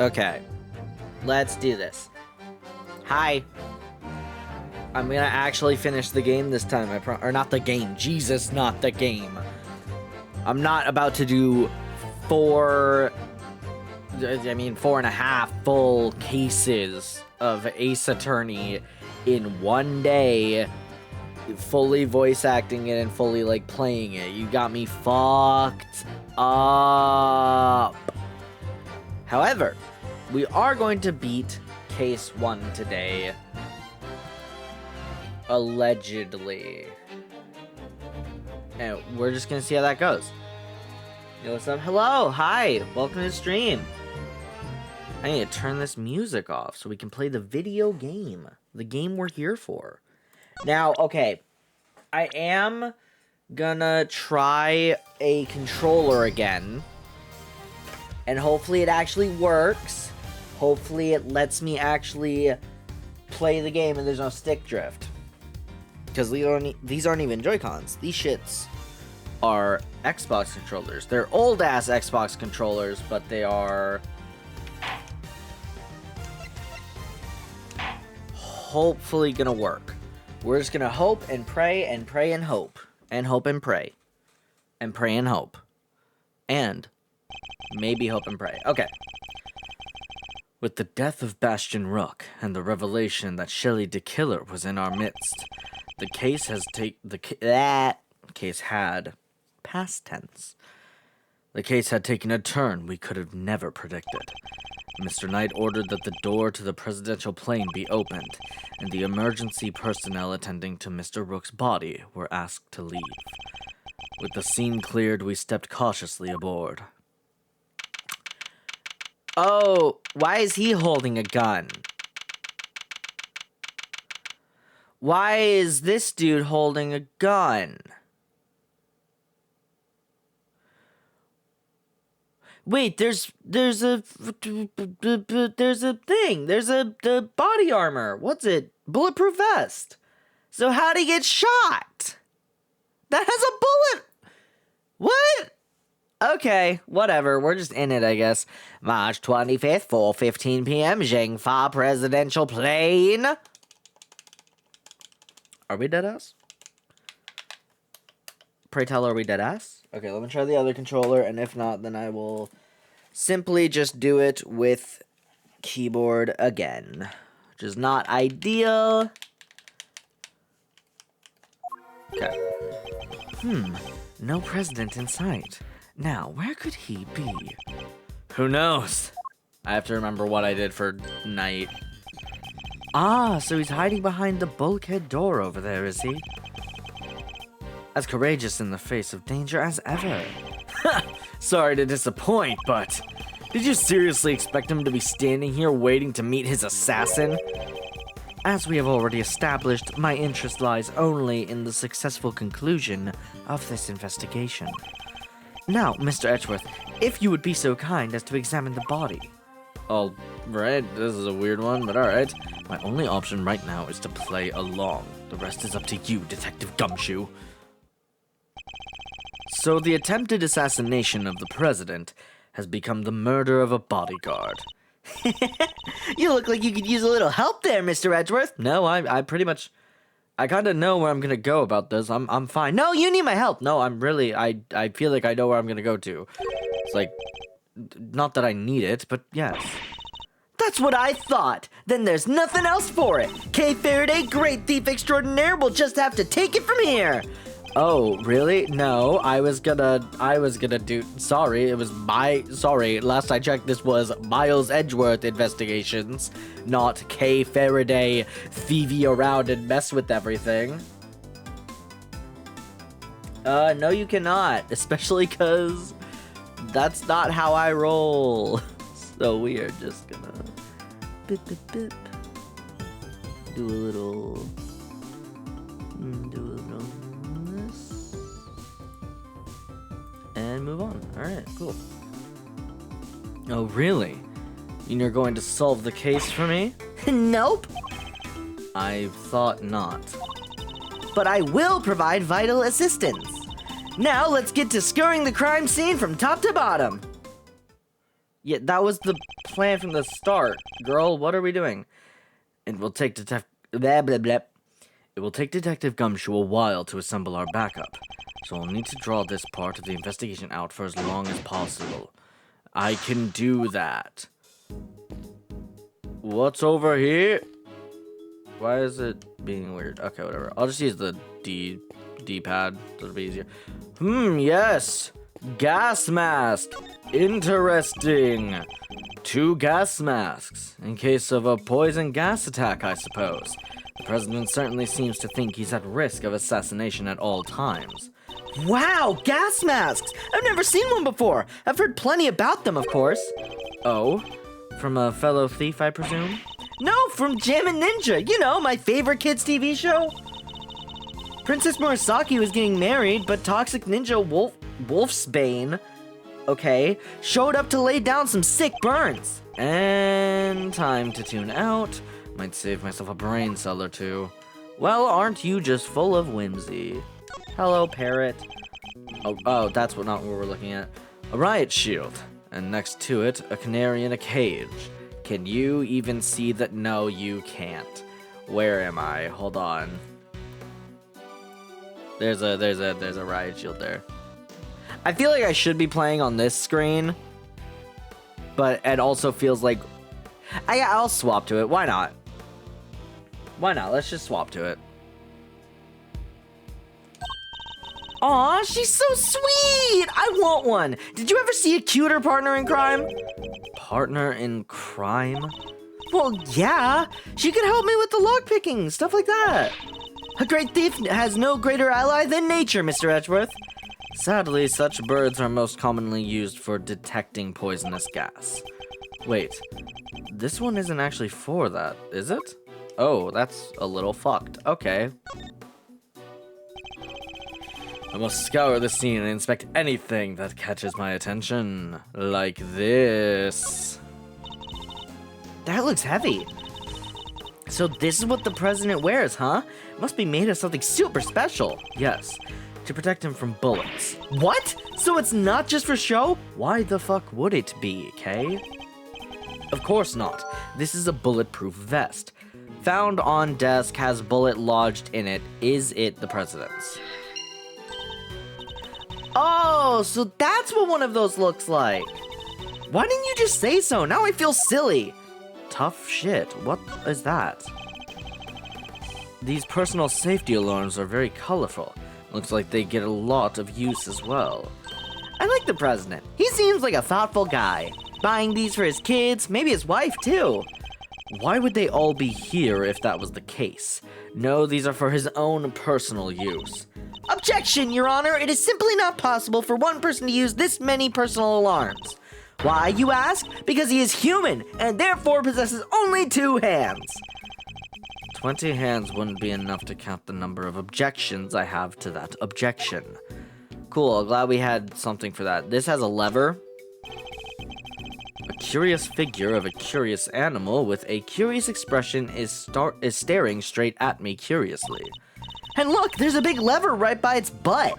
Okay. Let's do this. Hi. I'm gonna actually finish the game this time, or not the game. Jesus, not the game. I'm not about to do 4.5 full cases of Ace Attorney in one day, fully voice acting it and fully, like, playing it. You got me fucked up. However, we are going to beat case 1 today. Allegedly. And we're just gonna see how that goes. Yo, what's up? Hello! Hi! Welcome to the stream. I need to turn this music off so we can play the video game. The game we're here for. Now, okay. I am gonna try a controller again. And hopefully it actually works. Hopefully it lets me actually play the game and there's no stick drift. Because these aren't even Joy-Cons. These shits are Xbox controllers. They're old-ass Xbox controllers, but they are hopefully gonna work. We're just gonna hope and pray and pray and hope. And hope and pray. And pray and hope. And maybe hope and pray. Okay. With the death of Bastian Rook and the revelation that Shelley the Killer was in our midst, the case had past tense. The case had taken a turn we could have never predicted. Mr. Knight ordered that the door to the presidential plane be opened, and the emergency personnel attending to Mr. Rook's body were asked to leave. With the scene cleared, we stepped cautiously aboard. Oh, why is he holding a gun? Why is this dude holding a gun? Wait, there's a thing. There's the body armor. What's it? Bulletproof vest. So how'd he get shot? That has a bullet. What? Okay, whatever. We're just in it, I guess. March 25th, 4:15 p.m. Zhengfa presidential plane. Are we deadass? Pray tell, are we deadass? Okay, let me try the other controller, and if not, then I will simply just do it with keyboard again, which is not ideal. Okay. No president in sight. Now, where could he be? Who knows? I have to remember what I did for Knight. Ah, so he's hiding behind the bulkhead door over there, is he? As courageous in the face of danger as ever. Sorry to disappoint, but did you seriously expect him to be standing here waiting to meet his assassin? As we have already established, my interest lies only in the successful conclusion of this investigation. Now, Mr. Edgeworth, if you would be so kind as to examine the body. All right, this is a weird one, but all right. My only option right now is to play along. The rest is up to you, Detective Gumshoe. So the attempted assassination of the president has become the murder of a bodyguard. You look like you could use a little help there, Mr. Edgeworth. No, I pretty much, I kind of know where I'm gonna go about this. I'm fine. No, you need my help. No, I'm really, I feel like I know where I'm gonna go to. It's like, not that I need it, but yes. That's what I thought. Then there's nothing else for it. Kay Faraday, great thief extraordinaire, will just have to take it from here. Oh, really? No, I was gonna do, sorry, it was sorry, last I checked this was Miles Edgeworth Investigations, not Kay Faraday thievy around and mess with everything. No you cannot, especially cause that's not how I roll. So we are just gonna bip bip bip. Do a little this. And move on. Alright, cool. Oh really? You're going to solve the case for me? Nope. I thought not. But I will provide vital assistance. Now let's get to scouring the crime scene from top to bottom. Yeah, that was the plan from the start. Girl, what are we doing? It will take blah, blah, blah. It will take Detective Gumshoe a while to assemble our backup, so I'll need to draw this part of the investigation out for as long as possible. I can do that. What's over here? Why is it being weird? Okay, whatever. I'll just use the D-pad. It'll be easier. Yes. Gas mask. Interesting. 2 gas masks. In case of a poison gas attack, I suppose. The president certainly seems to think he's at risk of assassination at all times. Wow, gas masks! I've never seen one before. I've heard plenty about them, of course. Oh? From a fellow thief, I presume? No, from Jammin' Ninja. You know, my favorite kids' TV show. Princess Murasaki was getting married, but Toxic Ninja Wolfsbane, okay, showed up to lay down some sick burns. And time to tune out. Might save myself a brain cell or two. Well, aren't you just full of whimsy? Hello, parrot. Oh, that's not what we're looking at. A riot shield. And next to it, a canary in a cage. Can you even see that? No, you can't. Where am I? Hold on. There's a riot shield there. I feel like I should be playing on this screen, but it also feels like I'll swap to it. Why not? Why not? Let's just swap to it. Aw, she's so sweet! I want one! Did you ever see a cuter partner in crime? Partner in crime? Well, yeah. She could help me with the lockpicking, stuff like that. A great thief has no greater ally than nature, Mr. Edgeworth. Sadly, such birds are most commonly used for detecting poisonous gas. Wait, this one isn't actually for that, is it? Oh, that's a little fucked. Okay. I must scour the scene and inspect anything that catches my attention. Like this. That looks heavy. So this is what the president wears, huh? Must be made of something super special. Yes, to protect him from bullets. What? So it's not just for show? Why the fuck would it be, Kay? Of course not. This is a bulletproof vest. Found on desk, has bullet lodged in it. Is it the president's? Oh, so that's what one of those looks like. Why didn't you just say so? Now I feel silly. Tough shit. What is that? These personal safety alarms are very colorful. Looks like they get a lot of use as well. I like the president. He seems like a thoughtful guy. Buying these for his kids, maybe his wife too. Why would they all be here if that was the case? No, these are for his own personal use. Objection, Your Honor! It is simply not possible for one person to use this many personal alarms. Why, you ask? Because he is human, and therefore possesses only 2 hands. 20 hands wouldn't be enough to count the number of objections I have to that objection. Cool, glad we had something for that. This has a lever. A curious figure of a curious animal with a curious expression is staring straight at me curiously. And look, there's a big lever right by its butt.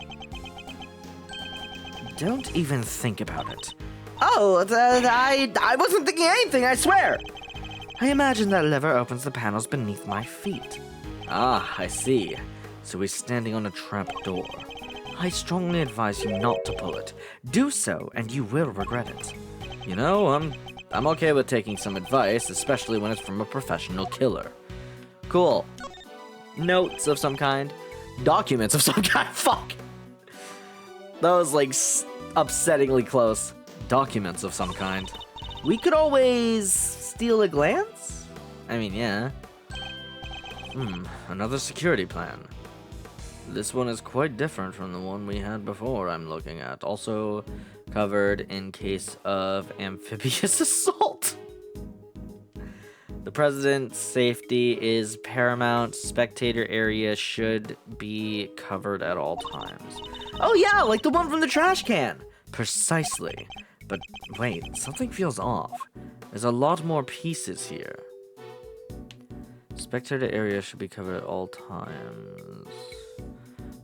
Don't even think about it. Oh, I wasn't thinking anything, I swear. I imagine that lever opens the panels beneath my feet. Ah, I see. So he's standing on a trap door. I strongly advise you not to pull it. Do so, and you will regret it. You know, I'm okay with taking some advice, especially when it's from a professional killer. Cool. Notes of some kind. Documents of some kind. Fuck. That was like upsettingly close. Documents of some kind. We could always steal a glance? I mean, yeah. Another security plan. This one is quite different from the one we had before I'm looking at. Also covered in case of amphibious assault. The president's safety is paramount. Spectator area should be covered at all times. Oh yeah, like the one from the trash can. Precisely. But wait, something feels off. There's a lot more pieces here. Spectator area should be covered at all times.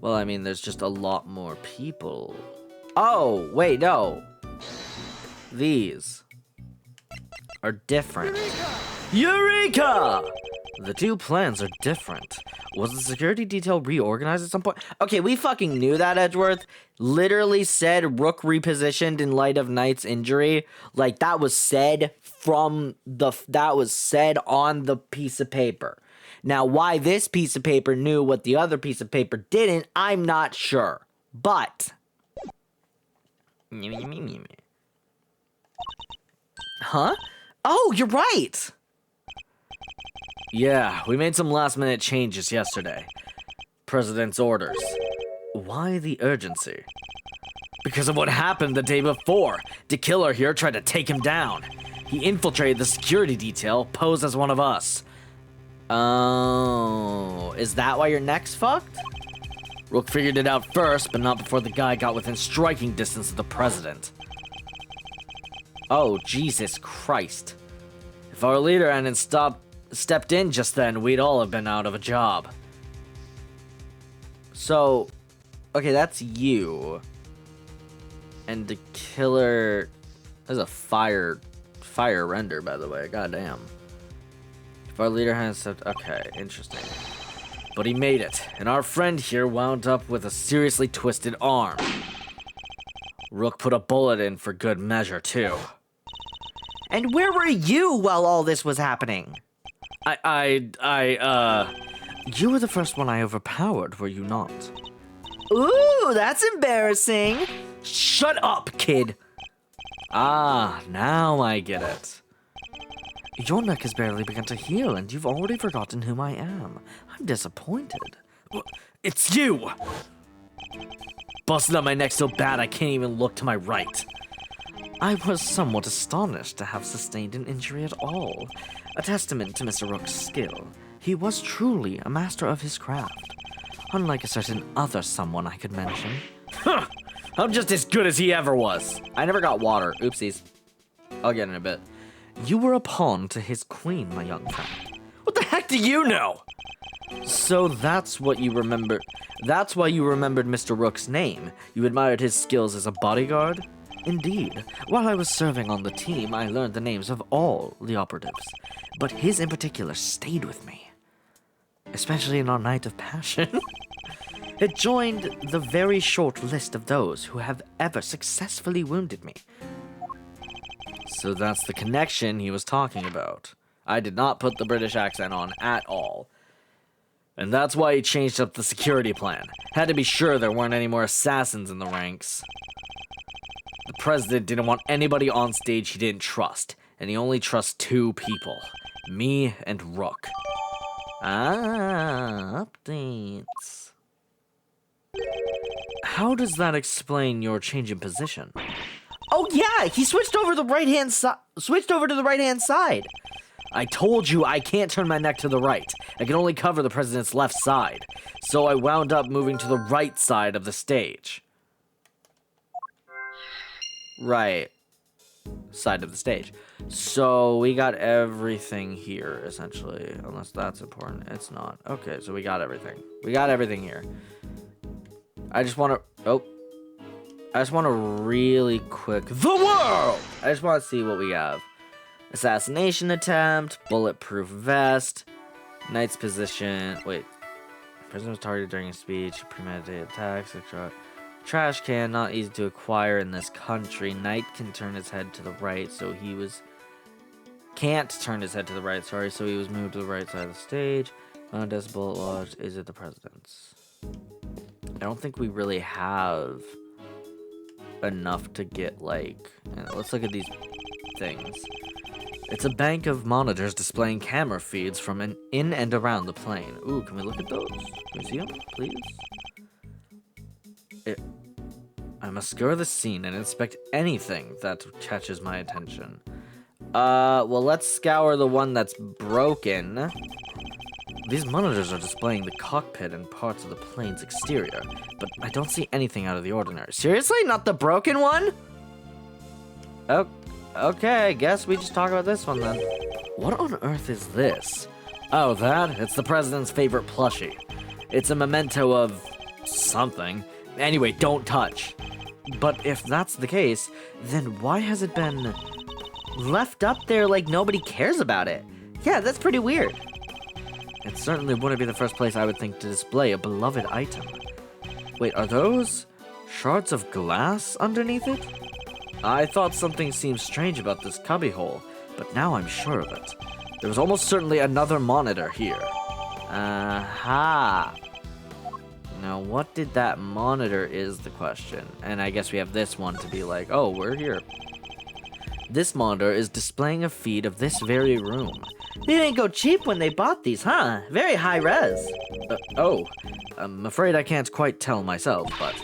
Well, I mean, there's just a lot more people. Oh, wait, no. These. are different. Eureka! The two plans are different. Was the security detail reorganized at some point? Okay, we fucking knew that, Edgeworth. Literally said Rook repositioned in light of Knight's injury. Like, that was said on the piece of paper. Now, why this piece of paper knew what the other piece of paper didn't, I'm not sure. But... Huh? Oh, you're right! Yeah, we made some last-minute changes yesterday. President's orders. Why the urgency? Because of what happened the day before. The killer here tried to take him down. He infiltrated the security detail, posed as one of us. Oh, is that why your neck's fucked? Rook figured it out first, but not before the guy got within striking distance of the president. Oh, Jesus Christ. If our leader hadn't stepped in just then, we'd all have been out of a job. So, okay, that's you. And the killer... There's a fire render, by the way. Goddamn. If our leader hadn't stepped... Okay, interesting. But he made it, and our friend here wound up with a seriously twisted arm. Rook put a bullet in for good measure, too. And where were you while all this was happening? You were the first one I overpowered, were you not? Ooh, that's embarrassing. Shut up, kid. Ah, now I get it. Your neck has barely begun to heal, and you've already forgotten whom I am. I'm disappointed. It's you! Busted up my neck so bad I can't even look to my right. I was somewhat astonished to have sustained an injury at all. A testament to Mr. Rook's skill. He was truly a master of his craft. Unlike a certain other someone I could mention. Huh! I'm just as good as he ever was. I never got water. Oopsies. I'll get in a bit. You were a pawn to his queen, my young friend. What the heck do you know? So that's what you remember. That's why you remembered Mr. Rook's name. You admired his skills as a bodyguard? Indeed. While I was serving on the team, I learned the names of all the operatives. But his in particular stayed with me. Especially in our night of passion. It joined the very short list of those who have ever successfully wounded me. So that's the connection he was talking about. I did not put the British accent on at all. And that's why he changed up the security plan. Had to be sure there weren't any more assassins in the ranks. The president didn't want anybody on stage he didn't trust. And he only trusts two people. Me and Rook. Ah, updates. How does that explain your change in position? Oh yeah, he switched over to the right-hand side. I told you I can't turn my neck to the right. I can only cover the president's left side. So I wound up moving to the right side of the stage. Right side of the stage. So we got everything here, essentially. Unless that's important. It's not. Okay, so we got everything. We got everything here. I just want to really quick... The world! I just want to see what we have. Assassination attempt, bulletproof vest, knight's position. Wait. President was targeted during a speech, premeditated attacks, etc. Trash can, not easy to acquire in this country. Knight can turn his head to the right, so he was... Can't turn his head to the right, sorry, so he was moved to the right side of the stage. Death bullet lodged. Is it the president's? I don't think we really have enough to get, like... Let's look at these things. It's a bank of monitors displaying camera feeds from in and around the plane. Ooh, can we look at those? Can we see them, please? I must scour the scene and inspect anything that catches my attention. Well, let's scour the one that's broken. These monitors are displaying the cockpit and parts of the plane's exterior, but I don't see anything out of the ordinary. Seriously? Not the broken one? Oh, okay, I guess we just talk about this one then. What on earth is this? Oh, that? It's the president's favorite plushie. It's a memento of something. Anyway, don't touch. But if that's the case, then why has it been left up there like nobody cares about it. Yeah, that's pretty weird. It certainly wouldn't be the first place I would think to display a beloved item. Wait, are those shards of glass underneath it? I thought something seemed strange about this cubbyhole, but now I'm sure of it. There was almost certainly another monitor here. Aha! Now, what did that monitor is the question. And I guess we have this one to be like, oh, we're here. This monitor is displaying a feed of this very room. They didn't go cheap when they bought these, huh? Very high res. I'm afraid I can't quite tell myself, but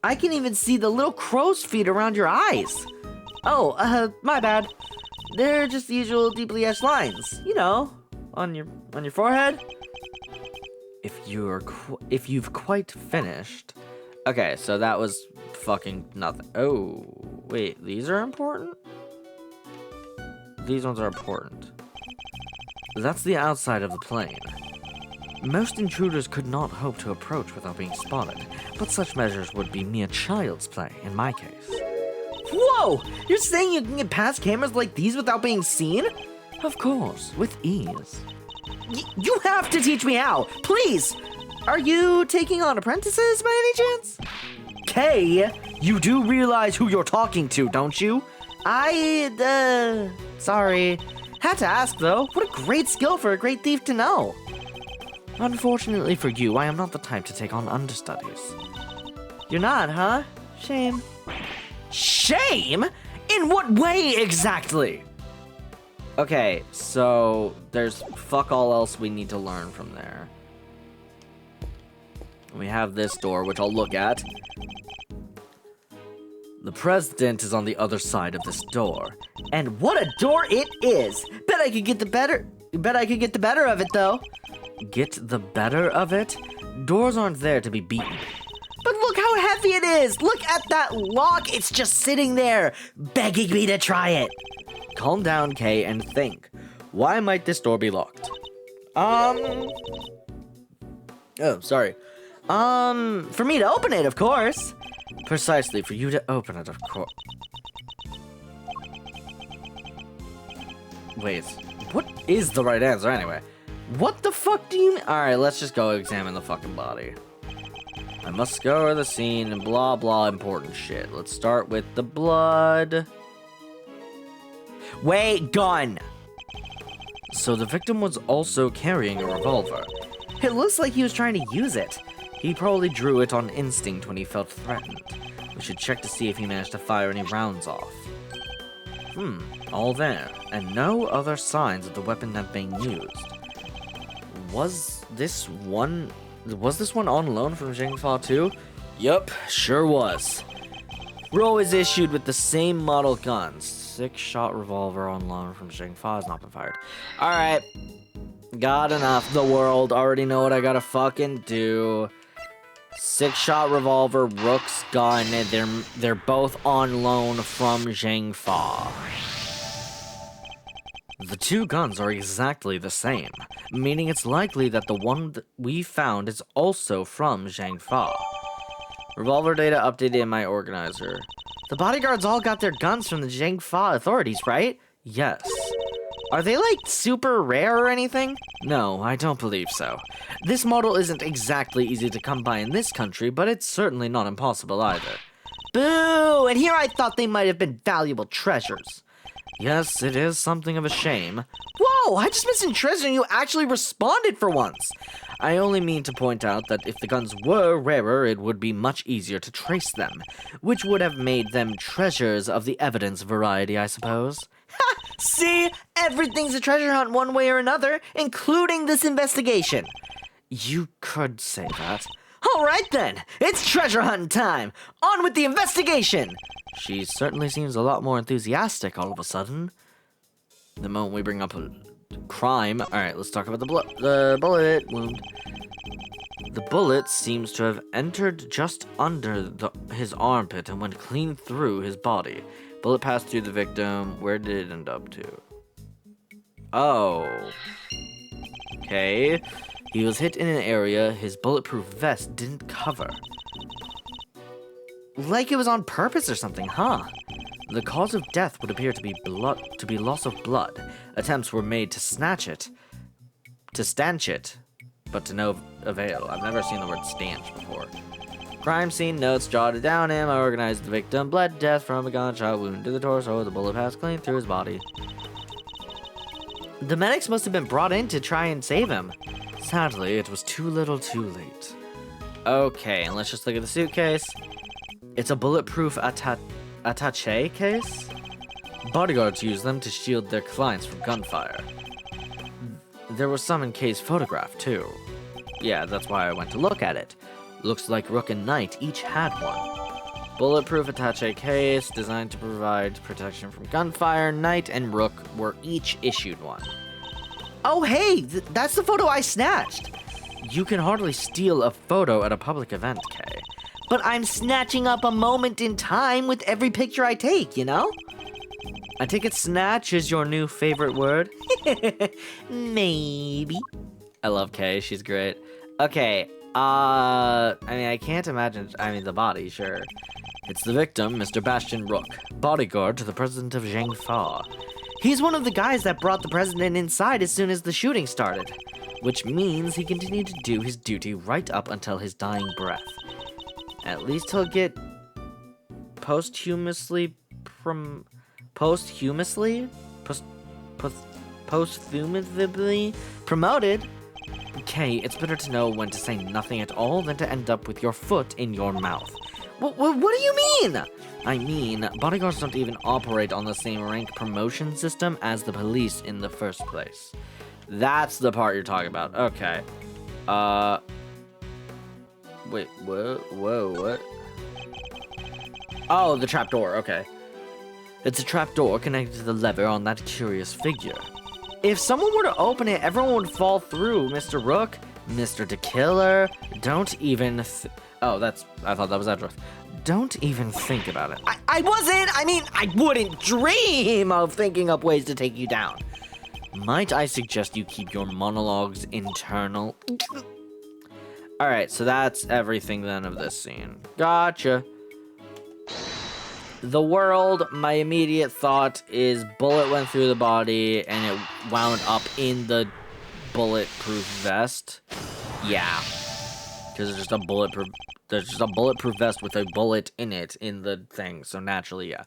I can even see the little crow's feet around your eyes. Oh, my bad. They're just the usual deeply etched lines, you know, on your forehead. If you've quite finished. Okay, so that was fucking nothing. Oh, wait, these are important? These ones are important. That's the outside of the plane. Most intruders could not hope to approach without being spotted, but such measures would be mere child's play in my case. Whoa! You're saying you can get past cameras like these without being seen? Of course, with ease. You have to teach me how, please! Are you taking on apprentices by any chance? Kay, you do realize who you're talking to, don't you? Sorry. Had to ask, though. What a great skill for a great thief to know. Unfortunately for you, I am not the type to take on understudies. You're not, huh? Shame. Shame? In what way exactly? Okay, so there's fuck all else we need to learn from there. We have this door, which I'll look at. The president is on the other side of this door. And what a door it is! Bet I could get the better of it, though. Get the better of it? Doors aren't there to be beaten. But look how heavy it is! Look at that lock! It's just sitting there, begging me to try it. Calm down, Kay, and think. Why might this door be locked? Oh, sorry. For me to open it, of course. Precisely, for you to open it, of course. Wait, what is the right answer anyway? What the fuck do you mean? Alright, let's just go examine the fucking body. I must scour the scene and blah blah important shit. Let's start with the blood. Wait, gun! So the victim was also carrying a revolver. It looks like he was trying to use it. He probably drew it on instinct when he felt threatened. We should check to see if he managed to fire any rounds off. All there, and no other signs of the weapon not being used. Was this one on loan from Zhengfa too? Yup, sure was. We're always issued with the same model guns. 6-shot revolver on loan from Zhengfa has not been fired. Alright. Got enough. The world. Already know what I gotta fucking do. 6-shot revolver, Rook's gun. They're both on loan from Zhengfa. The two guns are exactly the same, meaning it's likely that the one that we found is also from Zhengfa. Revolver data updated in my organizer. The bodyguards all got their guns from the Zhengfa authorities, right? Yes. Are they, like, super rare or anything? No, I don't believe so. This model isn't exactly easy to come by in this country, but it's certainly not impossible either. Boo! And here I thought they might have been valuable treasures. Yes, it is something of a shame. Whoa, I just missed a treasure and you actually responded for once. I only mean to point out that if the guns were rarer, it would be much easier to trace them, which would have made them treasures of the evidence variety, I suppose. Ha! See? Everything's a treasure hunt one way or another, including this investigation. You could say that. All right then, it's treasure hunt time. On with the investigation. She certainly seems a lot more enthusiastic all of a sudden. The moment we bring up a crime. All right, let's talk about the bullet wound. The bullet seems to have entered just under his armpit and went clean through his body. Bullet passed through the victim. Where did it end up to? Oh. Okay. He was hit in an area his bulletproof vest didn't cover. Like it was on purpose or something, huh? The cause of death would appear to be loss of blood. Attempts were made to stanch it, but to no avail. I've never seen the word stanch before. Crime scene notes jotted down him. I organized the victim. Bled death from a gunshot wound to the torso. The bullet passed clean through his body. The medics must have been brought in to try and save him. Sadly, it was too little too late. Okay, and let's just look at the suitcase. It's a bulletproof attaché case? Bodyguards use them to shield their clients from gunfire. There was some in-case photograph, too. Yeah, that's why I went to look at it. Looks like Rook and Knight each had one. Bulletproof attaché case, designed to provide protection from gunfire. Knight and Rook were each issued one. Oh hey, that's the photo I snatched! You can hardly steal a photo at a public event, Kay. But I'm snatching up a moment in time with every picture I take, you know? I take it snatch is your new favorite word? Maybe. I love Kay, she's great. Okay, I can't imagine, the body, sure. It's the victim, Mr. Bastian Rook, bodyguard to the president of Zhengfa. He's one of the guys that brought the president inside as soon as the shooting started, which means he continued to do his duty right up until his dying breath. At least he'll get posthumously promoted. Okay, it's better to know when to say nothing at all than to end up with your foot in your mouth. What do you mean? I mean, bodyguards don't even operate on the same rank promotion system as the police in the first place. That's the part you're talking about. Okay. Wait, what? Oh, the trapdoor, okay. It's a trapdoor connected to the lever on that curious figure. If someone were to open it, everyone would fall through. Mr. Rook, Mr. DeKiller, don't even I thought that was Edgeworth. Don't even think about it. I wouldn't dream of thinking up ways to take you down. Might I suggest you keep your monologues internal? Alright, so that's everything then of this scene. Gotcha. The world, my immediate thought is bullet went through the body and it wound up in the bulletproof vest. Yeah. Because there's just a bulletproof vest with a bullet in it in the thing, so naturally, yeah.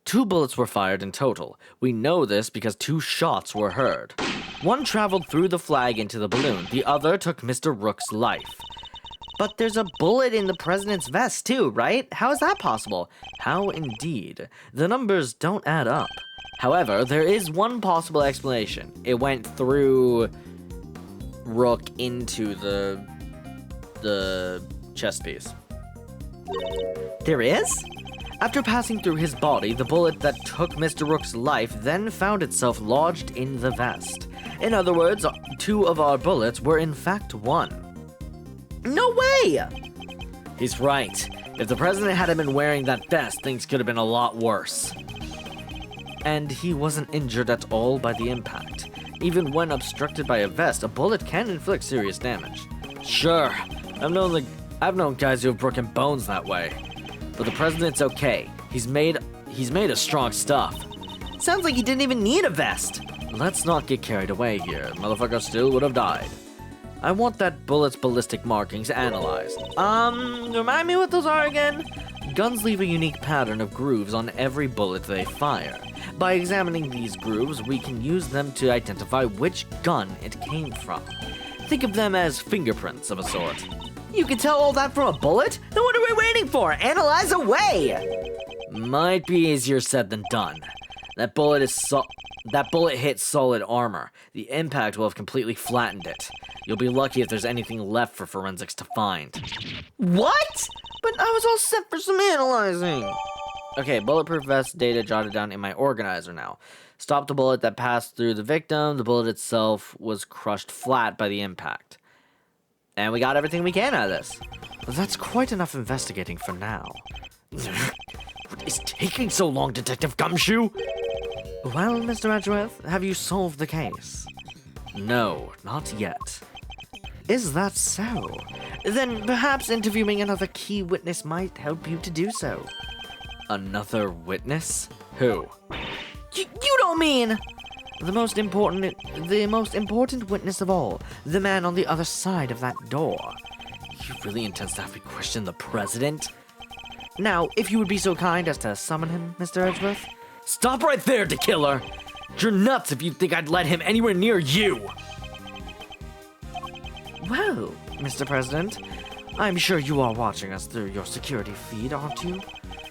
2 bullets were fired in total. We know this because 2 shots were heard. One traveled through the flag into the balloon. The other took Mr. Rook's life. But there's a bullet in the president's vest too, right? How is that possible? How indeed. The numbers don't add up. However, there is one possible explanation. It went through Rook into the chest piece. There is? After passing through his body, the bullet that took Mr. Rook's life then found itself lodged in the vest. In other words, 2 of our bullets were in fact 1. No way! He's right. If the president hadn't been wearing that vest, things could have been a lot worse. And he wasn't injured at all by the impact. Even when obstructed by a vest, a bullet can inflict serious damage. Sure, I've known guys who have broken bones that way. But the president's okay. He's made of strong stuff. Sounds like he didn't even need a vest. Let's not get carried away here. Motherfucker still would have died. I want that bullet's ballistic markings analyzed. Remind me what those are again? Guns leave a unique pattern of grooves on every bullet they fire. By examining these grooves, we can use them to identify which gun it came from. Think of them as fingerprints of a sort. You can tell all that from a bullet? Then what are we waiting for? Analyze away! Might be easier said than done. That bullet hit solid armor. The impact will have completely flattened it. You'll be lucky if there's anything left for forensics to find. What? But I was all set for some analyzing. Okay, bulletproof vest data jotted down in my organizer now. Stopped the bullet that passed through the victim. The bullet itself was crushed flat by the impact. And we got everything we can out of this. That's quite enough investigating for now. What is taking so long, Detective Gumshoe? Well, Mr. Edgeworth, have you solved the case? No, not yet. Is that so? Then perhaps interviewing another key witness might help you to do so. Another witness? Who? You don't mean... The most important witness of all. The man on the other side of that door. You really intend to have me question the president? Now, if you would be so kind as to summon him, Mr. Edgeworth. Stop right there, the killer! You're nuts if you think I'd let him anywhere near you! Well, Mr. President, I'm sure you are watching us through your security feed, aren't you?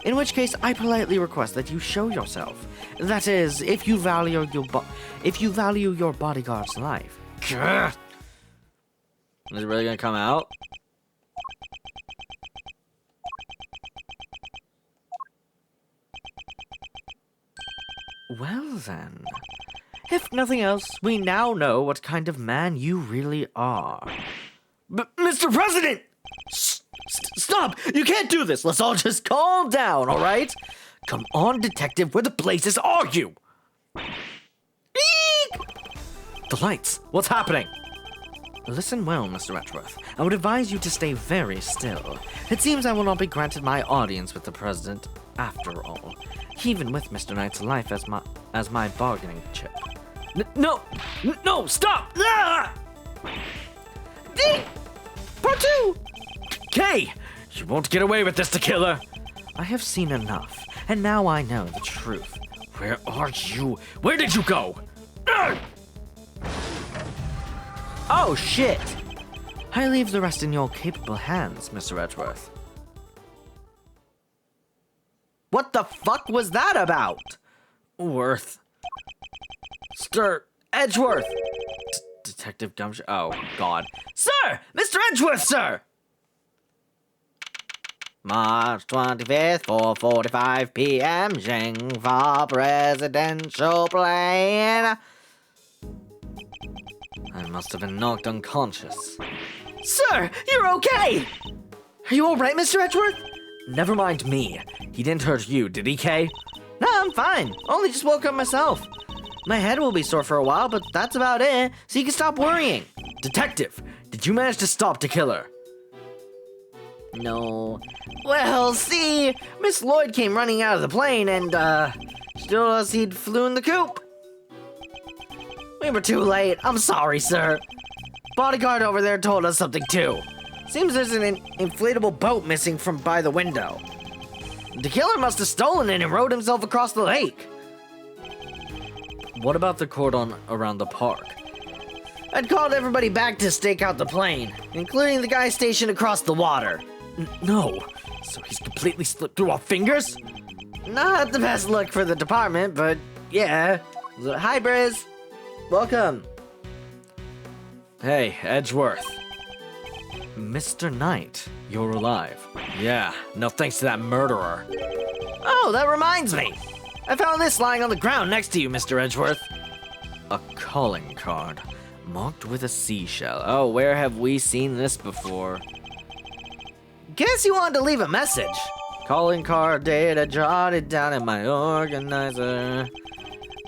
In which case, I politely request that you show yourself. That is, if you value your bodyguard's life. Grr. Is it really gonna come out? Well then, if nothing else, we now know what kind of man you really are. Mr. President! Stop! You can't do this! Let's all just calm down, alright? Come on, detective, where the blazes are you? Eek! The lights! What's happening? Listen well, Mr. Edgeworth. I would advise you to stay very still. It seems I will not be granted my audience with the president, after all. Even with Mr. Knight's life as my bargaining chip. No! Stop! Ah! Part 2! Kay! You won't get away with this, the killer! I have seen enough, and now I know the truth. Where are you? Where did you go? Oh, shit! I leave the rest in your capable hands, Mr. Edgeworth. What the fuck was that about? Worth. Edgeworth! Detective Gumshoe. Oh, God. Sir! Mr. Edgeworth, sir! March 25th, 4:45 p.m. Zhengfa Presidential Plane. I must have been knocked unconscious. Sir, you're okay! Are you alright, Mr. Edgeworth? Never mind me. He didn't hurt you, did he, Kay? No, I'm fine. Only just woke up myself. My head will be sore for a while, but that's about it, so you can stop worrying. Detective, did you manage to stop the killer? No. Well, see, Miss Lloyd came running out of the plane and, she told us he'd flew in the coop. We were too late. I'm sorry, sir. Bodyguard over there told us something too. Seems there's an inflatable boat missing from by the window. The killer must have stolen it and rowed himself across the lake. What about the cordon around the park? I'd called everybody back to stake out the plane, including the guy stationed across the water. No. So he's completely slipped through our fingers? Not the best look for the department, but yeah. Hi, Briz. Welcome. Hey, Edgeworth. Mr. Knight, you're alive. Yeah, no thanks to that murderer. Oh, that reminds me. I found this lying on the ground next to you, Mr. Edgeworth. A calling card, marked with a seashell. Oh, where have we seen this before? Guess you wanted to leave a message. Calling card data jotted down in my organizer.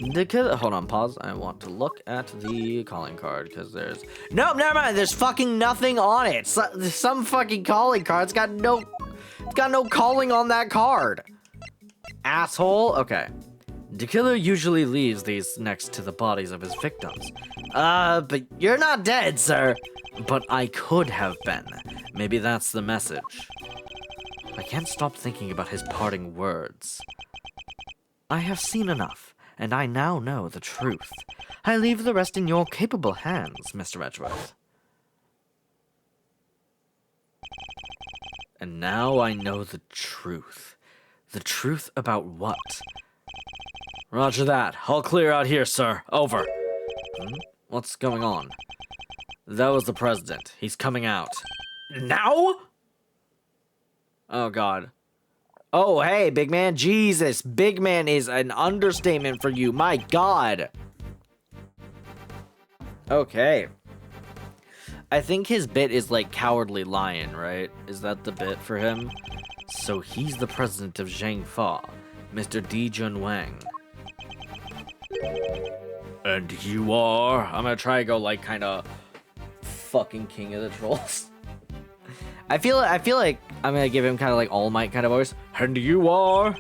Hold on, pause. I want to look at the calling card because there's... Nope, never mind. There's fucking nothing on it. Some fucking calling card. It's got no calling on that card. Asshole. Okay. The killer usually leaves these next to the bodies of his victims. But you're not dead, sir. But I could have been. Maybe that's the message. I can't stop thinking about his parting words. I have seen enough, and I now know the truth. I leave the rest in your capable hands, Mr. Edgeworth. And now I know the truth. The truth about what? Roger that. I'll clear out here, sir. Over. What's going on? That was the president. He's coming out. Now? Oh, God. Oh, hey, big man. Jesus, big man is an understatement for you. My God. Okay. I think his bit is like Cowardly Lion, right? Is that the bit for him? So he's the president of Zhengfa, Mr. Di Jun Wang. And you are? I'm gonna try to go like kind of fucking King of the Trolls. I feel like I'm gonna give him kind of like All Might kind of voice. And you are?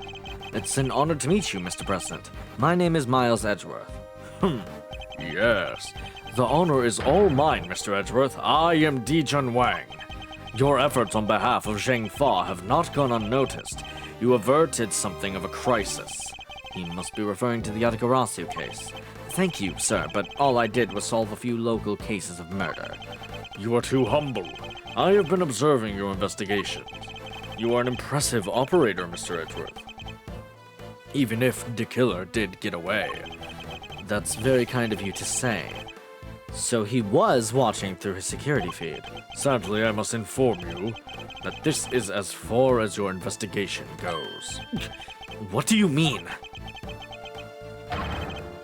It's an honor to meet you, Mr. President. My name is Miles Edgeworth. Yes. The honor is all mine, Mr. Edgeworth. I am Dijun Wang. Your efforts on behalf of Zheng Fa have not gone unnoticed. You averted something of a crisis. He must be referring to the Yatagarasu case. Thank you, sir, but all I did was solve a few local cases of murder. You are too humble. I have been observing your investigations. You are an impressive operator, Mr. Edgeworth. Even if the killer did get away. That's very kind of you to say. So he was watching through his security feed. Sadly, I must inform you that this is as far as your investigation goes. What do you mean?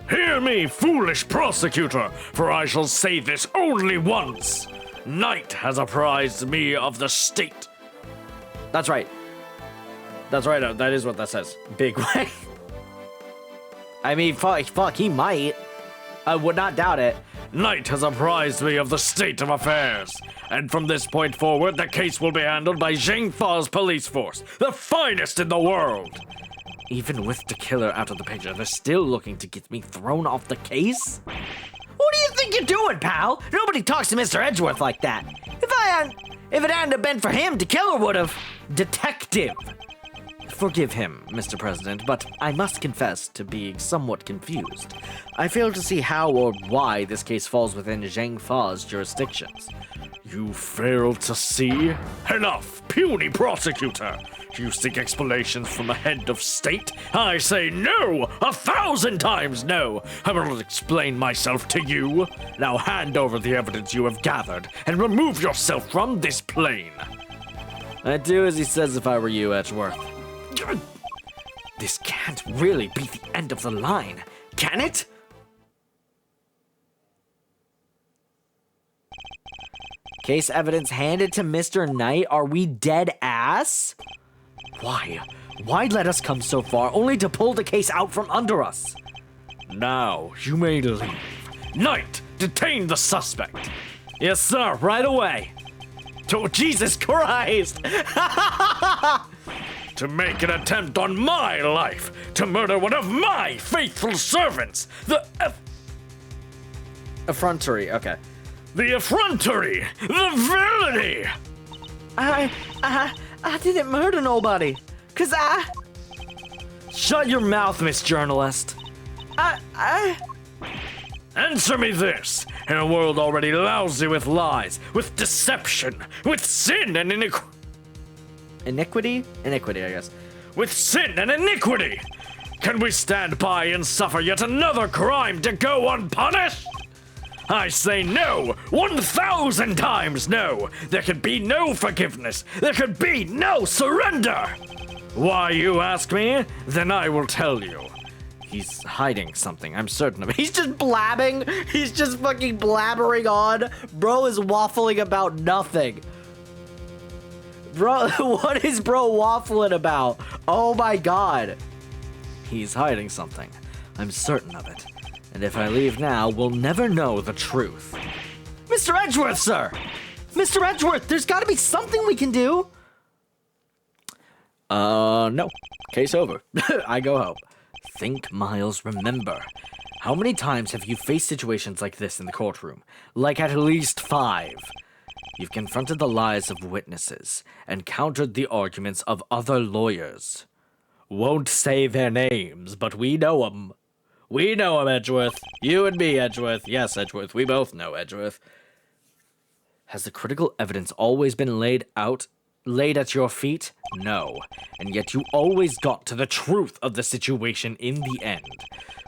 Hear me, foolish prosecutor, for I shall say this only once. Night has apprised me of the state. That's right. That's right, that is what that says. Big way. I mean, fuck, he might. I would not doubt it. Night has apprised me of the state of affairs, and from this point forward, the case will be handled by Zheng Fa's police force, the finest in the world. Even with the killer out of the picture, they're still looking to get me thrown off the case? What do you think you're doing, pal? Nobody talks to Mr. Edgeworth like that. If it hadn't been for him, the killer would've... Detective! Forgive him, Mr. President, but I must confess to being somewhat confused. I fail to see how or why this case falls within Zheng Fa's jurisdictions. You fail to see? Enough, puny prosecutor! You seek explanations from a head of state? I say no! 1,000 times no! I will not explain myself to you. Now hand over the evidence you have gathered and remove yourself from this plane. I'd do as he says if I were you, Edgeworth. This can't really be the end of the line, can it? Case evidence handed to Mr. Knight? Are we dead ass? Why? Why let us come so far only to pull the case out from under us? Now, you may leave. Knight, detain the suspect. Yes, sir, right away. Oh, Jesus Christ! To make an attempt on my life, to murder one of my faithful servants, the effrontery, okay. The effrontery, the villainy! I didn't murder nobody, cause Shut your mouth, Miss Journalist. Answer me this. In a world already lousy with lies, with deception, with sin and Iniquity, I guess. With sin and iniquity! Can we stand by and suffer yet another crime to go unpunished? I say no! 1,000 times no! There can be no forgiveness! There can be no surrender! Why, you ask me? Then I will tell you. He's hiding something, I'm certain of it. He's just blabbing! He's just fucking blabbering on! Bro is waffling about nothing. Bro, what is bro waffling about? Oh my god. He's hiding something. I'm certain of it. And if I leave now, we'll never know the truth. Mr. Edgeworth, sir! Mr. Edgeworth, there's gotta be something we can do! No. Case over. I go home. Think, Miles, remember. How many times have you faced situations like this in the courtroom? Like at least 5. You've confronted the lies of witnesses and countered the arguments of other lawyers. Won't say their names, but we know 'em. We know 'em, Edgeworth. You and me, Edgeworth. Yes, Edgeworth. We both know Edgeworth. Has the critical evidence always been laid at your feet? No. And yet you always got to the truth of the situation in the end.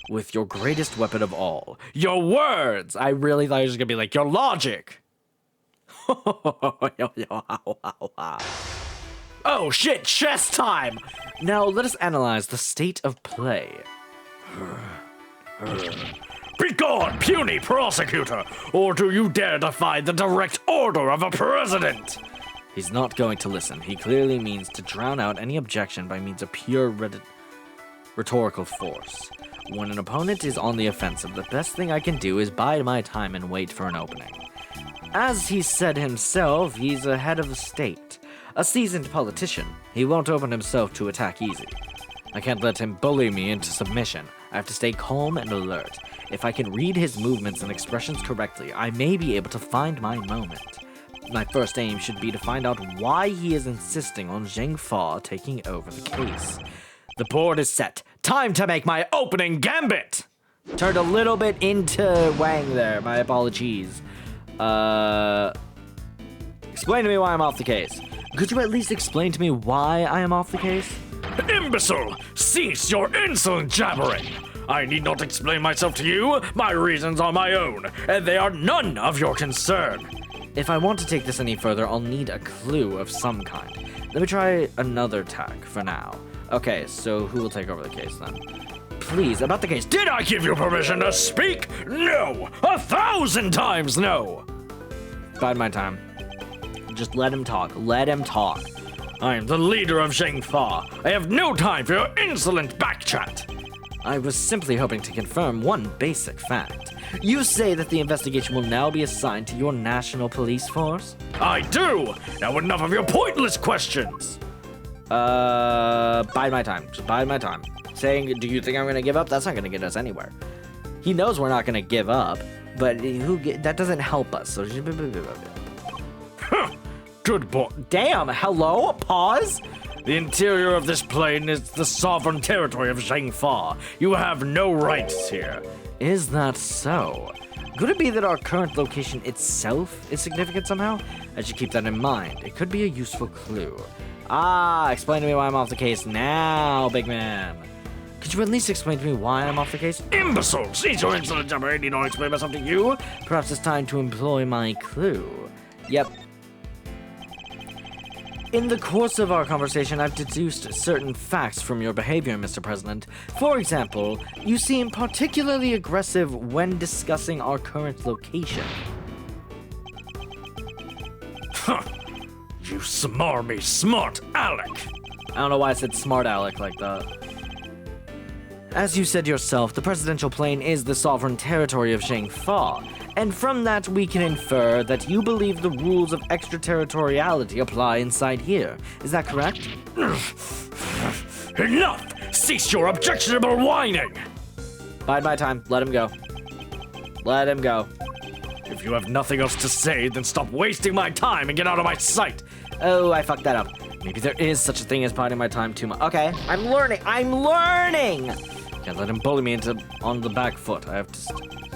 With your greatest weapon of all. Your words! I really thought you were just gonna be like, your logic! Oh shit, chess time! Now let us analyze the state of play. Begone, puny prosecutor! Or do you dare defy the direct order of a president? He's not going to listen. He clearly means to drown out any objection by means of pure rhetorical force. When an opponent is on the offensive, the best thing I can do is bide my time and wait for an opening. As he said himself, he's a head of the state. A seasoned politician. He won't open himself to attack easy. I can't let him bully me into submission. I have to stay calm and alert. If I can read his movements and expressions correctly, I may be able to find my moment. My first aim should be to find out why he is insisting on Zheng Fa taking over the case. The board is set. Time to make my opening gambit! Turned a little bit into Wang there. My apologies. Explain to me why I'm off the case. Could you at least explain to me why I am off the case? Imbecile! Cease your insolent jabbering! I need not explain myself to you. My reasons are my own, and they are none of your concern. If I want to take this any further, I'll need a clue of some kind. Let me try another tack for now. Okay, so who will take over the case then? Please, about the case. Did I give you permission to speak? No! 1,000 times no! Bide my time. Just let him talk. Let him talk. I am the leader of Zheng Fa. I have no time for your insolent backchat. I was simply hoping to confirm one basic fact. You say that the investigation will now be assigned to your national police force? I do! Now enough of your pointless questions! Bide my time. Just bide my time. Saying, do you think I'm gonna give up? That's not gonna get us anywhere. He knows we're not gonna give up, but that doesn't help us, so... Good boy. Damn, hello? Pause? The interior of this plane is the sovereign territory of Zheng Fa. You have no rights here. Is that so? Could it be that our current location itself is significant somehow? I should keep that in mind. It could be a useful clue. Explain to me why I'm off the case now, big man. Could you at least explain to me why I'm off the case? Imbecile! Cease your insolent jabber. I need not explain myself to you. Perhaps it's time to employ my clue. Yep. In the course of our conversation, I've deduced certain facts from your behavior, Mr. President. For example, you seem particularly aggressive when discussing our current location. Huh. You smarmy smart Alec. I don't know why I said smart Alec like that. As you said yourself, the presidential plane is the sovereign territory of Zheng Fa, and from that we can infer that you believe the rules of extraterritoriality apply inside here. Is that correct? Enough! Cease your objectionable whining! Bide my time. Let him go. Let him go. If you have nothing else to say, then stop wasting my time and get out of my sight! Oh, I fucked that up. Maybe there is such a thing as biding my time too much. Okay, I'm learning. I'm learning! Can't let him bully me on the back foot. I have to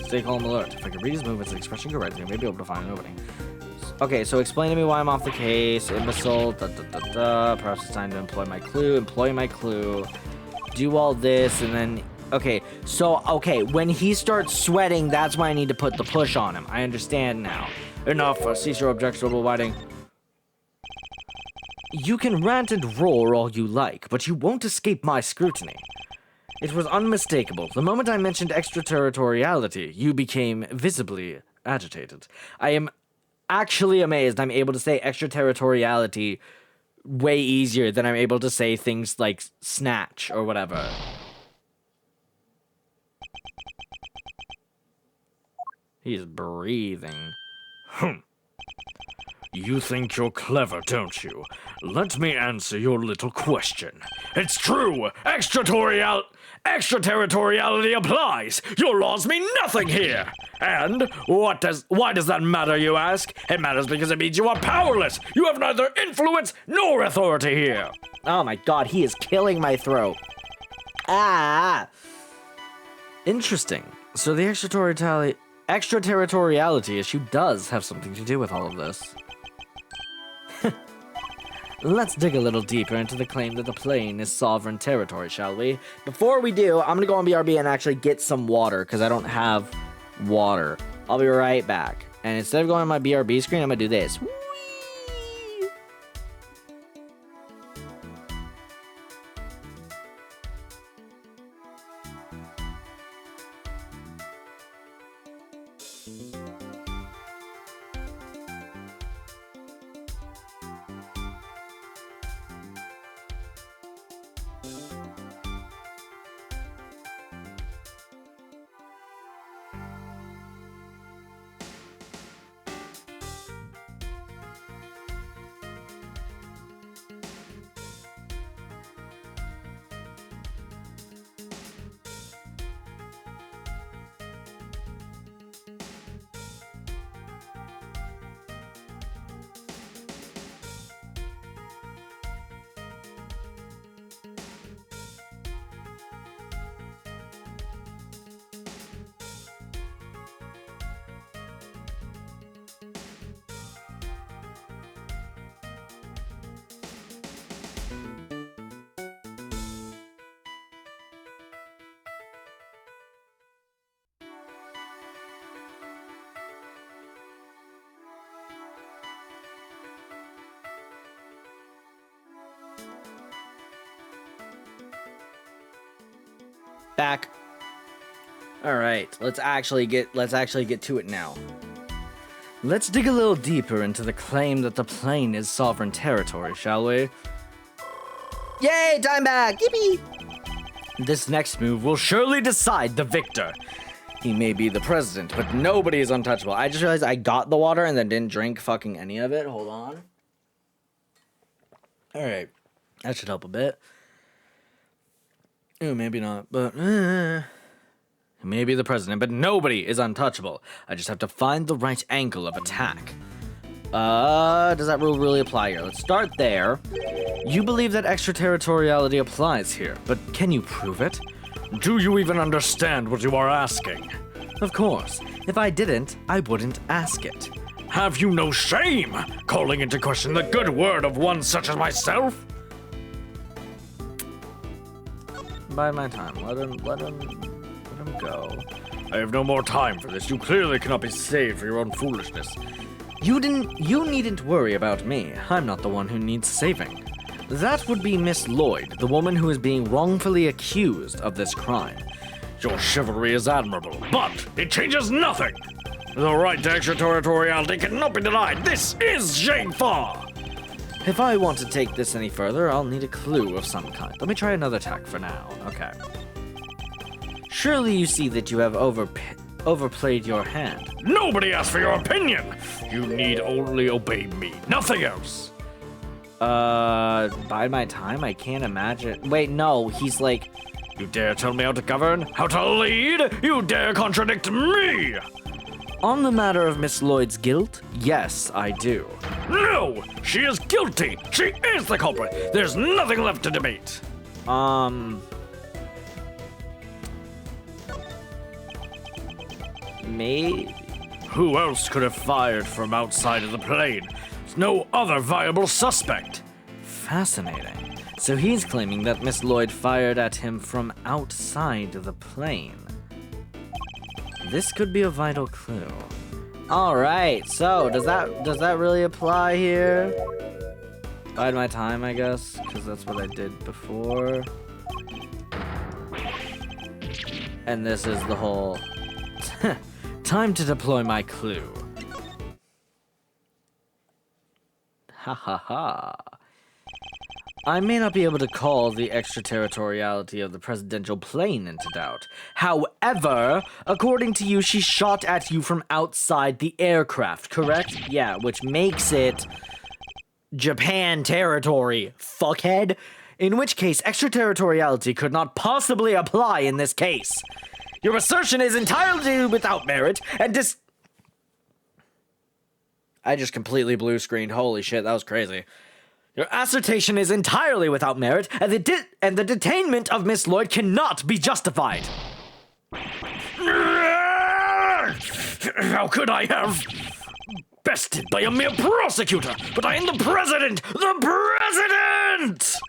stay calm and alert. If I can read his movements and expression correctly, I may be able to find an opening. Okay, so explain to me why I'm off the case. Imbecile, Perhaps it's time to employ my clue. Employ my clue. Do all this, and then... Okay, when he starts sweating, that's why I need to put the push on him. I understand now. Enough. Cease your objectionable whining. You can rant and roar all you like, but you won't escape my scrutiny. It was unmistakable. The moment I mentioned extraterritoriality, you became visibly agitated. I am actually amazed I'm able to say extraterritoriality way easier than I'm able to say things like snatch or whatever. He's breathing. You think you're clever, don't you? Let me answer your little question. It's true! Extraterritoriality applies! Your laws mean nothing here! And why does that matter, you ask? It matters because it means you are powerless! You have neither influence nor authority here! Oh my god, he is killing my throat. Interesting. So the extraterritoriality issue does have something to do with all of this. Let's dig a little deeper into the claim that the plane is sovereign territory, shall we? Before we do, I'm gonna go on BRB and actually get some water, because I don't have water. I'll be right back. And instead of going on my BRB screen, I'm gonna do this. Back. All right, let's actually get to it now. Let's dig a little deeper into the claim that the plane is sovereign territory, shall we? Yay, time back! Yippee! This next move will surely decide the victor. He may be the president, but nobody is untouchable. I just realized I got the water and then didn't drink fucking any of it. Hold on. All right, that should help a bit. Ooh, maybe not, but maybe the president, but nobody is untouchable. I just have to find the right angle of attack. Does that rule really apply here? Let's start there. You believe that extraterritoriality applies here, but can you prove it? Do you even understand what you are asking? Of course. If I didn't, I wouldn't ask it. Have you no shame, calling into question the good word of one such as myself? Bide my time. Let him go. I have no more time for this. You clearly cannot be saved for your own foolishness. You needn't worry about me. I'm not the one who needs saving. That would be Miss Lloyd, the woman who is being wrongfully accused of this crime. Your chivalry is admirable, but it changes nothing. The right to extraterritoriality cannot be denied. This is Fa. If I want to take this any further, I'll need a clue of some kind. Let me try another tack for now. Okay. Surely you see that you have overplayed your hand. Nobody asked for your opinion. You need only obey me. Nothing else. Bide my time? I can't imagine. Wait, no, he's like... You dare tell me how to govern? How to lead? You dare contradict me? On the matter of Miss Lloyd's guilt, yes, I do. No! She is guilty! She is the culprit! There's nothing left to debate! Maybe? Who else could have fired from outside of the plane? There's no other viable suspect. Fascinating. So he's claiming that Miss Lloyd fired at him from outside the plane. This could be a vital clue. All right, so does that really apply here? Bide my time, I guess, because that's what I did before. And this is the whole time to deploy my clue. Ha ha ha. I may not be able to call the extraterritoriality of the presidential plane into doubt. However, according to you, she shot at you from outside the aircraft, correct? Yeah, which makes it Japan territory, fuckhead. In which case, extraterritoriality could not possibly apply in this case. Your assertion is entirely without merit and I just completely blue screened. Holy shit, that was crazy. Your assertion is entirely without merit, and the detainment of Miss Lloyd cannot be justified. How could I have bested by a mere prosecutor? But I am the president! The president!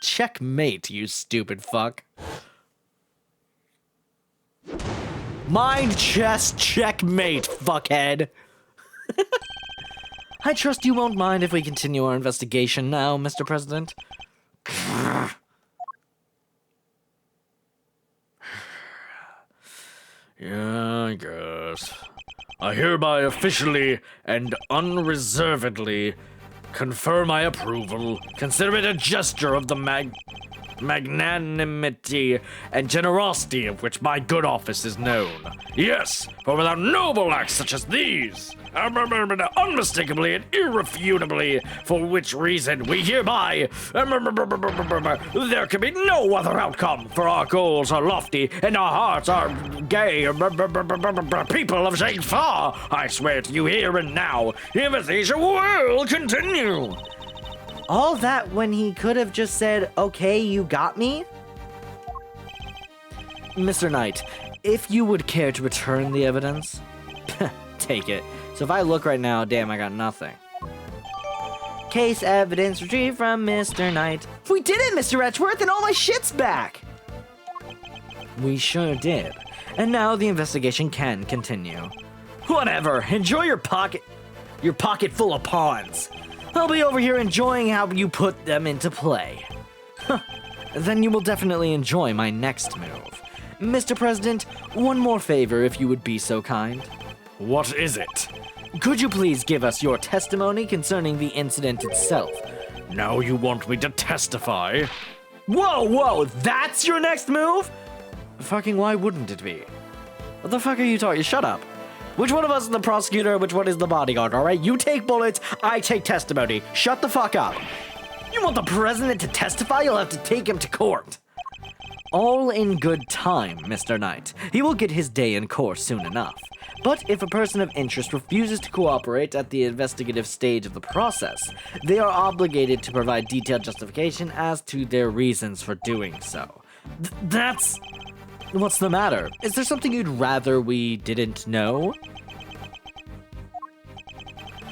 Checkmate, you stupid fuck. Mind chess checkmate, fuckhead. I trust you won't mind if we continue our investigation now, Mr. President. Yeah, I guess. I hereby officially and unreservedly confer my approval. Consider it a gesture of the magnanimity and generosity of which my good office is known. Yes, for without noble acts such as these, unmistakably and irrefutably, for which reason we hereby, there can be no other outcome, for our goals are lofty and our hearts are gay, people of Fa. I swear to you here and now, invitation will continue. All that when he could have just said, okay, you got me? Mr. Knight, if you would care to return the evidence, take it. So if I look right now, damn, I got nothing. Case evidence retrieved from Mr. Knight. We did it, Mr. Etchworth, and all my shit's back! We sure did. And now the investigation can continue. Whatever, enjoy your pocket full of pawns. I'll be over here enjoying how you put them into play. Then you will definitely enjoy my next move. Mr. President, one more favor if you would be so kind. What is it? Could you please give us your testimony concerning the incident itself? Now you want me to testify? Whoa, that's your next move? Fucking why wouldn't it be? What the fuck are you talking? Shut up. Which one of us is the prosecutor, which one is the bodyguard, alright? You take bullets, I take testimony. Shut the fuck up. You want the president to testify? You'll have to take him to court. All in good time, Mr. Knight. He will get his day in court soon enough. But if a person of interest refuses to cooperate at the investigative stage of the process, they are obligated to provide detailed justification as to their reasons for doing so. That's... What's the matter? Is there something you'd rather we didn't know?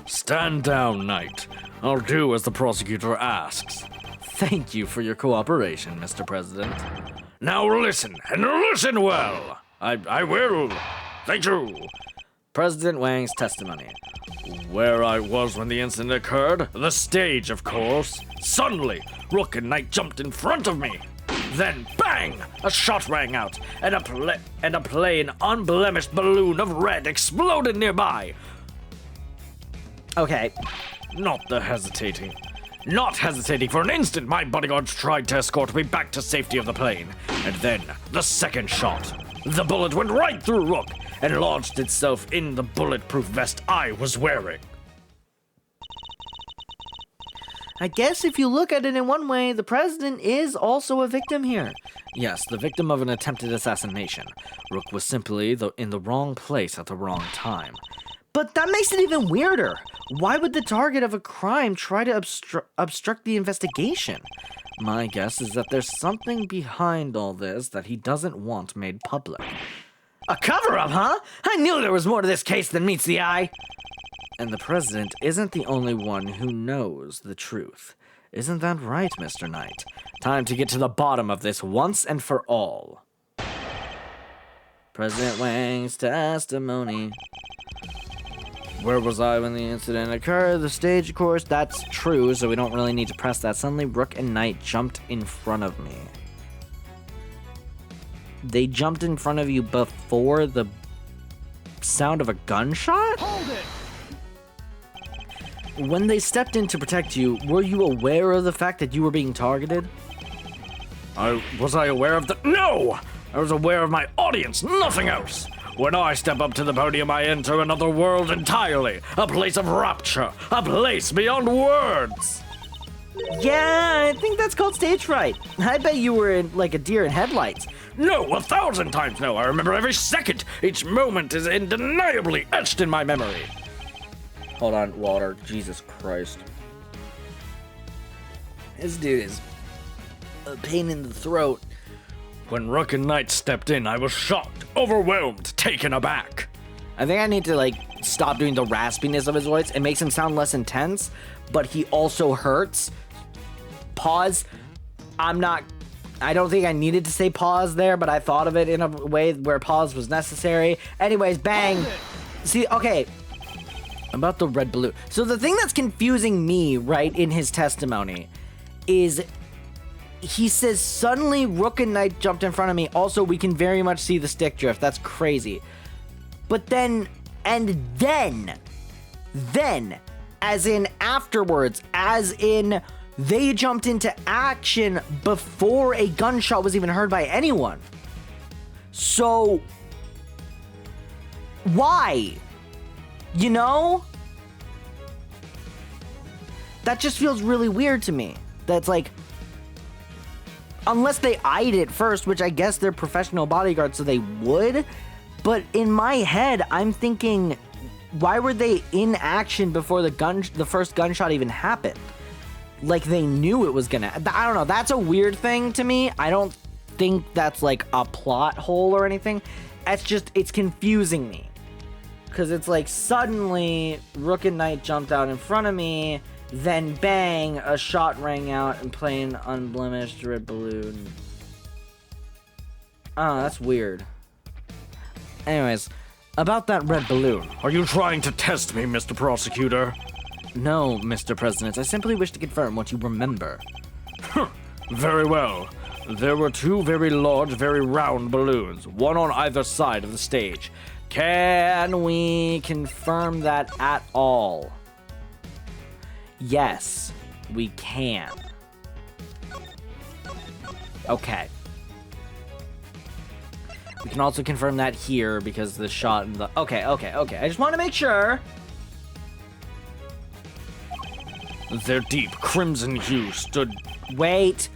Stand down, Knight. I'll do as the prosecutor asks. Thank you for your cooperation, Mr. President. Now listen, and listen well. I will. Thank you. President Wang's testimony. Where I was when the incident occurred? The stage, of course. Suddenly, Rook and Knight jumped in front of me. Then, bang! A shot rang out, and a plain, unblemished balloon of red exploded nearby. Okay. Not hesitating for an instant, my bodyguards tried to escort me back to safety of the plane. And then, the second shot. The bullet went right through Rook and lodged itself in the bulletproof vest I was wearing. I guess if you look at it in one way, the president is also a victim here. Yes, the victim of an attempted assassination. Rook was simply in the wrong place at the wrong time. But that makes it even weirder. Why would the target of a crime try to obstruct the investigation? My guess is that there's something behind all this that he doesn't want made public. A cover-up, huh? I knew there was more to this case than meets the eye. And the president isn't the only one who knows the truth. Isn't that right, Mr. Knight? Time to get to the bottom of this once and for all. President Wang's testimony. Where was I when the incident occurred? The stage, of course, that's true, so we don't really need to press that. Suddenly, Rook and Knight jumped in front of me. They jumped in front of you before the sound of a gunshot? Hold it! When they stepped in to protect you, were you aware of the fact that you were being targeted? Was I aware of the... No! I was aware of my audience, nothing else. When I step up to the podium, I enter another world entirely. A place of rapture. A place beyond words. Yeah, I think that's called stage fright. I bet you were in, like a deer in headlights. No, 1,000 times no. I remember every second. Each moment is undeniably etched in my memory. Hold on, water. Jesus Christ. This dude is a pain in the throat. When Rook and Knight stepped in, I was shocked, overwhelmed, taken aback. I think I need to, like, stop doing the raspiness of his voice. It makes him sound less intense, but he also hurts. Pause. I don't think I needed to say pause there, but I thought of it in a way where pause was necessary. Anyways, bang. See, okay. About the red balloon. So the thing that's confusing me, right, in his testimony is he says suddenly Rook and Knight jumped in front of me. Also, we can very much see the stick drift. That's crazy. But then, as in afterwards, as in they jumped into action before a gunshot was even heard by anyone. So, why? You know? That just feels really weird to me. That's like, unless they eyed it first, which I guess they're professional bodyguards, so they would. But in my head, I'm thinking, why were they in action before the first gunshot even happened? Like they knew it was gonna. I don't know. That's a weird thing to me. I don't think that's like a plot hole or anything. It's confusing me. Because it's like suddenly Rook and Knight jumped out in front of me, Then bang, a shot rang out and plain unblemished red balloon. Oh, that's weird. Anyways, about that red balloon. Are you trying to test me, Mr. Prosecutor? No, Mr. President, I simply wish to confirm what you remember. Very well. There were two very large, very round balloons, one on either side of the stage. Can we confirm that at all? Yes, we can. Okay. We can also confirm that here because the shot in the... Okay. I just want to make sure. Their deep crimson hue stood... Wait.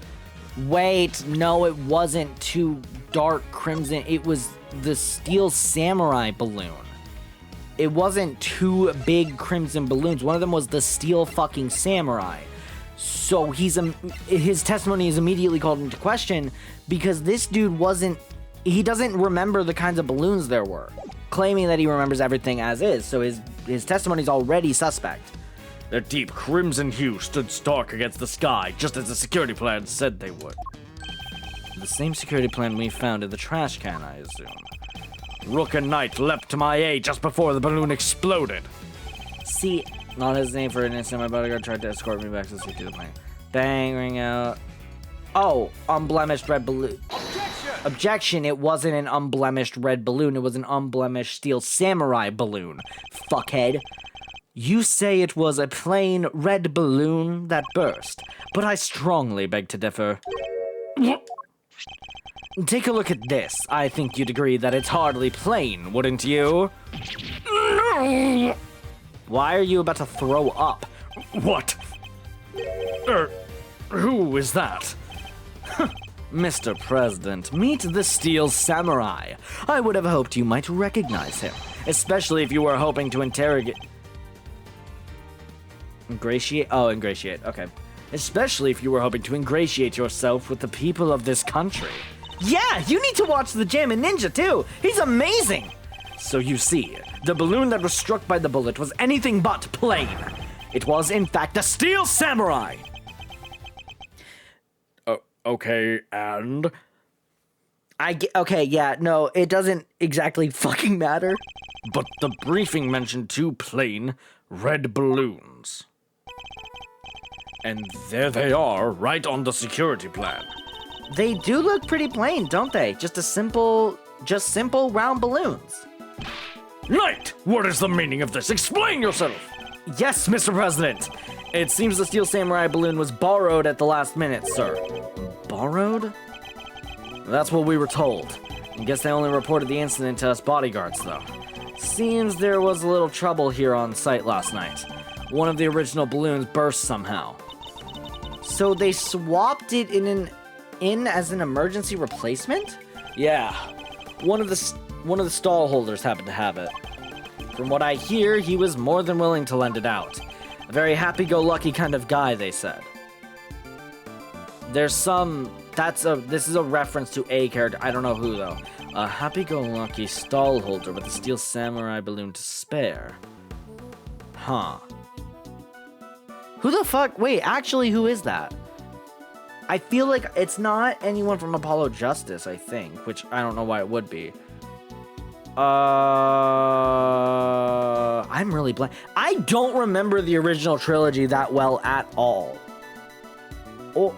No, it wasn't too dark crimson. It was the Steel Samurai balloon. It wasn't two big crimson balloons. One of them was the Steel fucking Samurai. So his testimony is immediately called into question because this dude he doesn't remember the kinds of balloons there were, claiming that he remembers everything as is. So his testimony is already suspect. Their deep crimson hue stood stark against the sky, just as the security plan said they would. The same security plan we found in the trash can, I assume. Rook and Knight leapt to my aid just before the balloon exploded. See, not his name for an instant, my bodyguard tried to escort me back to the security plane. Bang, ring out. Oh, unblemished red balloon. Objection, it wasn't an unblemished red balloon, it was an unblemished Steel Samurai balloon. Fuckhead. You say it was a plain red balloon that burst, but I strongly beg to differ. Take a look at this. I think you'd agree that it's hardly plain, wouldn't you? Why are you about to throw up? What? Who is that? Mr. President, meet the Steel Samurai. I would have hoped you might recognize him, especially if you were hoping to interrogate... Ingratiate? Oh, ingratiate. Okay. Especially if you were hoping to ingratiate yourself with the people of this country. Yeah, you need to watch the Jammin' Ninja too. He's amazing. So you see, the balloon that was struck by the bullet was anything but plain. It was, in fact, a Steel Samurai. Okay, and? Okay, yeah, no, it doesn't exactly fucking matter. But the briefing mentioned two plain red balloons. And there they are, right on the security plan. They do look pretty plain, don't they? Just simple round balloons. Knight, what is the meaning of this? Explain yourself! Yes, Mr. President. It seems the Steel Samurai balloon was borrowed at the last minute, sir. Borrowed? That's what we were told. I guess they only reported the incident to us bodyguards, though. Seems there was a little trouble here on site last night. One of the original balloons burst somehow. So they swapped it in as an emergency replacement? Yeah. One of the stall holders happened to have it. From what I hear, he was more than willing to lend it out. A very happy-go-lucky kind of guy, they said. This is a reference to a character, I don't know who though. A happy-go-lucky stall holder with a Steel Samurai balloon to spare. Huh. Who the fuck? Wait, actually, who is that? I feel like it's not anyone from Apollo Justice, I think, which I don't know why it would be. I'm really blank. I don't remember the original trilogy that well at all. Oh,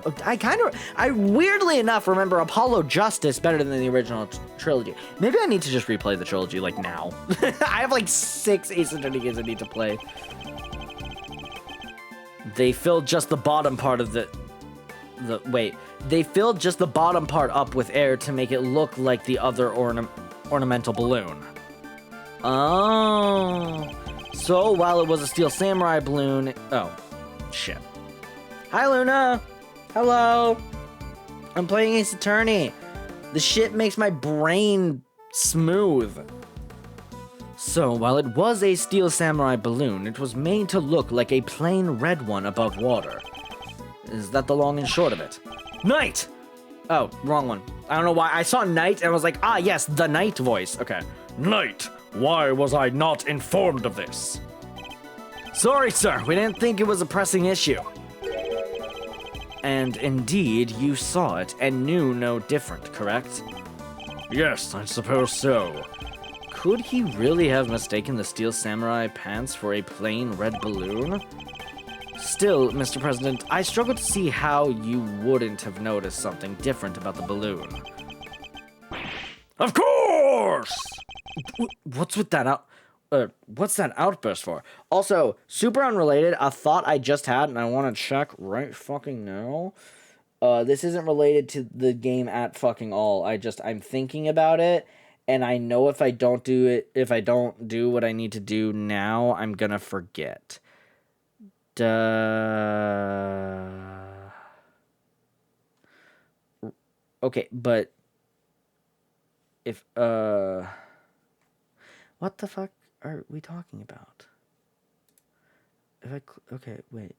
I weirdly enough remember Apollo Justice better than the original trilogy. Maybe I need to just replay the trilogy like now. I have like 6 Ace Attorney games I need to play. They filled just the bottom part of they filled just the bottom part up with air to make it look like the other ornamental balloon. Oh. So while it was a Steel Samurai balloon... Oh. Shit. Hi, Luna. Hello. I'm playing Ace Attorney. The shit makes my brain smooth. So, while it was a Steel Samurai balloon, it was made to look like a plain red one above water. Is that the long and short of it? Knight! Oh, wrong one. I don't know why. I saw Knight and I was like, ah, yes, the Knight voice. Okay. Knight, why was I not informed of this? Sorry, sir. We didn't think it was a pressing issue. And indeed, you saw it and knew no different, correct? Yes, I suppose so. Could he really have mistaken the steel samurai pants for a plain red balloon? Still, Mr. President, I struggle to see how you wouldn't have noticed something different about the balloon. Of course! What's with that what's that outburst for? Also, super unrelated, a thought I just had and I want to check right fucking now. This isn't related to the game at fucking all. I'm thinking about it, and I know if I don't do what I need to do now, I'm gonna forget. Okay, but if what the fuck are we talking about? Okay, wait.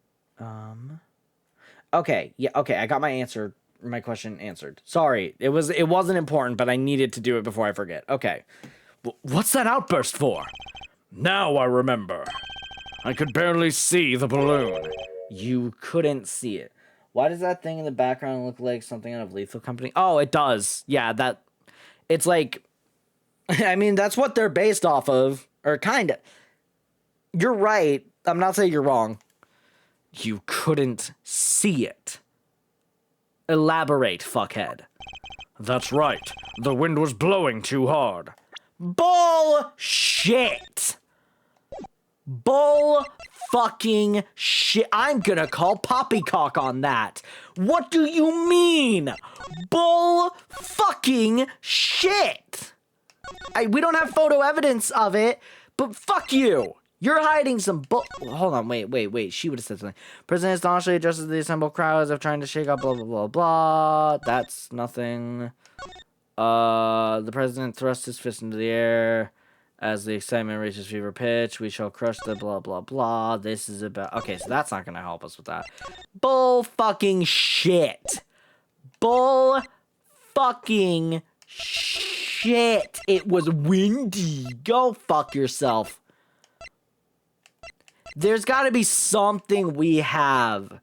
Okay, yeah, okay, I got my question answered. Sorry, it wasn't important, but I needed to do it before I forget. Okay. What's that outburst for? Now I remember. I could barely see the balloon. You couldn't see it. Why does that thing in the background look like something out of Lethal Company? Oh, it does. Yeah, it's like, I mean, that's what they're based off of, or kind of. You're right. I'm not saying you're wrong. You couldn't see it. Elaborate, fuckhead. That's right. The wind was blowing too hard. Bullshit. Bull fucking shit. I'm gonna call poppycock on that. What do you mean? Bull fucking shit. We don't have photo evidence of it, but fuck you. You're hiding some Hold on, wait. She would have said something. President astonishingly addresses the assembled crowd as if trying to shake up blah, blah, blah, blah. That's nothing. The president thrusts his fist into the air. As the excitement reaches fever pitch, we shall crush the blah, blah, blah. This is about... Okay, so that's not going to help us with that. Bull fucking shit. Bull fucking shit. It was windy. Go fuck yourself. There's got to be something we have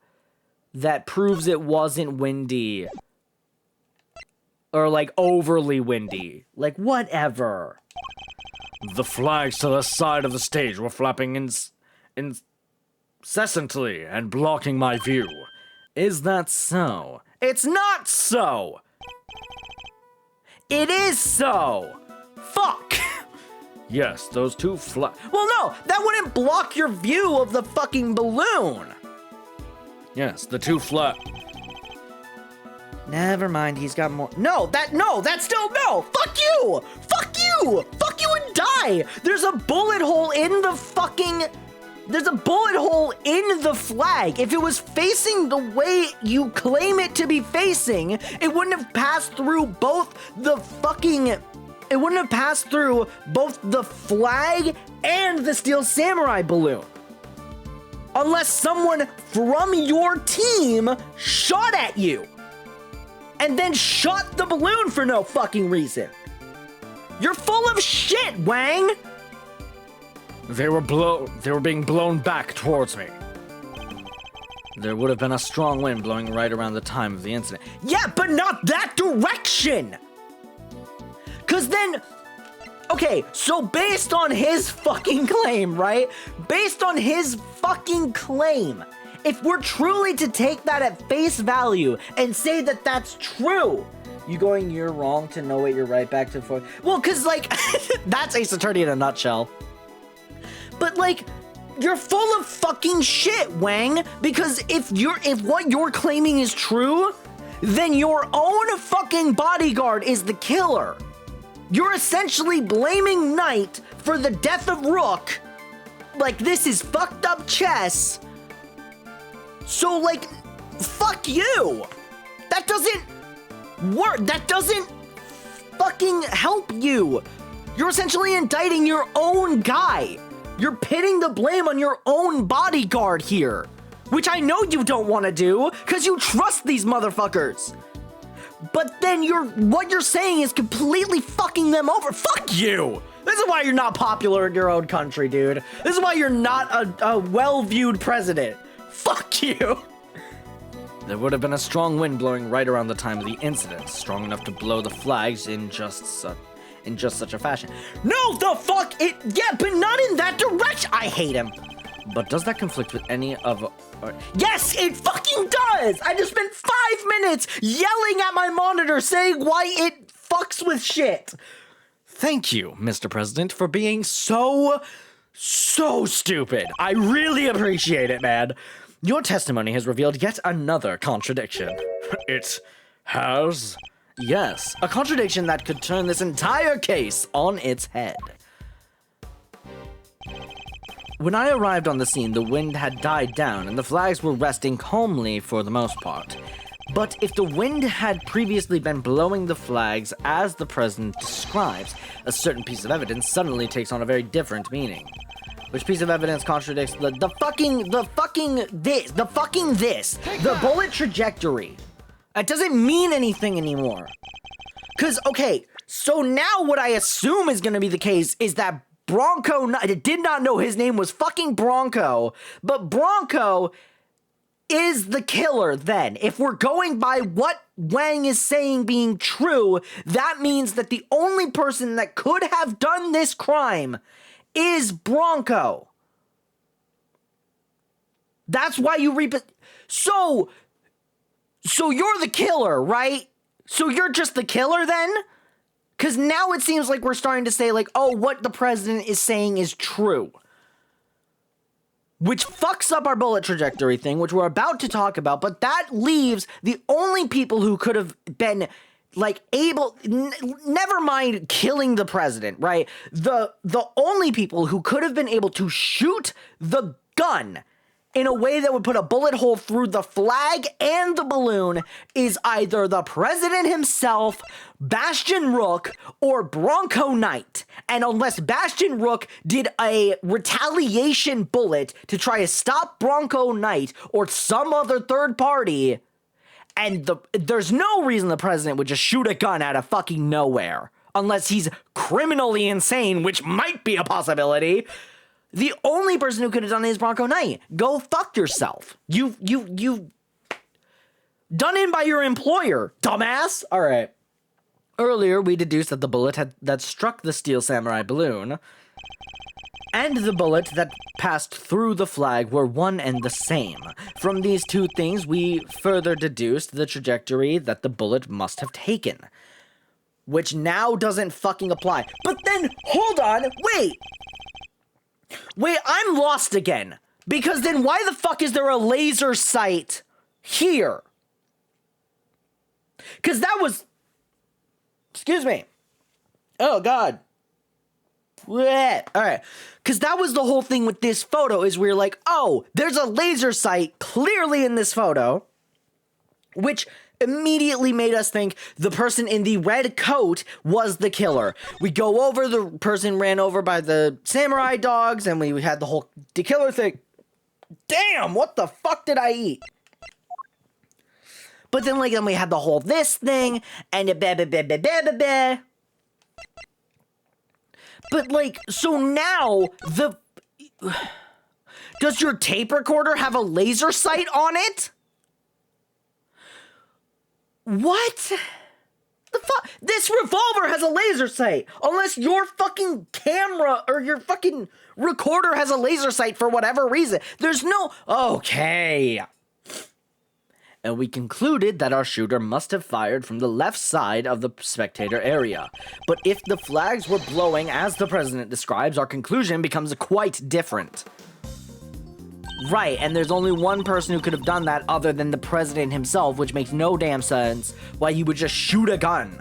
that proves it wasn't windy. Or, like, overly windy. Like, whatever. The flags to the side of the stage were flapping incessantly and blocking my view. Is that so? It's not so! It is so! Fuck! Yes, those two Well, no! That wouldn't block your view of the fucking balloon! Yes, the two Never mind, he's got more. No, that's still no! Fuck you! Fuck you! Fuck you and die! There's a bullet hole in the fucking... There's a bullet hole in the flag. If it was facing the way you claim it to be facing, it wouldn't have passed through both the fucking... It wouldn't have passed through both the flag and the Steel Samurai balloon. Unless someone from your team shot at you. And then shot the balloon for no fucking reason. You're full of shit, Wang! They were being blown back towards me. There would have been a strong wind blowing right around the time of the incident. Yeah, but not that direction! Cause then... Okay, so based on his fucking claim, right? Based on his fucking claim... If we're truly to take that at face value and say that that's true, you're wrong to know it, you're right back to forth. Well, because, like, that's Ace Attorney in a nutshell. But, like, you're full of fucking shit, Wang, because if what you're claiming is true, then your own fucking bodyguard is the killer. You're essentially blaming Knight for the death of Rook. Like, this is fucked up chess. So, like, fuck you! That doesn't work. That doesn't fucking help you. You're essentially indicting your own guy. You're pitting the blame on your own bodyguard here. Which I know you don't want to do, because you trust these motherfuckers. But then what you're saying is completely fucking them over. Fuck you! This is why you're not popular in your own country, dude. This is why you're not a well-viewed president. Fuck you. There would have been a strong wind blowing right around the time of the incident, strong enough to blow the flags in just such a fashion. No, the fuck it. Yeah, but not in that direction. I hate him. But does that conflict with any of... Yes, it fucking does. I just spent 5 minutes yelling at my monitor saying why it fucks with shit. Thank you, Mr. President, for being so stupid. I really appreciate it, man. Your testimony has revealed yet another contradiction. It has? Yes, a contradiction that could turn this entire case on its head. When I arrived on the scene, the wind had died down and the flags were resting calmly for the most part. But if the wind had previously been blowing the flags as the president describes, a certain piece of evidence suddenly takes on a very different meaning. Which piece of evidence contradicts the bullet trajectory? It doesn't mean anything anymore. Cause, okay, so now what I assume is gonna be the case is that Bronco, I did not know his name was fucking Bronco, but Bronco is the killer then. If we're going by what Wang is saying being true, that means that the only person that could have done this crime is Bronco. That's why you So you're the killer, right? So you're just the killer then? Because now it seems like we're starting to say, like, oh, what the president is saying is true. Which fucks up our bullet trajectory thing, which we're about to talk about, but that leaves the only people who could have been, like, able, never mind killing the president, right? The only people who could have been able to shoot the gun in a way that would put a bullet hole through the flag and the balloon is either the president himself, Bastion Rook, or Bronco Knight. And unless Bastion Rook did a retaliation bullet to try to stop Bronco Knight or some other third party, and there's no reason the president would just shoot a gun out of fucking nowhere. Unless he's criminally insane, which might be a possibility. The only person who could have done it is Bronco Knight. Go fuck yourself. You done in by your employer, dumbass. All right. Earlier, we deduced that the bullet that struck the Steel Samurai balloon and the bullet that passed through the flag were one and the same. From these two things, we further deduced the trajectory that the bullet must have taken, which now doesn't fucking apply. But then, hold on, Wait, I'm lost again. Because then why the fuck is there a laser sight here? Because that was... Excuse me. Oh, God. Alright. Because that was the whole thing with this photo, is we're like, oh, there's a laser sight clearly in this photo, which immediately made us think the person in the red coat was the killer. We go over, the person ran over by the samurai dogs, and we had the whole killer thing. Damn, what the fuck did I eat? But then, like, then we had the whole this thing, and But, like, so now, does your tape recorder have a laser sight on it? What? The fuck? This revolver has a laser sight. Unless your fucking camera or your fucking recorder has a laser sight for whatever reason. There's no... Okay. And we concluded that our shooter must have fired from the left side of the spectator area. But if the flags were blowing as the president describes, our conclusion becomes quite different. Right, and there's only one person who could have done that other than the president himself, which makes no damn sense why he would just shoot a gun.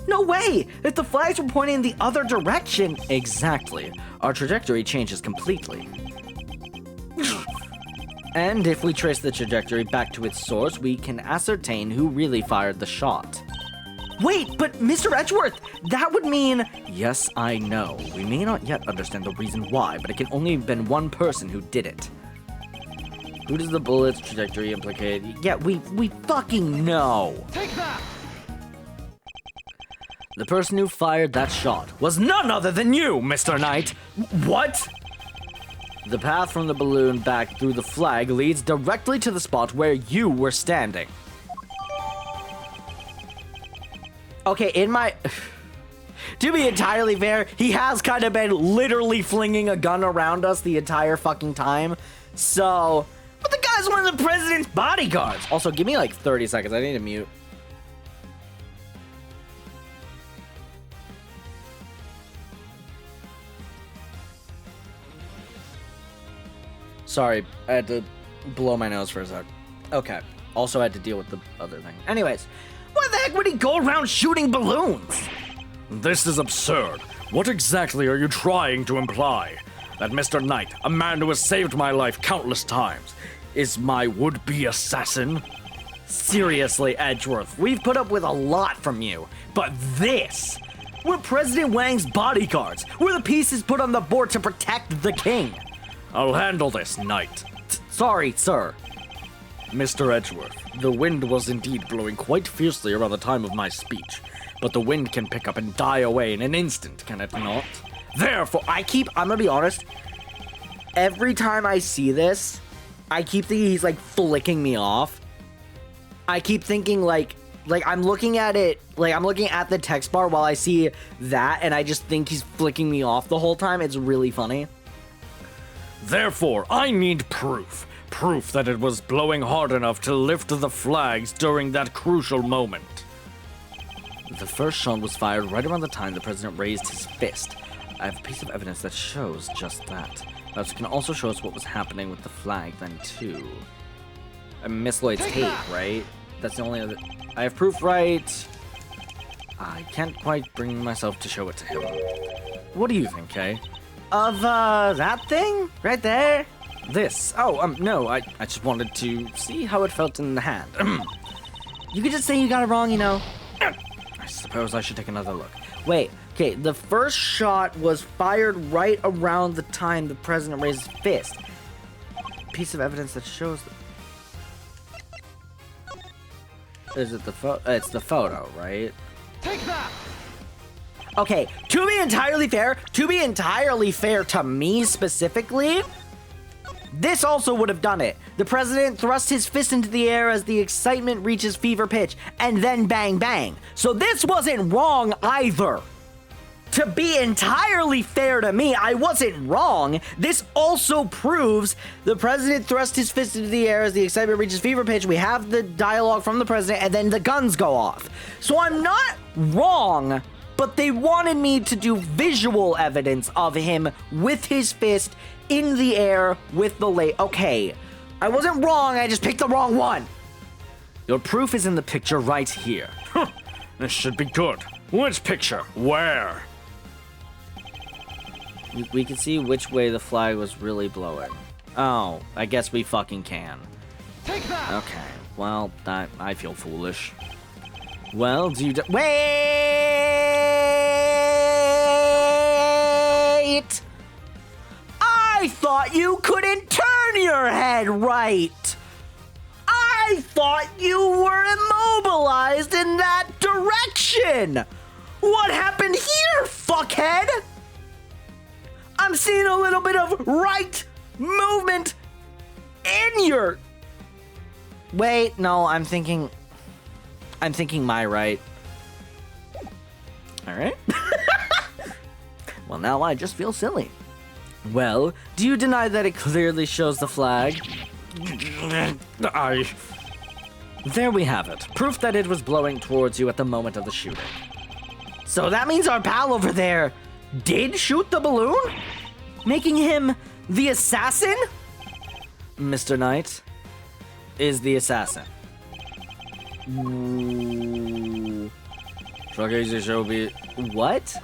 No way! If the flags were pointing in the other direction... Exactly. Our trajectory changes completely. And if we trace the trajectory back to its source, we can ascertain who really fired the shot. Wait, but Mr. Edgeworth, that would mean... Yes, I know. We may not yet understand the reason why, but it can only have been one person who did it. Who does the bullet's trajectory implicate? Yeah, we fucking know. Take that! The person who fired that shot was none other than you, Mr. Knight. What? The path from the balloon back through the flag leads directly to the spot where you were standing. Okay, in my... To be entirely fair, he has kind of been literally flinging a gun around us the entire fucking time. So... But the guy's one of the president's bodyguards. Also, give me like 30 seconds. I need to mute. Sorry, I had to blow my nose for a sec. Okay. Also had to deal with the other thing. Anyways, why the heck would he go around shooting balloons? This is absurd. What exactly are you trying to imply? That Mr. Knight, a man who has saved my life countless times, is my would-be assassin? Seriously, Edgeworth, we've put up with a lot from you, but this... We're President Wang's bodyguards. We're the pieces put on the board to protect the king. I'll handle this, Knight. Sorry, sir. Mr. Edgeworth, the wind was indeed blowing quite fiercely around the time of my speech, but the wind can pick up and die away in an instant, can it not? Therefore, I'm gonna be honest, every time I see this, I keep thinking he's like flicking me off. I keep thinking like I'm looking at it, like I'm looking at the text bar while I see that, and I just think he's flicking me off the whole time. It's really funny. Therefore, I need proof. Proof that it was blowing hard enough to lift the flags during that crucial moment. The first shot was fired right around the time the president raised his fist. I have a piece of evidence that shows just that. Perhaps it can also show us what was happening with the flag then, too. Miss Lloyd's tape, right? That's the only other... I have proof, right? I can't quite bring myself to show it to him. What do you think, Kay? Of, that thing? Right there? This. Oh, no, I just wanted to see how it felt in the hand. You could just say you got it wrong, you know. I suppose I should take another look. Wait, okay, the first shot was fired right around the time the president raised his fist. Piece of evidence that shows... Is it the photo? It's the photo, right? Take that! Okay, to be entirely fair to me specifically, this also would have done it. The president thrust his fist into the air as the excitement reaches fever pitch, and then bang bang. So this wasn't wrong either. To be entirely fair to me, I wasn't wrong. This also proves the president thrust his fist into the air as the excitement reaches fever pitch. We have the dialogue from the president, and then the guns go off. So I'm not wrong, but they wanted me to do visual evidence of him with his fist in the air with the light. Okay, I wasn't wrong, I just picked the wrong one. Your proof is in the picture right here. This should be good. Which picture? Where? We can see which way the flag was really blowing. Oh, I guess we fucking can. Take that! Okay, well, I feel foolish. Well, do you... Wait! I thought you couldn't turn your head right! I thought you were immobilized in that direction! What happened here, fuckhead? I'm seeing a little bit of right movement in your... Wait, no, I'm thinking my right. All right. Well, now I just feel silly. Well, do you deny that it clearly shows the flag? There we have it. Proof that it was blowing towards you at the moment of the shooting. So that means our pal over there did shoot the balloon? Making him the assassin? Mr. Knight is the assassin. Ooh. What?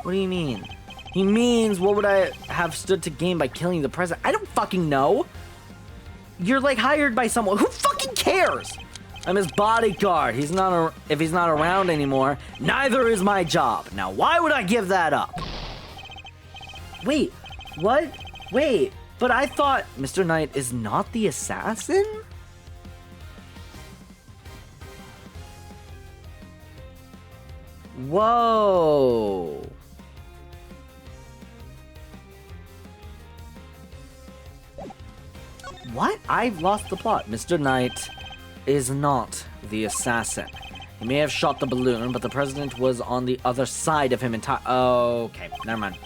What do you mean? He means, what would I have stood to gain by killing the president? I don't fucking know. You're like hired by someone. Who fucking cares? I'm his bodyguard. If he's not around anymore, neither is my job. Now, why would I give that up? Wait, what? Wait, but I thought Mr. Knight is not the assassin? Whoa. What? I've lost the plot. Mr. Knight is not the assassin. He may have shot the balloon, but the president was on the other side of him okay, never mind.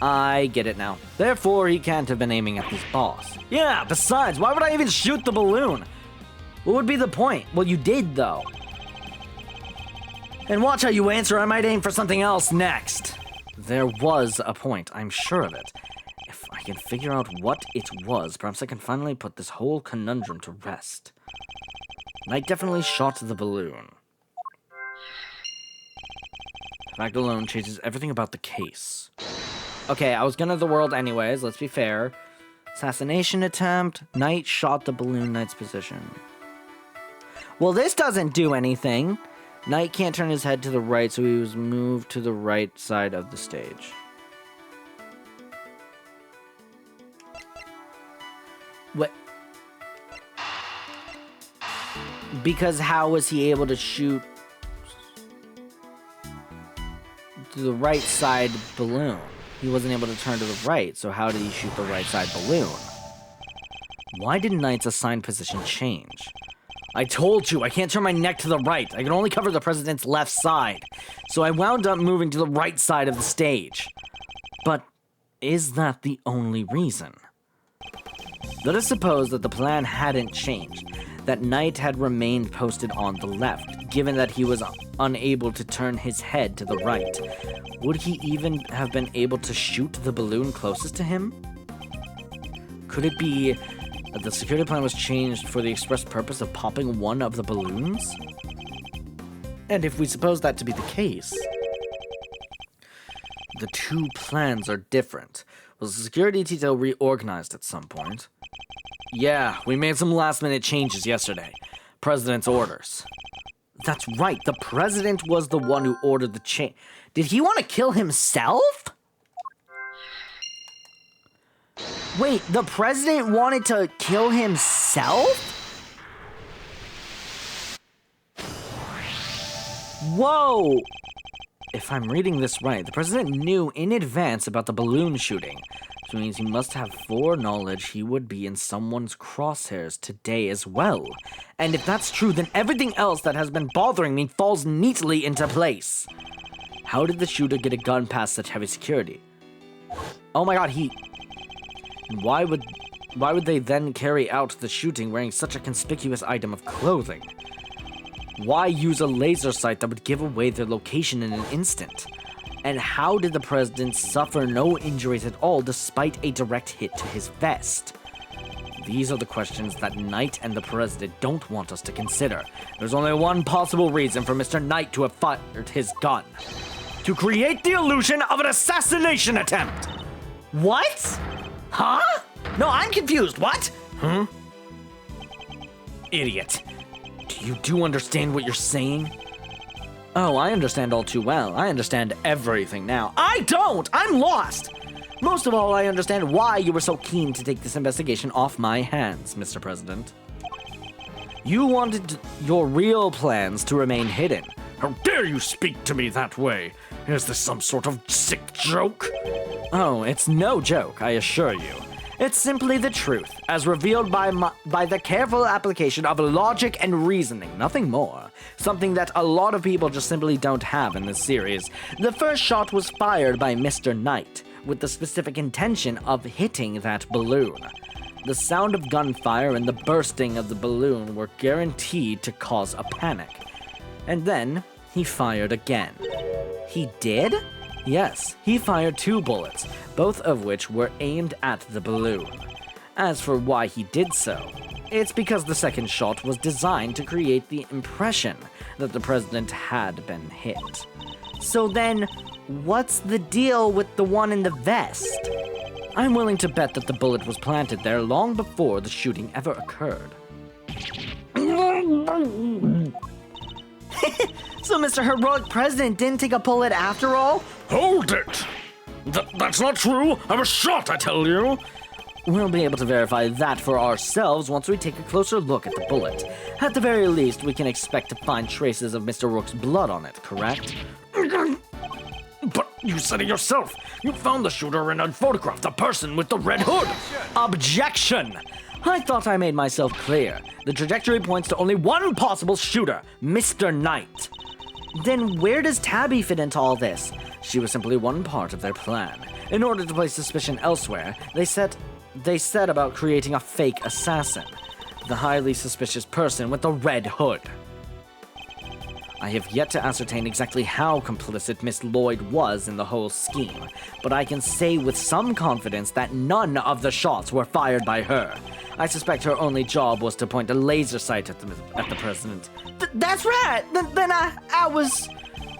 I get it now. Therefore, he can't have been aiming at his boss. Yeah, besides, why would I even shoot the balloon? What would be the point? Well, you did, though. And watch how you answer, I might aim for something else next. There was a point, I'm sure of it. If I can figure out what it was, perhaps I can finally put this whole conundrum to rest. Knight definitely shot the balloon. The fact alone changes everything about the case. Okay, I was gonna the world anyways, let's be fair. Assassination attempt, Knight shot the balloon, Knight's position. Well, this doesn't do anything. Knight can't turn his head to the right, so he was moved to the right side of the stage. What? Because how was he able to shoot the right side balloon? He wasn't able to turn to the right, so how did he shoot the right side balloon? Why did Knight's assigned position change? I told you, I can't turn my neck to the right. I can only cover the president's left side. So I wound up moving to the right side of the stage. But is that the only reason? Let us suppose that the plan hadn't changed, that Knight had remained posted on the left, given that he was unable to turn his head to the right. Would he even have been able to shoot the balloon closest to him? Could it be that the security plan was changed for the express purpose of popping one of the balloons? And if we suppose that to be the case, the two plans are different. Was the security detail reorganized at some point? Yeah, we made some last-minute changes yesterday. President's orders. That's right, the president was the one who ordered the change. Did he want to kill himself? Wait, the president wanted to kill himself? Whoa! If I'm reading this right, the president knew in advance about the balloon shooting, which means he must have foreknowledge he would be in someone's crosshairs today as well. And if that's true, then everything else that has been bothering me falls neatly into place. How did the shooter get a gun past such heavy security? Oh my god, Why would they then carry out the shooting wearing such a conspicuous item of clothing? Why use a laser sight that would give away their location in an instant? And how did the president suffer no injuries at all despite a direct hit to his vest? These are the questions that Knight and the president don't want us to consider. There's only one possible reason for Mr. Knight to have fired his gun. To create the illusion of an assassination attempt! What? Huh? No, I'm confused. What? Idiot. Do you understand what you're saying? Oh, I understand all too well. I understand everything now. I don't! I'm lost! Most of all, I understand why you were so keen to take this investigation off my hands, Mr. President. You wanted your real plans to remain hidden. How dare you speak to me that way? Is this some sort of sick joke? Oh, it's no joke, I assure you. It's simply the truth, as revealed by the careful application of logic and reasoning, nothing more. Something that a lot of people just simply don't have in this series. The first shot was fired by Mr. Knight, with the specific intention of hitting that balloon. The sound of gunfire and the bursting of the balloon were guaranteed to cause a panic. And then, he fired again. He did? Yes, he fired 2 bullets, both of which were aimed at the balloon. As for why he did so, it's because the second shot was designed to create the impression that the president had been hit. So then, what's the deal with the one in the vest? I'm willing to bet that the bullet was planted there long before the shooting ever occurred. So Mr. Heroic President didn't take a bullet after all? Hold it! That's not true! I was shot, I tell you! We'll be able to verify that for ourselves once we take a closer look at the bullet. At the very least, we can expect to find traces of Mr. Rook's blood on it, correct? But you said it yourself. You found the shooter and had photographed the person with the red hood. Objection! I thought I made myself clear. The trajectory points to only one possible shooter, Mr. Knight. Then where does Tabby fit into all this? She was simply one part of their plan. In order to place suspicion elsewhere, they set about creating a fake assassin. The highly suspicious person with the red hood. I have yet to ascertain exactly how complicit Miss Lloyd was in the whole scheme, but I can say with some confidence that none of the shots were fired by her. I suspect her only job was to point a laser sight at the president. That's right! Then I was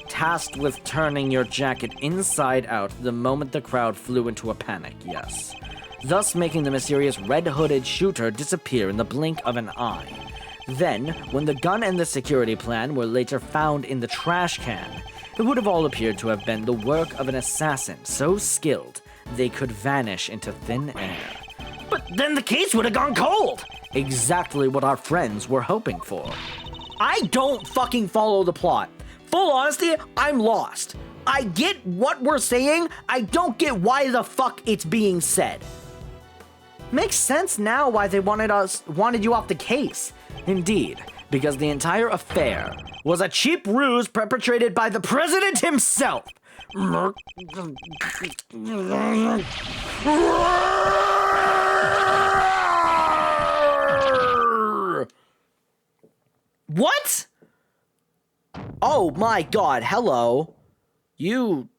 tasked with turning your jacket inside out the moment the crowd flew into a panic, yes. Thus making the mysterious red-hooded shooter disappear in the blink of an eye. Then, when the gun and the security plan were later found in the trash can, it would have all appeared to have been the work of an assassin so skilled they could vanish into thin air. But then the case would have gone cold! Exactly what our friends were hoping for. I don't fucking follow the plot. Full honesty, I'm lost. I get what we're saying, I don't get why the fuck it's being said. Makes sense now why they wanted you off the case. Indeed, because the entire affair was a cheap ruse perpetrated by the president himself. What? Oh my god, hello. You...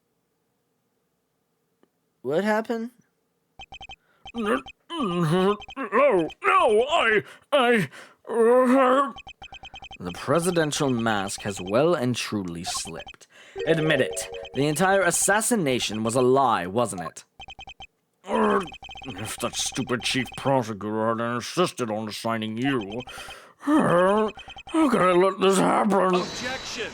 What happened? No, I... The presidential mask has well and truly slipped. Admit it, the entire assassination was a lie, wasn't it? If that stupid chief prosecutor had insisted on assigning you, how could I let this happen? Objection!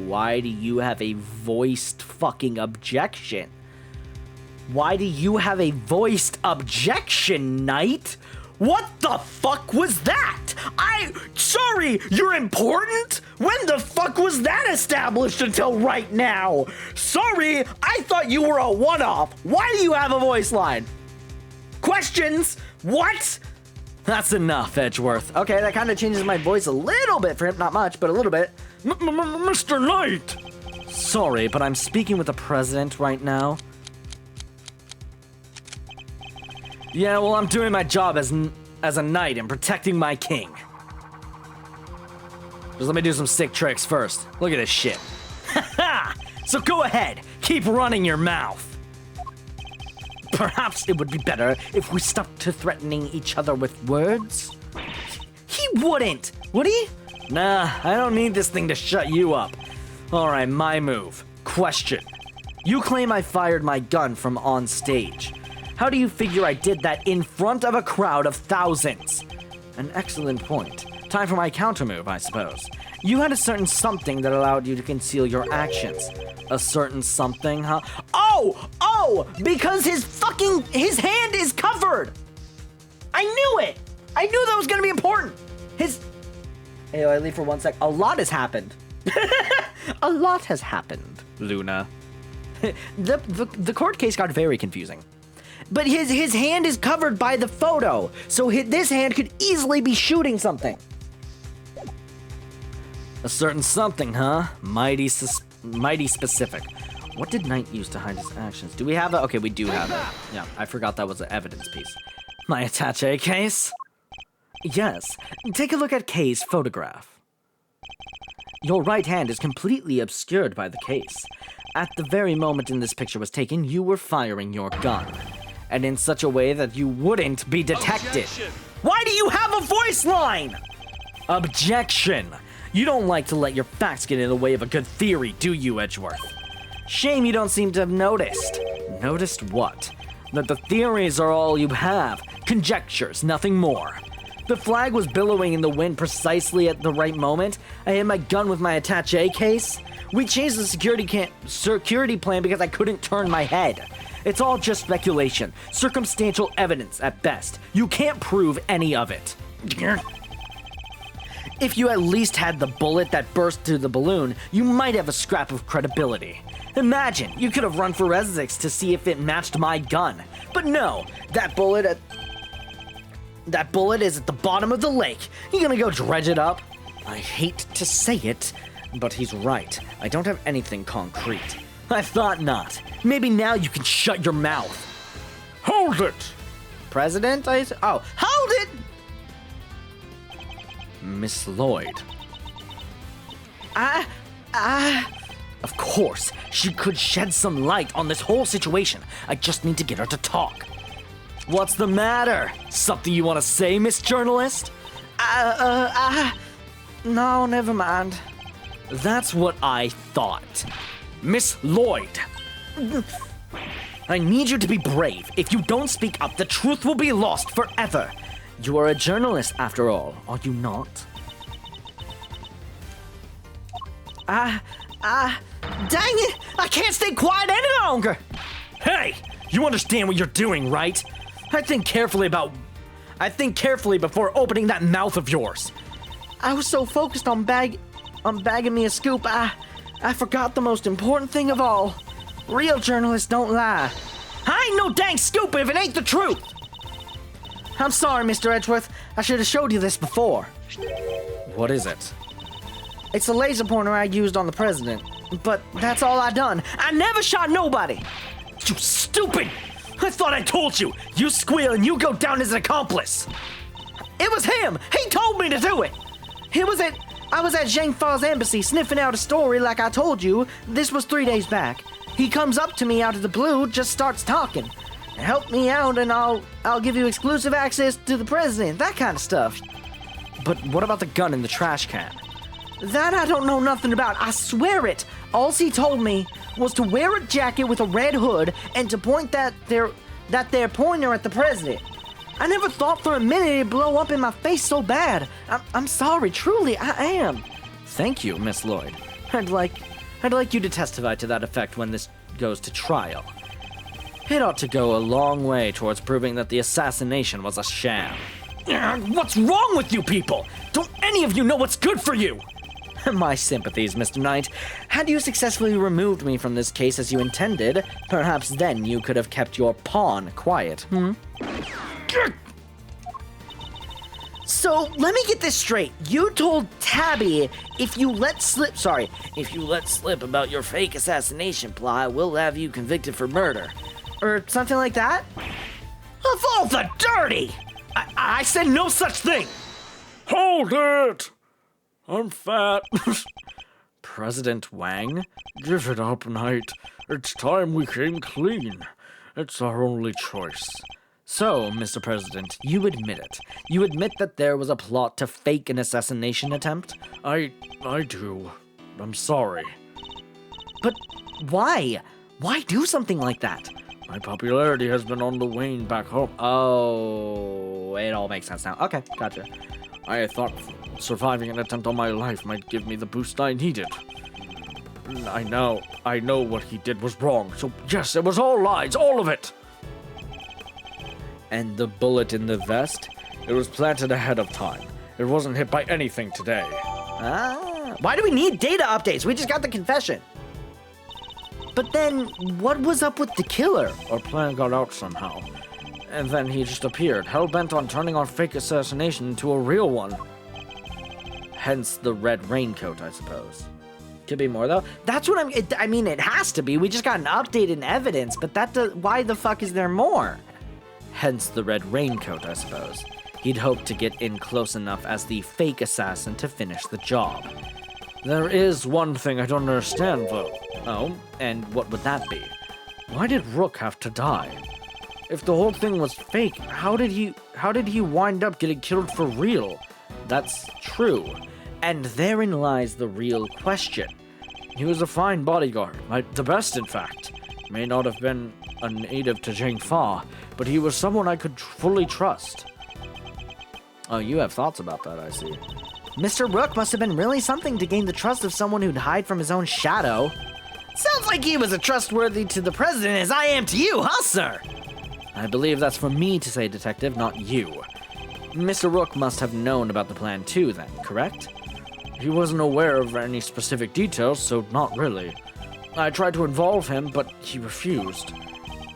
Why do you have a voiced fucking objection? Why do you have a voiced objection, Knight? What the fuck was that? Sorry, you're important? When the fuck was that established until right now? Sorry, I thought you were a one-off. Why do you have a voice line? Questions? What? That's enough, Edgeworth. Okay, that kind of changes my voice a little bit for him. Not much, but a little bit. Mr. Knight! Sorry, but I'm speaking with the president right now. Yeah, well, I'm doing my job as a knight and protecting my king. Just let me do some sick tricks first. Look at this shit. Ha! So go ahead, keep running your mouth. Perhaps it would be better if we stuck to threatening each other with words? He wouldn't, would he? Nah, I don't need this thing to shut you up. Alright, my move. Question. You claim I fired my gun from on stage. How do you figure I did that in front of a crowd of thousands? An excellent point. Time for my countermove, I suppose. You had a certain something that allowed you to conceal your actions. A certain something, huh? Oh, because his hand is covered. I knew it. I knew that was gonna be important. Hey, I leave for 1 sec. A lot has happened. A lot has happened, Luna. The court case got very confusing. But his hand is covered by the photo, so this hand could easily be shooting something. A certain something, huh? Mighty specific. What did Knight use to hide his actions? Do we have it? Okay, we do have it. Yeah, I forgot that was an evidence piece. My attaché case? Yes. Take a look at Kay's photograph. Your right hand is completely obscured by the case. At the very moment in this picture was taken, you were firing your gun. And in such a way that you wouldn't be detected. Objection. Why do you have a voice line? Objection. You don't like to let your facts get in the way of a good theory, do you, Edgeworth? Shame you don't seem to have noticed. Noticed what? That the theories are all you have. Conjectures, nothing more. The flag was billowing in the wind precisely at the right moment. I had my gun with my attaché case. We changed the security plan because I couldn't turn my head. It's all just speculation, circumstantial evidence at best. You can't prove any of it. If you at least had the bullet that burst through the balloon, you might have a scrap of credibility. Imagine, you could have run forensics to see if it matched my gun. But no, that bullet is at the bottom of the lake. You gonna go dredge it up? I hate to say it, but he's right. I don't have anything concrete. I thought not. Maybe now you can shut your mouth. Hold it! President, hold it! Miss Lloyd. Of course, she could shed some light on this whole situation. I just need to get her to talk. What's the matter? Something you want to say, Miss Journalist? No, never mind. That's what I thought. Miss Lloyd. I need you to be brave. If you don't speak up, the truth will be lost forever. You are a journalist, after all, are you not? Dang it! I can't stay quiet any longer! Hey! You understand what you're doing, right? I think carefully before opening that mouth of yours. I was so focused on bagging me a scoop, I forgot the most important thing of all. Real journalists don't lie. I ain't no dang scoop if it ain't the truth! I'm sorry, Mr. Edgeworth. I should have showed you this before. What is it? It's the laser pointer I used on the president. But that's all I done. I never shot nobody! You stupid! I thought I told you! You squeal and you go down as an accomplice! It was him! He told me to do it! I was at Zhang Fa's embassy sniffing out a story like I told you. This was 3 days back. He comes up to me out of the blue, just starts talking. Help me out and I'll give you exclusive access to the president, that kind of stuff. But what about the gun in the trash can? That I don't know nothing about, I swear it. All he told me was to wear a jacket with a red hood and to point that there pointer at the president. I never thought for a minute it'd blow up in my face so bad. I'm sorry, truly, I am. Thank you, Miss Lloyd. I'd like you to testify to that effect when this goes to trial. It ought to go a long way towards proving that the assassination was a sham. What's wrong with you people? Don't any of you know what's good for you? My sympathies, Mr. Knight. Had you successfully removed me from this case as you intended, perhaps then you could have kept your pawn quiet, So, let me get this straight. You told Tabby if you let slip about your fake assassination plot, we'll have you convicted for murder. Or something like that? Of all the dirty! I said no such thing! Hold it! I'm fat. President Wang? Give it up, Knight. It's time we came clean. It's our only choice. So, Mr. President, you admit it. You admit that there was a plot to fake an assassination attempt? I do. I'm sorry. But why? Why do something like that? My popularity has been on the wane back home. Oh, it all makes sense now. Okay, gotcha. I thought surviving an attempt on my life might give me the boost I needed. I know what he did was wrong, so yes, it was all lies, all of it! And the bullet in the vest? It was planted ahead of time. It wasn't hit by anything today. Why do we need data updates? We just got the confession. But then, what was up with the killer? Our plan got out somehow. And then he just appeared, hell-bent on turning our fake assassination into a real one. Hence the red raincoat, I suppose. Could be more, though. That's what I mean, it has to be. We just got an update in evidence, but why the fuck is there more? Hence the red raincoat, I suppose. He'd hoped to get in close enough as the fake assassin to finish the job. There is one thing I don't understand, though. Oh, and what would that be? Why did Rook have to die? If the whole thing was fake, how did he wind up getting killed for real? That's true. And therein lies the real question. He was a fine bodyguard, the best in fact. May not have been a native to Zhang Fa, but he was someone I could fully trust. Oh, you have thoughts about that, I see. Mr. Rook must have been really something to gain the trust of someone who'd hide from his own shadow. Sounds like he was as trustworthy to the president as I am to you, huh, sir? I believe that's for me to say, Detective, not you. Mr. Rook must have known about the plan too, then, correct? He wasn't aware of any specific details, so not really. I tried to involve him, but he refused.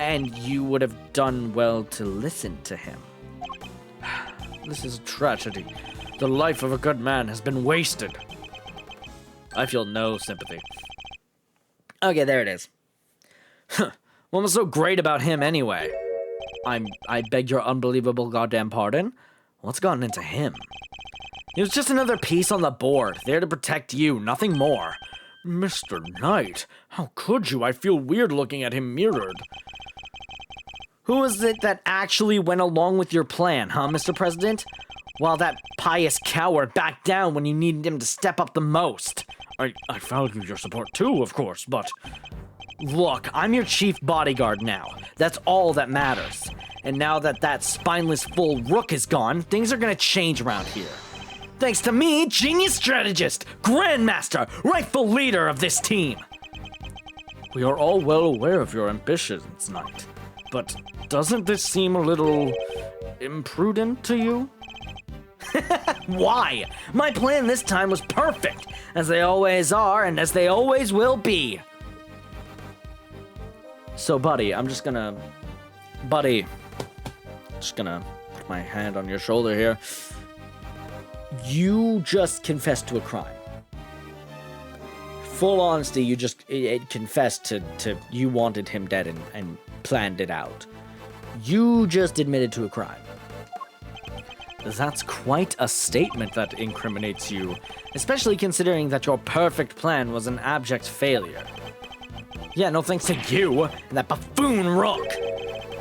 And you would have done well to listen to him. This is a tragedy. The life of a good man has been wasted. I feel no sympathy. Okay, there it is. What was so great about him anyway? I beg your unbelievable goddamn pardon? What's gotten into him? He was just another piece on the board, there to protect you, nothing more. Mr. Knight, how could you? I feel weird looking at him mirrored. Who was it that actually went along with your plan, huh, Mr. President? While that pious coward backed down when you needed him to step up the most. I value your support too, of course, but... Look, I'm your chief bodyguard now. That's all that matters. And now that spineless fool Rook is gone, things are gonna change around here. Thanks to me, genius strategist, grandmaster, rightful leader of this team. We are all well aware of your ambitions, Knight. But doesn't this seem a little imprudent to you? Why? My plan this time was perfect, as they always are and as they always will be. So, buddy, just gonna put my hand on your shoulder here. You just confessed to a crime. Full honesty, you just confessed to you wanted him dead and planned it out. You just admitted to a crime. That's quite a statement that incriminates you, especially considering that your perfect plan was an abject failure. Yeah, no thanks to you and that buffoon Rook.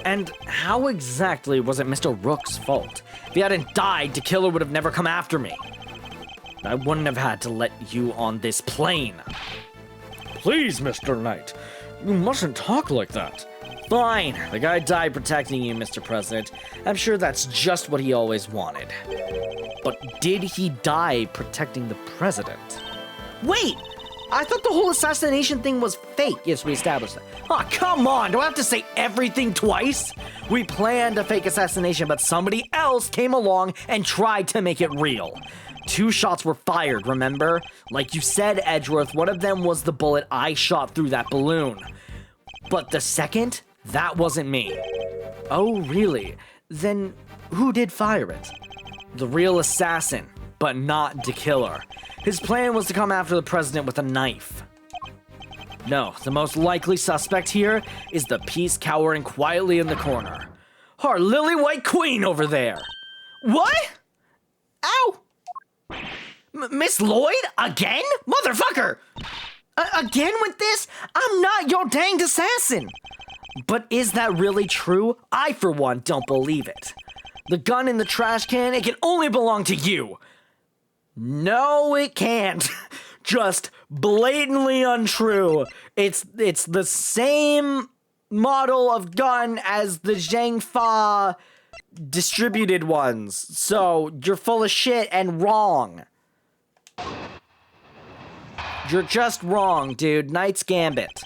And how exactly was it Mr. Rook's fault? If he hadn't died, the killer would have never come after me. I wouldn't have had to let you on this plane. Please, Mr. Knight, you mustn't talk like that. Fine. The guy died protecting you, Mr. President. I'm sure that's just what he always wanted. But did he die protecting the president? Wait! I thought the whole assassination thing was fake. Yes, we established that. Oh, come on! Do I have to say everything twice? We planned a fake assassination, but somebody else came along and tried to make it real. 2 shots were fired, remember? Like you said, Edgeworth, one of them was the bullet I shot through that balloon. But the second? That wasn't me. Oh, really? Then who did fire it? The real assassin, but not the killer. His plan was to come after the president with a knife. No, the most likely suspect here is the piece cowering quietly in the corner. Our lily white queen over there. What? Ow! Miss Lloyd? Again? Motherfucker! Again with this? I'm not your danged assassin! But is that really true? I, for one, don't believe it. The gun in the trash can, it can only belong to you. No, it can't. Just blatantly untrue. It's the same model of gun as the Zhang Fa distributed ones. So, you're full of shit and wrong. You're just wrong, dude. Knight's Gambit.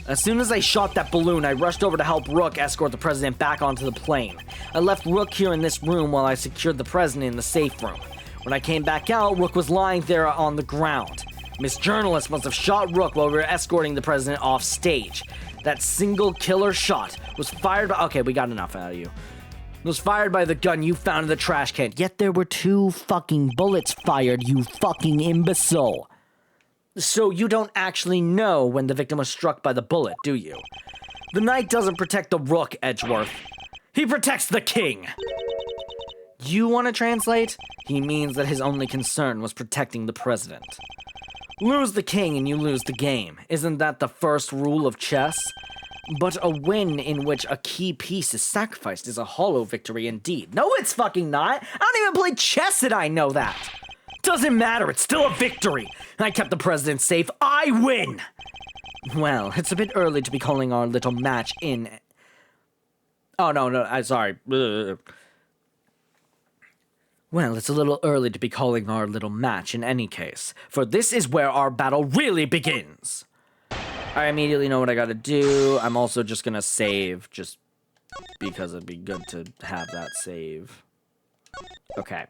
As soon as I shot that balloon, I rushed over to help Rook escort the president back onto the plane. I left Rook here in this room while I secured the president in the safe room. When I came back out, Rook was lying there on the ground. Miss Journalist must have shot Rook while we were escorting the president off stage. That single killer shot was fired by... Okay, we got enough out of you. It was fired by the gun you found in the trash can. Yet there were 2 fucking bullets fired, you fucking imbecile. So you don't actually know when the victim was struck by the bullet, do you? The knight doesn't protect the Rook, Edgeworth. He protects the king. You want to translate? He means that his only concern was protecting the president. Lose the king and you lose the game. Isn't that the first rule of chess? But a win in which a key piece is sacrificed is a hollow victory indeed. No, it's fucking not. I don't even play chess and I know that. Doesn't matter, it's still a victory. I kept the president safe. I win! Well, it's a bit early to be calling our little match in... Oh, no, I'm sorry. Well, it's a little early to be calling our little match in any case, for this is where our battle really begins. I immediately know what I gotta do. I'm also just gonna save, just because it'd be good to have that save. Okay.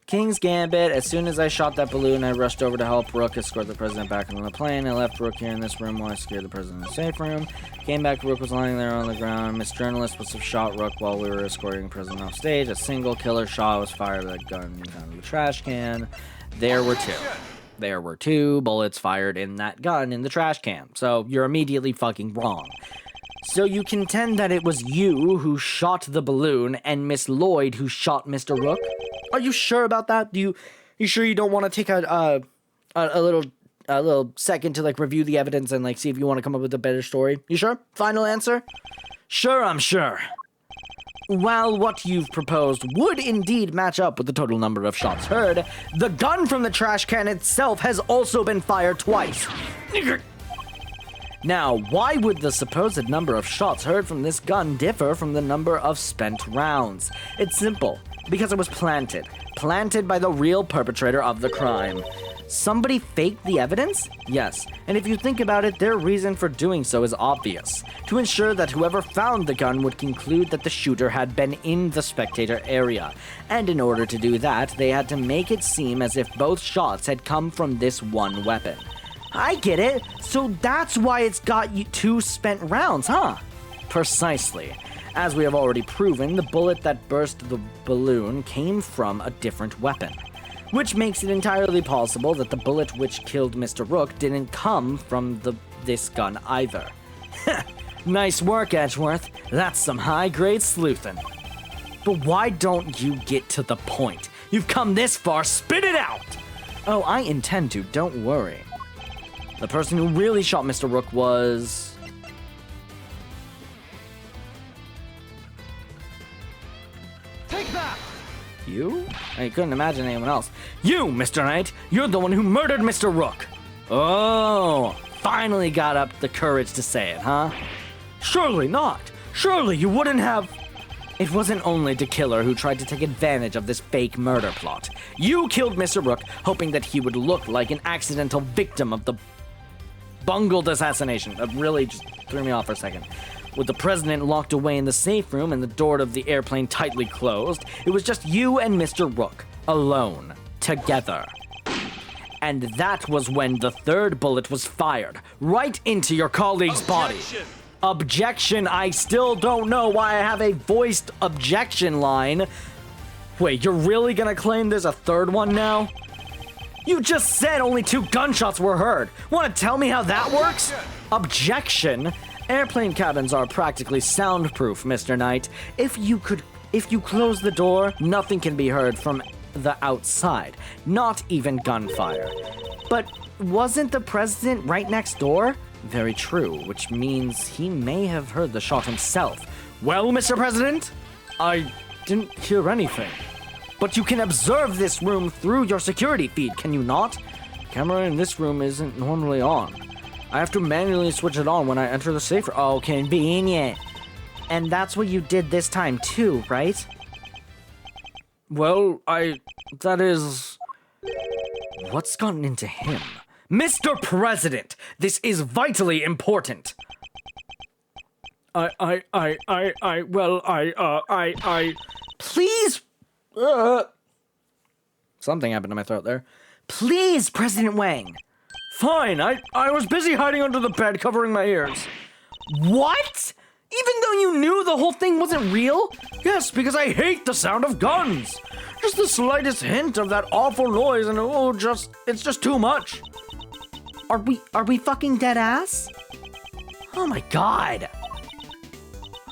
King's Gambit. As soon as I shot that balloon, I rushed over to help Rook escort the president back on the plane. I left Rook here in this room while I secured the president in the safe room. Came back, Rook was lying there on the ground. Miss Journalist must have shot Rook while we were escorting the president off stage. A single killer shot was fired at a gun found in the trash can. There were two. There were 2 bullets fired in that gun in the trash can. So you're immediately fucking wrong. So you contend that it was you who shot the balloon and Miss Lloyd who shot Mr. Rook? Are you sure about that? You sure you don't want to take a little second to like review the evidence and like see if you want to come up with a better story? You sure? Final answer? Sure, I'm sure. While what you've proposed would indeed match up with the total number of shots heard, the gun from the trash can itself has also been fired twice. Now, why would the supposed number of shots heard from this gun differ from the number of spent rounds? It's simple. Because it was planted. Planted by the real perpetrator of the crime. Somebody faked the evidence? Yes. And if you think about it, their reason for doing so is obvious. To ensure that whoever found the gun would conclude that the shooter had been in the spectator area. And in order to do that, they had to make it seem as if both shots had come from this one weapon. I get it. So that's why it's got you 2 spent rounds, huh? Precisely. As we have already proven, the bullet that burst the balloon came from a different weapon. Which makes it entirely possible that the bullet which killed Mr. Rook didn't come from this gun either. Nice work, Edgeworth. That's some high-grade sleuthing. But why don't you get to the point? You've come this far, spit it out! Oh, I intend to, don't worry. The person who really shot Mr. Rook was... You? I couldn't imagine anyone else. You, Mr. Knight! You're the one who murdered Mr. Rook! Oh, finally got up the courage to say it, huh? Surely not! Surely you wouldn't have... It wasn't only the killer who tried to take advantage of this fake murder plot. You killed Mr. Rook, hoping that he would look like an accidental victim of the bungled assassination. That really just threw me off for a second. With the president locked away in the safe room and the door of the airplane tightly closed, it was just you and Mr. Rook, alone, together. And that was when the 3rd bullet was fired, right into your colleague's body. Objection! I still don't know why I have a voiced objection line. Wait, you're really gonna claim there's a 3rd one now? You just said only 2 gunshots were heard. Wanna tell me how that works? Objection? Airplane cabins are practically soundproof, Mr. Knight. If you close the door, nothing can be heard from the outside, not even gunfire. But wasn't the president right next door? Very true, which means he may have heard the shot himself. Well, Mr. President, I didn't hear anything. But you can observe this room through your security feed, can you not? The camera in this room isn't normally on. I have to manually switch it on when I enter the safe room. Oh, convenient. And that's what you did this time too, right? Well, that is... What's gotten into him? Mr. President, this is vitally important. Please... Something happened to my throat there. Please, President Wang. Fine, I was busy hiding under the bed covering my ears. What? Even though you knew the whole thing wasn't real? Yes, because I hate the sound of guns. Just the slightest hint of that awful noise and it's just too much. Are we fucking dead ass? Oh my god.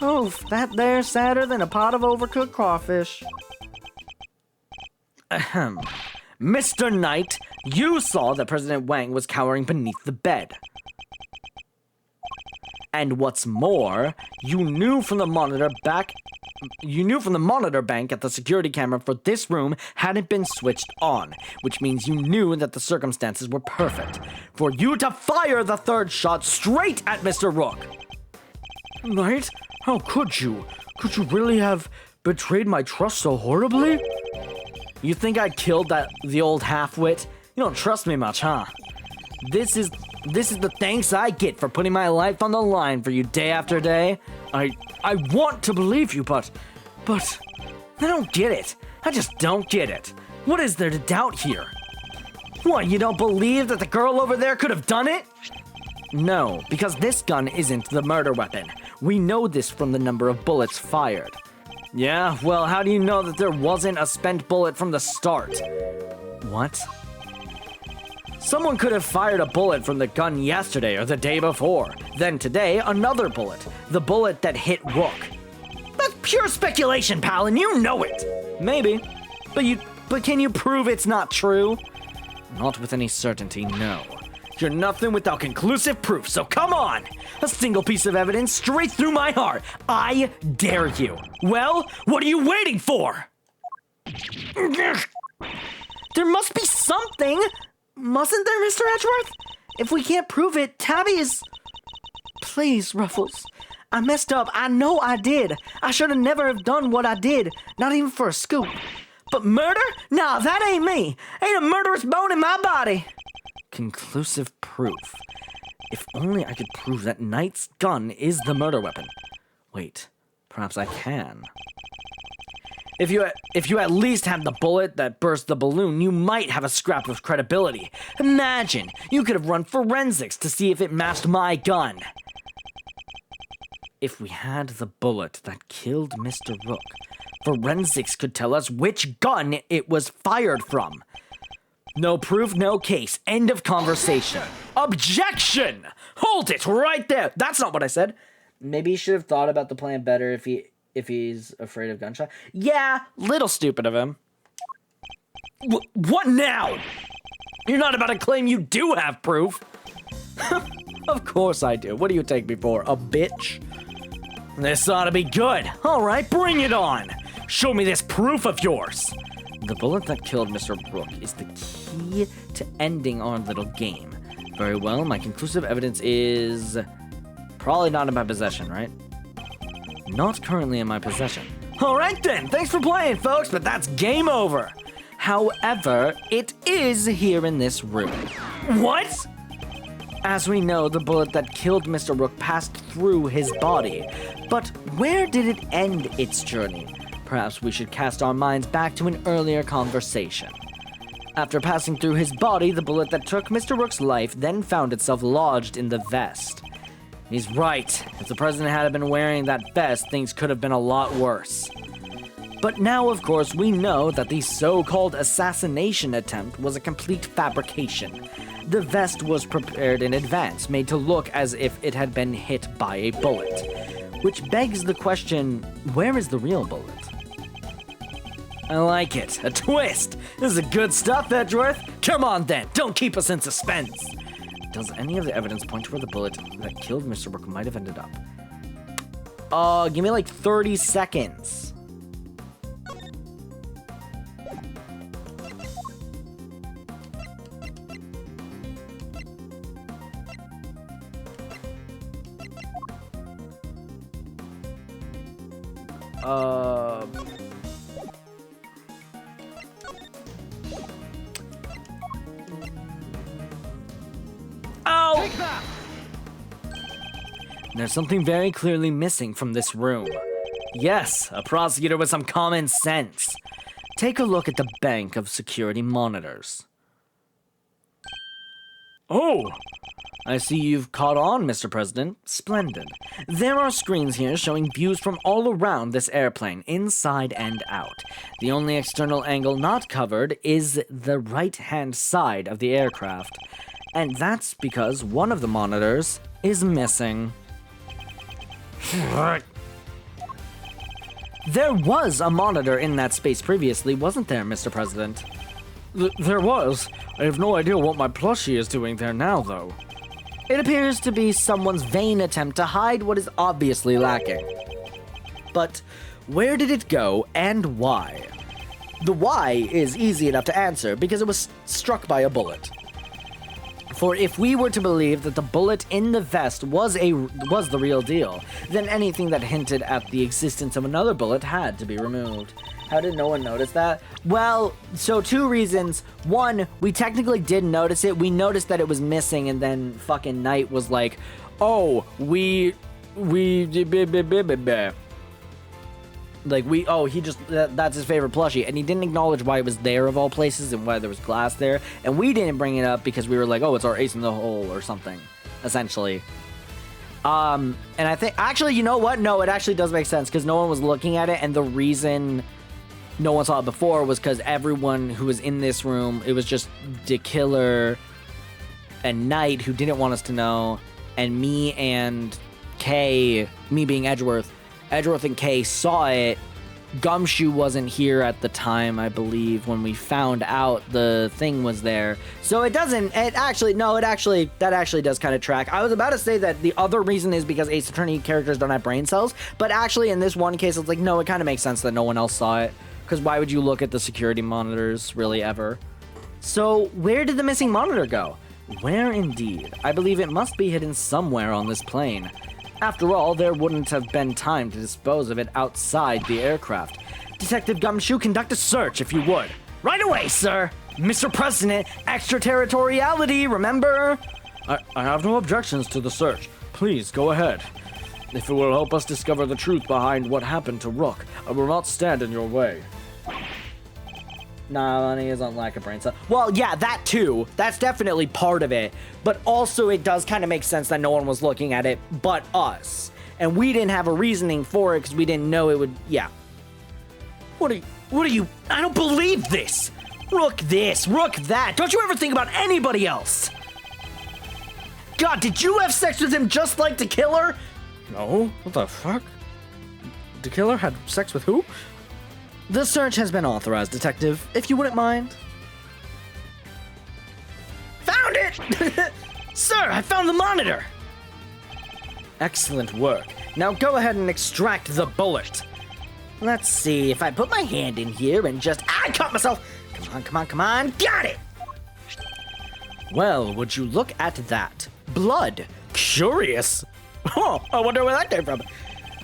Oh, that there's sadder than a pot of overcooked crawfish. Ahem. Mr. Knight, you saw that President Wang was cowering beneath the bed. And what's more, you knew from the monitor bank at the security camera for this room hadn't been switched on, which means you knew that the circumstances were perfect for you to fire the 3rd shot straight at Mr. Rook. Knight, how could you? Could you really have betrayed my trust so horribly? You think I killed the old half-wit? You don't trust me much, huh? This is This is the thanks I get for putting my life on the line for you day after day. I want to believe you, but I don't get it. I just don't get it. What is there to doubt here? What, you don't believe that the girl over there could have done it? No, because this gun isn't the murder weapon. We know this from the number of bullets fired. Yeah, well, how do you know that there wasn't a spent bullet from the start? What? Someone could have fired a bullet from the gun yesterday or the day before. Then today, another bullet. The bullet that hit Rook. That's pure speculation, pal, and you know it. Maybe. But can you prove it's not true? Not with any certainty, no. You're nothing without conclusive proof, so come on! A single piece of evidence straight through my heart. I dare you. Well, what are you waiting for? There must be something! Mustn't there, Mr. Edgeworth? If we can't prove it, Tabby is... Please, Ruffles. I messed up. I know I did. I should have never have done what I did. Not even for a scoop. But murder? Nah, that ain't me. Ain't a murderous bone in my body. Conclusive proof. If only I could prove that Knight's gun is the murder weapon. Wait, perhaps I can. If you at least had the bullet that burst the balloon, you might have a scrap of credibility. Imagine, you could have run forensics to see if it matched my gun. If we had the bullet that killed Mr. Rook, forensics could tell us which gun it was fired from. No proof, no case. End of conversation. Objection! Hold it right there. That's not what I said. Maybe he should have thought about the plan better if he's afraid of gunshot. Yeah, little stupid of him. What now? You're not about to claim you do have proof. Of course I do. What do you take me for, a bitch? This ought to be good. All right, bring it on. Show me this proof of yours. The bullet that killed Mr. Rook is the key to ending our little game. Very well, my conclusive evidence is probably not in my possession, right? Not currently in my possession. All right then, thanks for playing, folks, but that's game over. However, it is here in this room. What? As we know, the bullet that killed Mr. Rook passed through his body. But where did it end its journey? Perhaps we should cast our minds back to an earlier conversation. After passing through his body, the bullet that took Mr. Rook's life then found itself lodged in the vest. He's right. If the president had been wearing that vest, things could have been a lot worse. But now, of course, we know that the so-called assassination attempt was a complete fabrication. The vest was prepared in advance, made to look as if it had been hit by a bullet. Which begs the question, where is the real bullet? I like it. A twist. This is good stuff, Edgeworth. Come on then, don't keep us in suspense. Does any of the evidence point to where the bullet that killed Mr. Rook might have ended up? Give me like 30 seconds. There's something very clearly missing from this room. Yes, a prosecutor with some common sense. Take a look at the bank of security monitors. Oh! I see you've caught on, Mr. President. Splendid. There are screens here showing views from all around this airplane, inside and out. The only external angle not covered is the right-hand side of the aircraft. And that's because one of the monitors is missing. There was a monitor in that space previously, wasn't there, Mr. President? There was. I have no idea what my plushie is doing there now, though. It appears to be someone's vain attempt to hide what is obviously lacking. But where did it go and why? The why is easy enough to answer because it was struck by a bullet. For if we were to believe that the bullet in the vest was the real deal, then anything that hinted at the existence of another bullet had to be removed. How did no one notice that? Well, so 2 reasons. 1, we technically did notice it. We noticed that it was missing, and then fucking Knight was like, oh, that's his favorite plushie, and he didn't acknowledge why it was there of all places and why there was glass there, and we didn't bring it up because we were like, oh, it's our ace in the hole or something, essentially. And I think, actually, you know what? No, it actually does make sense, because no one was looking at it, and the reason no one saw it before was because everyone who was in this room, it was just the killer and Knight who didn't want us to know, and me and Kay, me being Edgeworth and Kay saw it. Gumshoe wasn't here at the time, I believe, when we found out the thing was there. So that actually does kind of track. I was about to say that the other reason is because Ace Attorney characters don't have brain cells, but actually in this one case, it's like, no, it kind of makes sense that no one else saw it, because why would you look at the security monitors, really, ever? So where did the missing monitor go? Where indeed? I believe it must be hidden somewhere on this plane. After all, there wouldn't have been time to dispose of it outside the aircraft. Detective Gumshoe, conduct a search, if you would. Right away, sir! Mr. President, extraterritoriality, remember? I have no objections to the search. Please, go ahead. If it will help us discover the truth behind what happened to Rook, I will not stand in your way. Nah, he doesn't lack a brain cell. Well, yeah, that too. That's definitely part of it. But also, it does kind of make sense that no one was looking at it but us. And we didn't have a reasoning for it because we didn't know it would... Yeah. What are you... I don't believe this! Rook this, Rook that. Don't you ever think about anybody else? God, did you have sex with him just like the killer? No? What the fuck? The killer had sex with who? The search has been authorized, Detective, if you wouldn't mind. Found it! Sir, I found the monitor! Excellent work. Now go ahead and extract the bullet. Let's see, if I put my hand in here and just... I caught myself! Come on, got it! Well, would you look at that? Blood. Curious. Oh, I wonder where that came from.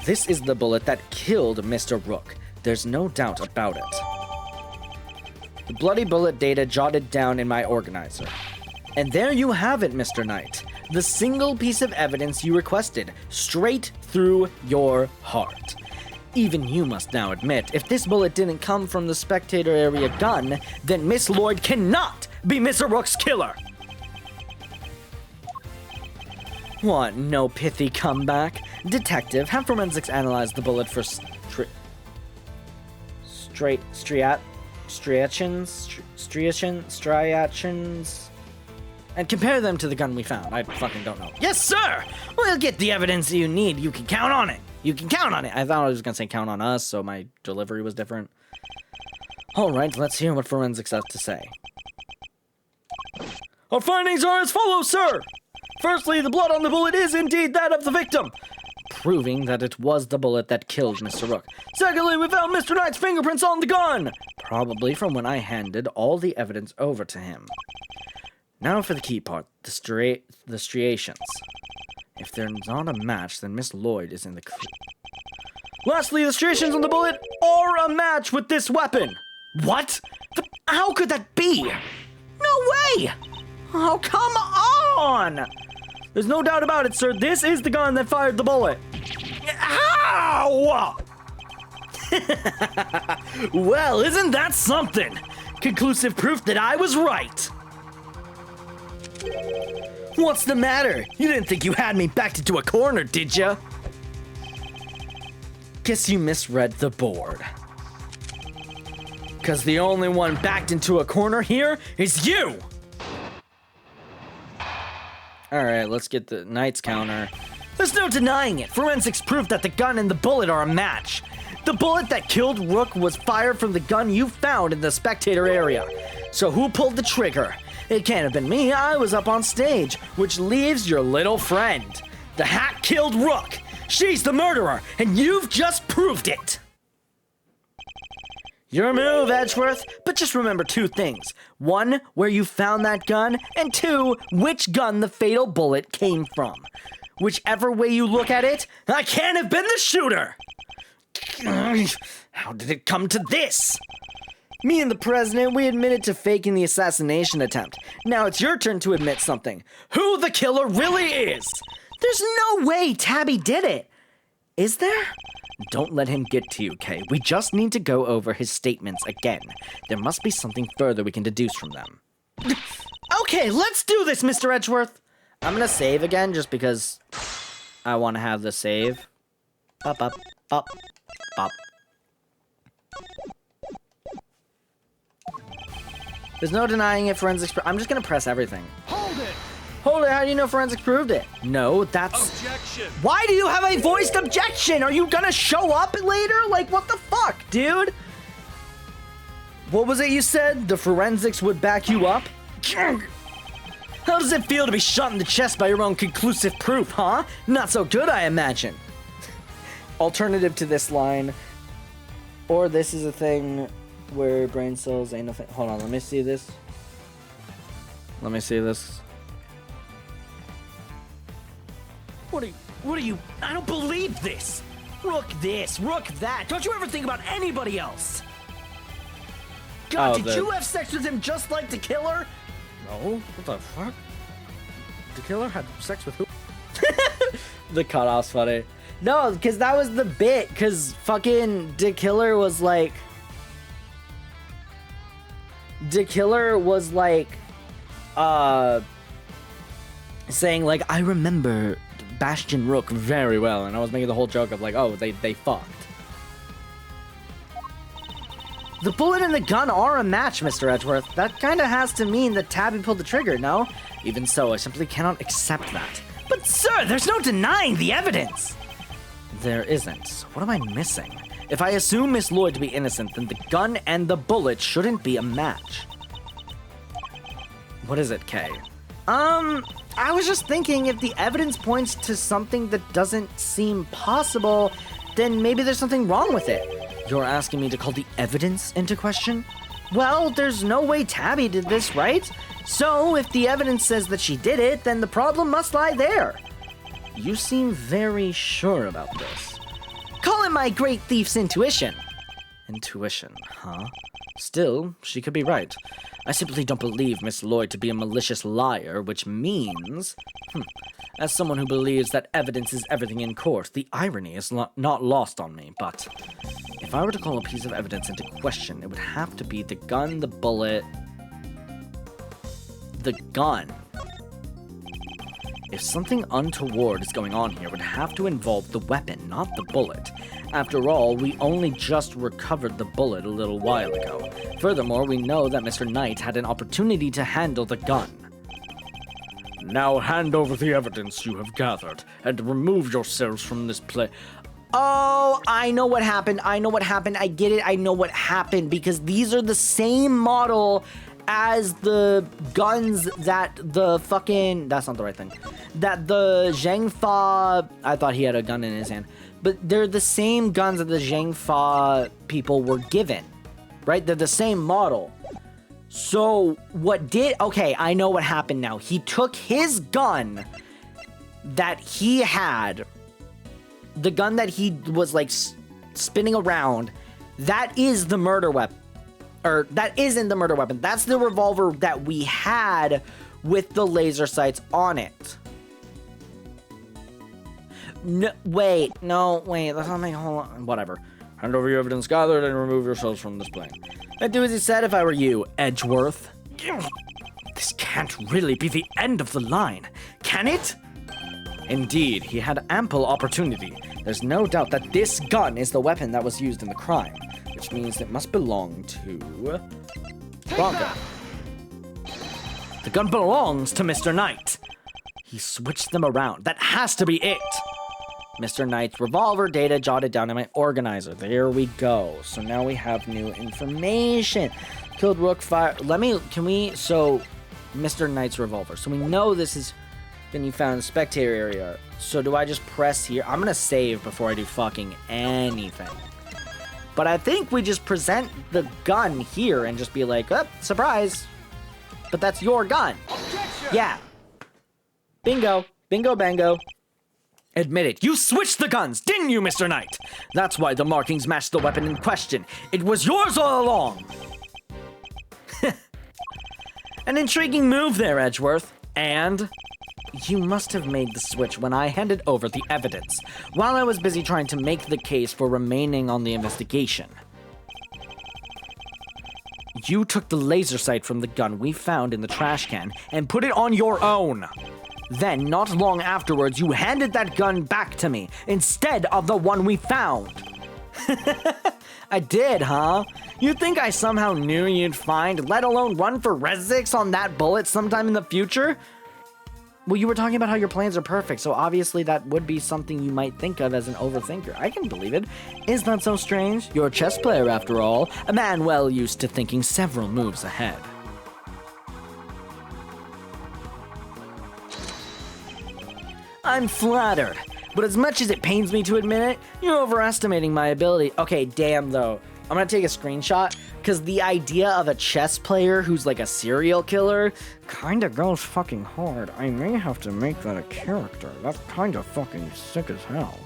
This is the bullet that killed Mr. Rook. There's no doubt about it. The bloody bullet data jotted down in my organizer. And there you have it, Mr. Knight. The single piece of evidence you requested, straight through your heart. Even you must now admit, if this bullet didn't come from the spectator area gun, then Miss Lloyd cannot be Mr. Rook's killer. What, no pithy comeback? Detective, have forensics analyze the bullet for striations, and compare them to the gun we found. I fucking don't know. Yes, sir! We'll get the evidence you need. You can count on it. You can count on it. I thought I was gonna say count on us, so my delivery was different. Alright, let's hear what forensics have to say. Our findings are as follows, sir! Firstly, the blood on the bullet is indeed that of the victim, proving that it was the bullet that killed Mr. Rook. Secondly, we found Mr. Knight's fingerprints on the gun, probably from when I handed all the evidence over to him. Now for the key part, the striations. If they're not a match, then Miss Lloyd is in the Lastly, the striations on the bullet are a match with this weapon. What? How could that be? No way! Oh, come on! There's no doubt about it, sir. This is the gun that fired the bullet. Ow! Well, isn't that something? Conclusive proof that I was right. What's the matter? You didn't think you had me backed into a corner, did ya? Guess you misread the board. 'Cause the only one backed into a corner here is you! Alright, let's get the Knight's counter. There's no denying it. Forensics proved that the gun and the bullet are a match. The bullet that killed Rook was fired from the gun you found in the spectator area. So who pulled the trigger? It can't have been me. I was up on stage, which leaves your little friend. The hack killed Rook. She's the murderer, and you've just proved it. Your move, Edgeworth, but just remember 2 things. 1, where you found that gun, and 2, which gun the fatal bullet came from. Whichever way you look at it, I can't have been the shooter! How did it come to this? Me and the president, we admitted to faking the assassination attempt. Now it's your turn to admit something. Who the killer really is! There's no way Tabby did it! Is there? Don't let him get to you, Kay. We just need to go over his statements again. There must be something further we can deduce from them. Okay, let's do this, Mr. Edgeworth! I'm gonna save again just because I want to have the save. Up, up, up, up. There's no denying it, forensics. I'm just gonna press everything. Hold it! Hold it, how do you know forensics proved it? No, that's... Objection! Why do you have a voiced objection? Are you gonna show up later? Like, what the fuck, dude? What was it you said? The forensics would back you up? How does it feel to be shot in the chest by your own conclusive proof, huh? Not so good, I imagine. Alternative to this line, or this is a thing where brain cells ain't nothing. Hold on, let me see this. Let me see this. What are you? I don't believe this. Rook this, Rook that. Don't you ever think about anybody else? God, did you have sex with him just like the killer? No. What the fuck? The killer had sex with who? The cutoff's funny. No, because that was the bit. Because fucking the killer was like. The killer was like. Saying like, I remember Bastion Rook very well, and I was making the whole joke of like, oh, they fucked. The bullet and the gun are a match, Mr. Edgeworth. That kinda has to mean that Tabby pulled the trigger, no? Even so, I simply cannot accept that. But sir, there's no denying the evidence! There isn't. What am I missing? If I assume Miss Lloyd to be innocent, then the gun and the bullet shouldn't be a match. What is it, Kay? I was just thinking if the evidence points to something that doesn't seem possible, then maybe there's something wrong with it. You're asking me to call the evidence into question? Well, there's no way Tabby did this, right? So, if the evidence says that she did it, then the problem must lie there. You seem very sure about this. Call it my great thief's intuition. Intuition, huh? Still, she could be right. I simply don't believe Miss Lloyd to be a malicious liar, which means... As someone who believes that evidence is everything in court, the irony is not lost on me, but... If I were to call a piece of evidence into question, it would have to be the gun, the bullet... The gun. If something untoward is going on here, it would have to involve the weapon, not the bullet. After all, we only just recovered the bullet a little while ago. Furthermore, we know that Mr. Knight had an opportunity to handle the gun. Now hand over the evidence you have gathered, and remove yourselves from this place. Oh, I know what happened. I know what happened. I get it. I know what happened, because these are the same model as the guns that the fucking... That's not the right thing. That the Zhang Fa... I thought he had a gun in his hand. But they're the same guns that the Zhang Fa people were given. Right? They're the same model. So, what did... Okay, I know what happened now. He took his gun that he had... The gun that he was, like, spinning around. That is the murder weapon. Or, that isn't the murder weapon. That's the revolver that we had with the laser sights on it. No, wait. No, wait. Let's not make a whole lot. Whatever. Hand over your evidence gathered and remove yourselves from this plane. I'd do as he said if I were you, Edgeworth. This can't really be the end of the line, can it? Indeed, he had ample opportunity. There's no doubt that this gun is the weapon that was used in the crime, which means it must belong to... Bronco. The gun belongs to Mr. Knight. He switched them around. That has to be it. Mr. Knight's revolver data jotted down in my organizer. There we go. So now we have new information. Killed Rook fire. So, Mr. Knight's revolver. So we know this is been found in the spectator area. So do I just press here? I'm gonna save before I do fucking anything. But I think we just present the gun here and just be like, oh, surprise. But that's your gun. Objection! Yeah. Bingo. Bingo bango. Admit it, you switched the guns, didn't you, Mr. Knight? That's why the markings matched the weapon in question. It was yours all along. An intriguing move there, Edgeworth. And you must have made the switch when I handed over the evidence, while I was busy trying to make the case for remaining on the investigation. You took the laser sight from the gun we found in the trash can and put it on your own. Then, not long afterwards, you handed that gun back to me instead of the one we found. I did, huh? You think I somehow knew you'd find, let alone run for Resix on that bullet sometime in the future? Well, you were talking about how your plans are perfect, so obviously that would be something you might think of as an overthinker. I can believe it. Is that so strange? You're a chess player, after all. A man well used to thinking several moves ahead. I'm flattered, but as much as it pains me to admit it, you're overestimating my ability. Okay, damn though. I'm gonna take a screenshot, because the idea of a chess player who's like a serial killer kinda goes fucking hard. I may have to make that a character. That's kinda fucking sick as hell.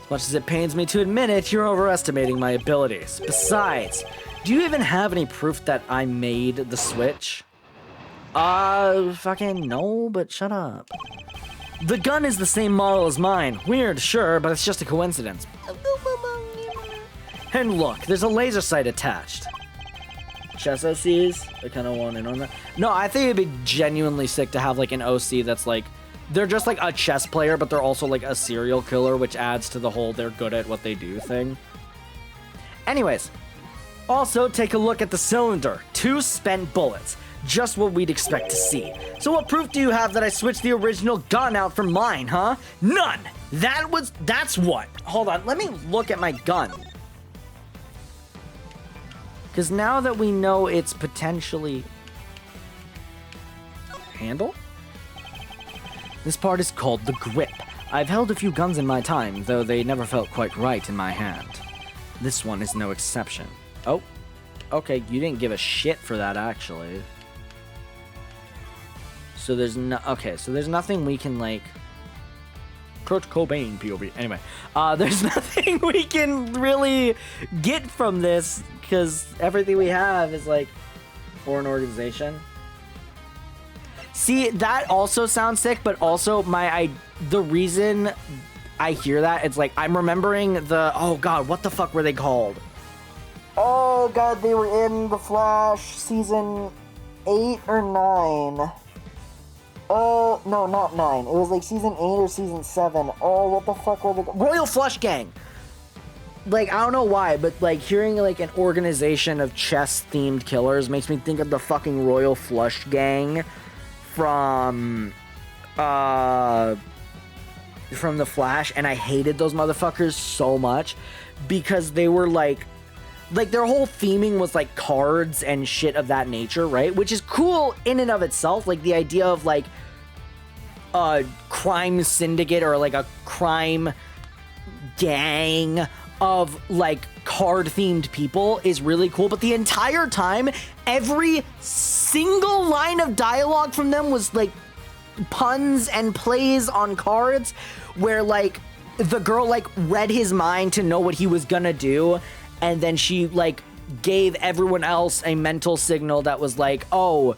As much as it pains me to admit it, you're overestimating my abilities. Besides, do you even have any proof that I made the switch? Fucking no, but shut up. The gun is the same model as mine. Weird, sure, but it's just a coincidence. And look, there's a laser sight attached. Chess OCs? I kind of want in on that. No, I think it'd be genuinely sick to have like an OC that's like, they're just like a chess player, but they're also like a serial killer, which adds to the whole they're good at what they do thing. Anyways, also take a look at the cylinder. 2 spent bullets. Just what we'd expect to see. So what proof do you have that I switched the original gun out for mine, huh? None! That's what. Hold on, let me look at my gun. Because now that we know it's potentially... handle? This part is called the grip. I've held a few guns in my time, though they never felt quite right in my hand. This one is no exception. Oh, okay, you didn't give a shit for that, actually. So there's no... okay, so there's nothing we can, like... Kurt Cobain, POV. Anyway, there's nothing we can really get from this, because everything we have is, like, for an organization. See, that also sounds sick, but also the reason I hear that, it's like, I'm remembering the... oh, God, what the fuck were they called? Oh, God, they were in The Flash season 8 or 9. No, not 9. It was like season 8 or season 7. Oh, what the fuck were they? Royal Flush Gang! Like, I don't know why, but like hearing like an organization of chess-themed killers makes me think of the fucking Royal Flush Gang from The Flash, and I hated those motherfuckers so much because they were like their whole theming was like cards and shit of that nature, right? Which is cool in and of itself, like the idea of like a crime syndicate or like a crime gang of like card themed people is really cool, but the entire time every single line of dialogue from them was like puns and plays on cards where like the girl like read his mind to know what he was gonna do, and then she like gave everyone else a mental signal that was like, oh,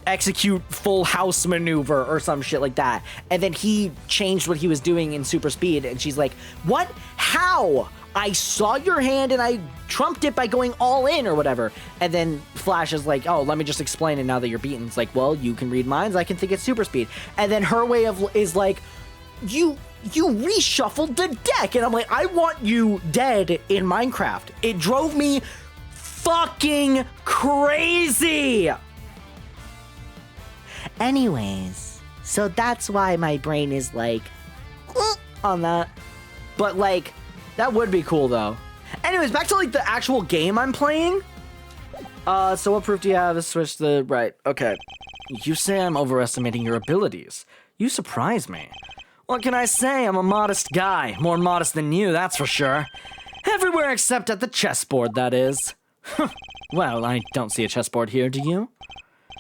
execute full house maneuver or some shit like that. And then he changed what he was doing in super speed, and she's like, what? How? I saw your hand and I trumped it by going all in or whatever. And then Flash is like, oh, let me just explain it now that you're beaten. It's like, well, you can read minds, I can think it's super speed. And then her way of is like, you reshuffled the deck. And I'm like, I want you dead in Minecraft. It drove me fucking crazy. Anyways, so that's why my brain is like, on that. But like, that would be cool though. Anyways, back to like the actual game I'm playing. So what proof do you have to switch the... right, okay. You say I'm overestimating your abilities. You surprise me. What can I say? I'm a modest guy. More modest than you, that's for sure. Everywhere except at the chessboard, that is. Well, I don't see a chessboard here, do you?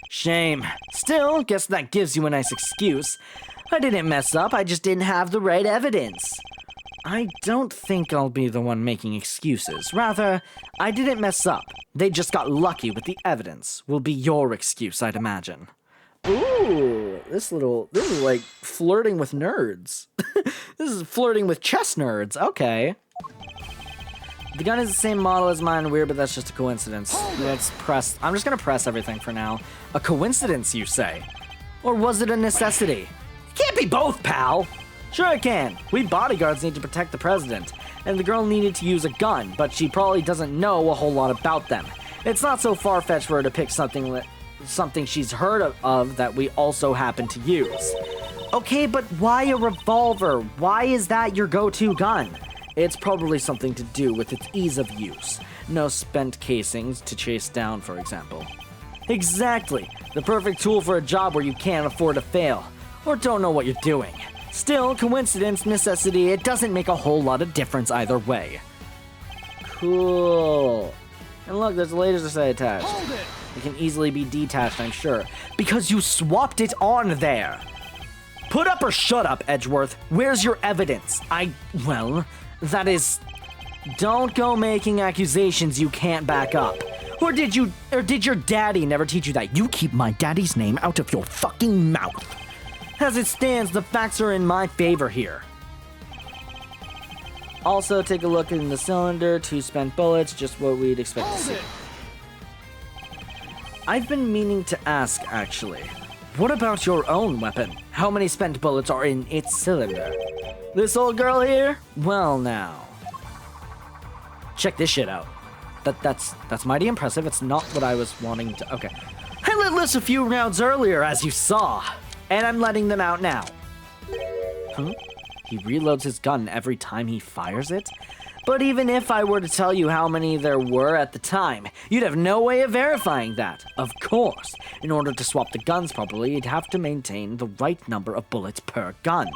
Shame. Still, guess that gives you a nice excuse. I didn't mess up, I just didn't have the right evidence. I don't think I'll be the one making excuses. Rather, I didn't mess up. They just got lucky with the evidence. Will be your excuse, I'd imagine. Ooh, this is like flirting with nerds. This is flirting with chess nerds. Okay. The gun is the same model as mine. Weird, but that's just a coincidence. Let's press. I'm just gonna press everything for now. A coincidence, you say? Or was it a necessity? It can't be both, pal. Sure it can. We bodyguards need to protect the president. And the girl needed to use a gun, but she probably doesn't know a whole lot about them. It's not so far-fetched for her to pick something she's heard of that we also happen to use. Okay, but why a revolver? Why is that your go-to gun? It's probably something to do with its ease of use. No spent casings to chase down, for example. Exactly. The perfect tool for a job where you can't afford to fail. Or don't know what you're doing. Still, coincidence, necessity, it doesn't make a whole lot of difference either way. Cool. And look, there's a laser sight attached. Hold it! It can easily be detached, I'm sure. Because you swapped it on there. Put up or shut up, Edgeworth. Where's your evidence? Well, that is... Don't go making accusations you can't back up. Or did your daddy never teach you that? You keep my daddy's name out of your fucking mouth. As it stands, the facts are in my favor here. Also, take a look in the cylinder. 2 spent bullets, just what we'd expect to see. I've been meaning to ask, actually. What about your own weapon? How many spent bullets are in its cylinder? This old girl here? Well, now. Check this shit out. That's mighty impressive. It's not what I was wanting to... Okay. I let loose a few rounds earlier, as you saw. And I'm letting them out now. Huh? He reloads his gun every time he fires it? But even if I were to tell you how many there were at the time, you'd have no way of verifying that. Of course, in order to swap the guns properly, you'd have to maintain the right number of bullets per gun.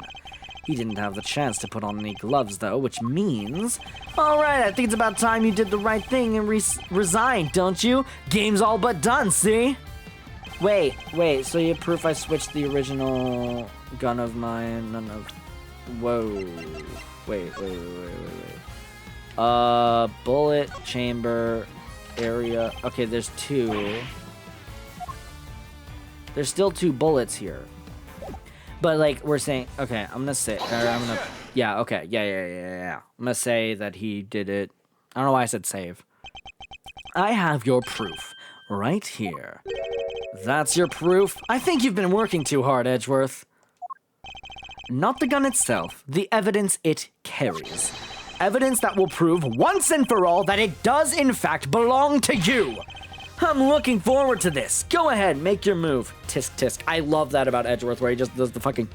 He didn't have the chance to put on any gloves, though, which means... Alright, I think it's about time you did the right thing and resigned, don't you? Game's all but done, see? Wait, so you have proof I switched the original gun of mine? None of... Whoa. Wait. Bullet, chamber, area... Okay, there's 2. There's still 2 bullets here. But, like, we're saying... Okay, I'm gonna say... Yeah, okay, yeah. I'm gonna say that he did it... I don't know why I said save. I have your proof. Right here. That's your proof? I think you've been working too hard, Edgeworth. Not the gun itself, the evidence it carries. Evidence that will prove once and for all that it does in fact belong to you. I'm looking forward to this. Go ahead, make your move. Tisk tisk. I love that about Edgeworth, where he just does the fucking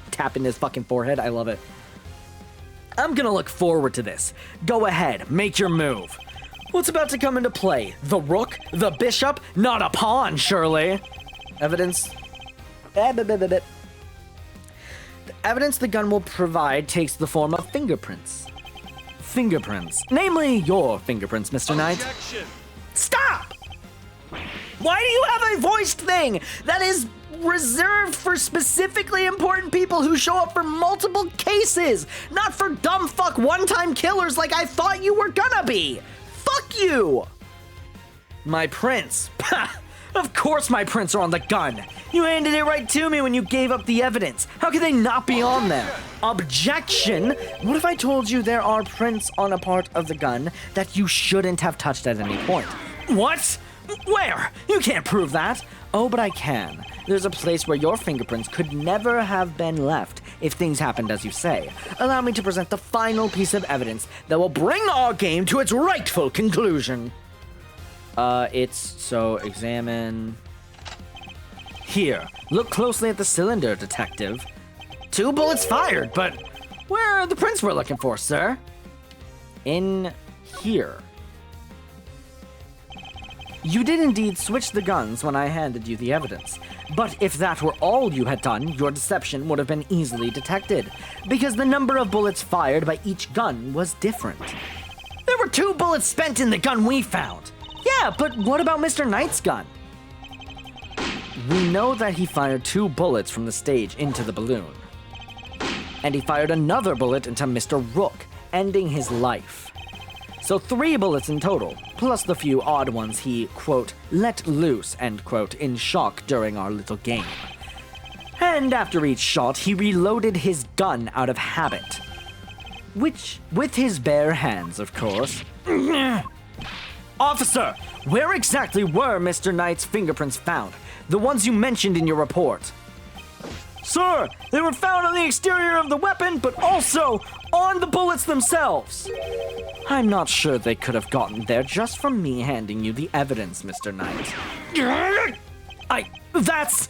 tap in his fucking forehead. I love it. I'm gonna look forward to this. Go ahead, make your move. What's about to come into play? The rook? The bishop? Not a pawn, surely. Evidence? The evidence the gun will provide takes the form of fingerprints. Fingerprints. Namely, your fingerprints, Mr. Knight. Objection! Stop! Why do you have a voiced thing? That is reserved for specifically important people who show up for multiple cases, not for dumb fuck one-time killers like I thought you were gonna be. Fuck you! My prints. Of course my prints are on the gun. You handed it right to me when you gave up the evidence. How could they not be on there? Objection? What if I told you there are prints on a part of the gun that you shouldn't have touched at any point? What? Where? You can't prove that. Oh, but I can. There's a place where your fingerprints could never have been left if things happened as you say. Allow me to present the final piece of evidence that will bring our game to its rightful conclusion. Examine... Here, look closely at the cylinder, detective. 2 bullets fired, but where are the prints we're looking for, sir? In here. You did indeed switch the guns when I handed you the evidence. But if that were all you had done, your deception would have been easily detected, because the number of bullets fired by each gun was different. There were 2 bullets spent in the gun we found. Yeah, but what about Mr. Knight's gun? We know that he fired 2 bullets from the stage into the balloon. And he fired another bullet into Mr. Rook, ending his life. So 3 bullets in total, plus the few odd ones he, quote, let loose, end quote, in shock during our little game. And after each shot, he reloaded his gun out of habit. Which, with his bare hands, of course. Officer, where exactly were Mr. Knight's fingerprints found? The ones you mentioned in your report. Sir, they were found on the exterior of the weapon, but also on the bullets themselves. I'm not sure they could have gotten there just from me handing you the evidence, Mr. Knight. That's...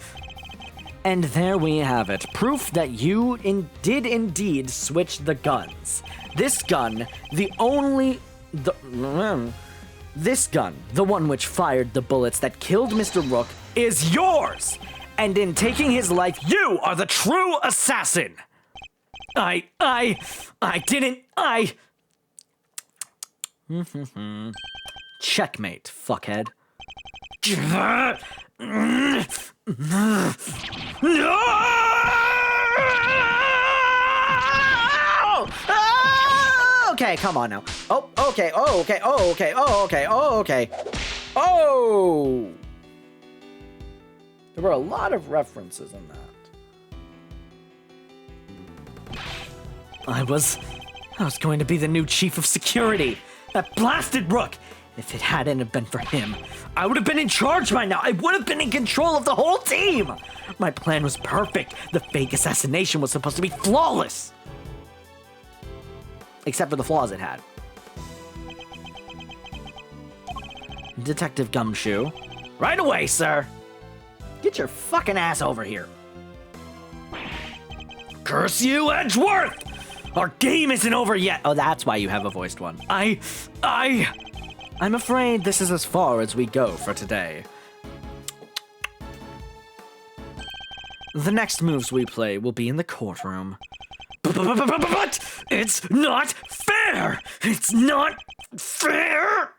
And there we have it, proof that you did indeed switch the guns. This gun, this gun, the one which fired the bullets that killed Mr. Rook, is yours! And in taking his life, you are the true assassin! Checkmate, fuckhead. No! Okay, come on now. Oh, okay, oh, okay, oh, okay, oh, okay, oh, okay. Oh! There were a lot of references in that. I was going to be the new chief of security. That blasted Rook! If it hadn't have been for him, I would have been in charge by now. I would have been in control of the whole team. My plan was perfect. The fake assassination was supposed to be flawless. Except for the flaws it had. Detective Gumshoe. Right away, sir. Get your fucking ass over here. Curse you, Edgeworth! Our game isn't over yet. Oh, that's why you have a voiced one. I'm afraid this is as far as we go for today. The next moves we play will be in the courtroom. But it's not fair! It's not fair!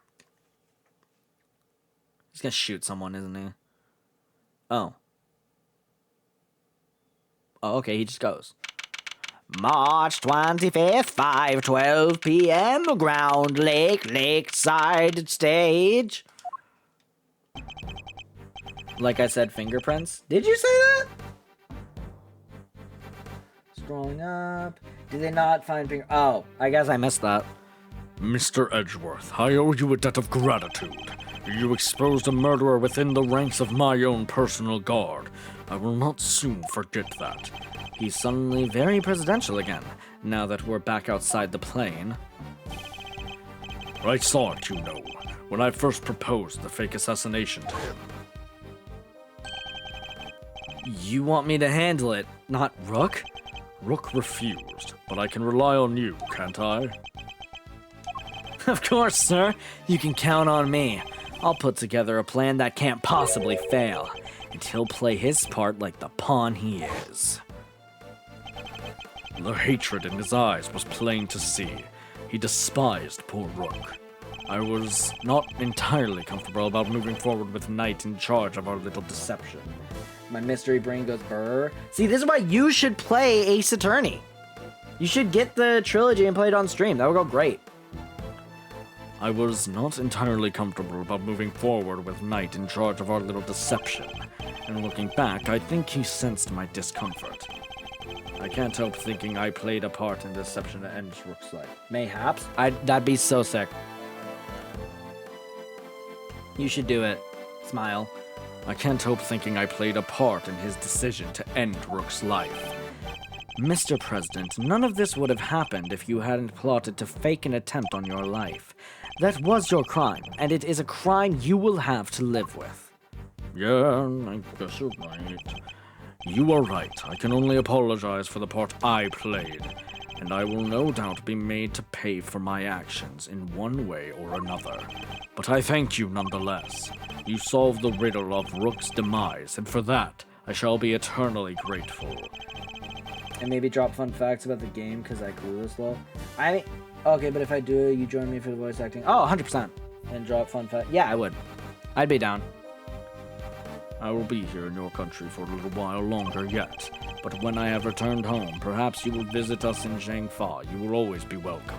He's gonna shoot someone, isn't he? Oh. Oh, okay, he just goes. March 25th, 5:12 p.m., Ground Lake, Lakeside Stage. Like I said, fingerprints. Did you say that? Scrolling up. Did they not find finger... Oh, I guess I missed that. Mr. Edgeworth, I owe you a debt of gratitude. You exposed a murderer within the ranks of my own personal guard. I will not soon forget that. He's suddenly very presidential again, now that we're back outside the plane. I saw it, you know, when I first proposed the fake assassination to him. You want me to handle it, not Rook? Rook refused, but I can rely on you, can't I? Of course, sir. You can count on me. I'll put together a plan that can't possibly fail, and he'll play his part like the pawn he is. The hatred in his eyes was plain to see. He despised poor Rook. I was not entirely comfortable about moving forward with Knight in charge of our little deception. My mystery brain goes brr. See, this is why you should play Ace Attorney. You should get the trilogy and play it on stream. That would go great. I was not entirely comfortable about moving forward with Knight in charge of our little deception. And looking back, I think he sensed my discomfort. I can't help thinking I played a part in the deception that ends Rook's life. Mayhaps. That'd be so sick. You should do it. Smile. I can't help thinking I played a part in his decision to end Rook's life. Mr. President, none of this would have happened if you hadn't plotted to fake an attempt on your life. That was your crime, and it is a crime you will have to live with. Yeah, I guess you're right. You are right. I can only apologize for the part I played, and I will no doubt be made to pay for my actions in one way or another. But I thank you nonetheless. You solved the riddle of Rook's demise, and for that, I shall be eternally grateful. And maybe drop fun facts about the game, because I clueless lol. Okay, but if I do it, you join me for the voice acting? Oh, 100%. And drop fun fact. Yeah, I would. I'd be down. I will be here in your country for a little while longer yet. But when I have returned home, perhaps you will visit us in Zhangfa. You will always be welcome.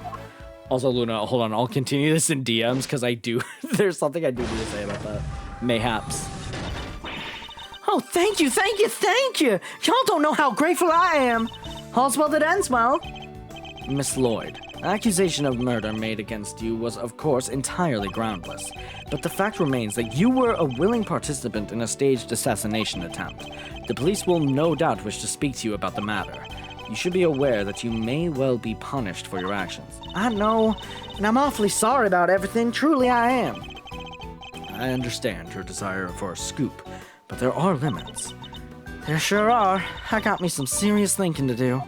Also, Luna, hold on. I'll continue this in DMs because I do. There's something I do need to say about that. Mayhaps. Oh, thank you, thank you, thank you. Y'all don't know how grateful I am. All's well that ends well. Miss Lloyd, the accusation of murder made against you was, of course, entirely groundless. But the fact remains that you were a willing participant in a staged assassination attempt. The police will no doubt wish to speak to you about the matter. You should be aware that you may well be punished for your actions. I know, and I'm awfully sorry about everything. Truly, I am. I understand your desire for a scoop, but there are limits. There sure are. I got me some serious thinking to do.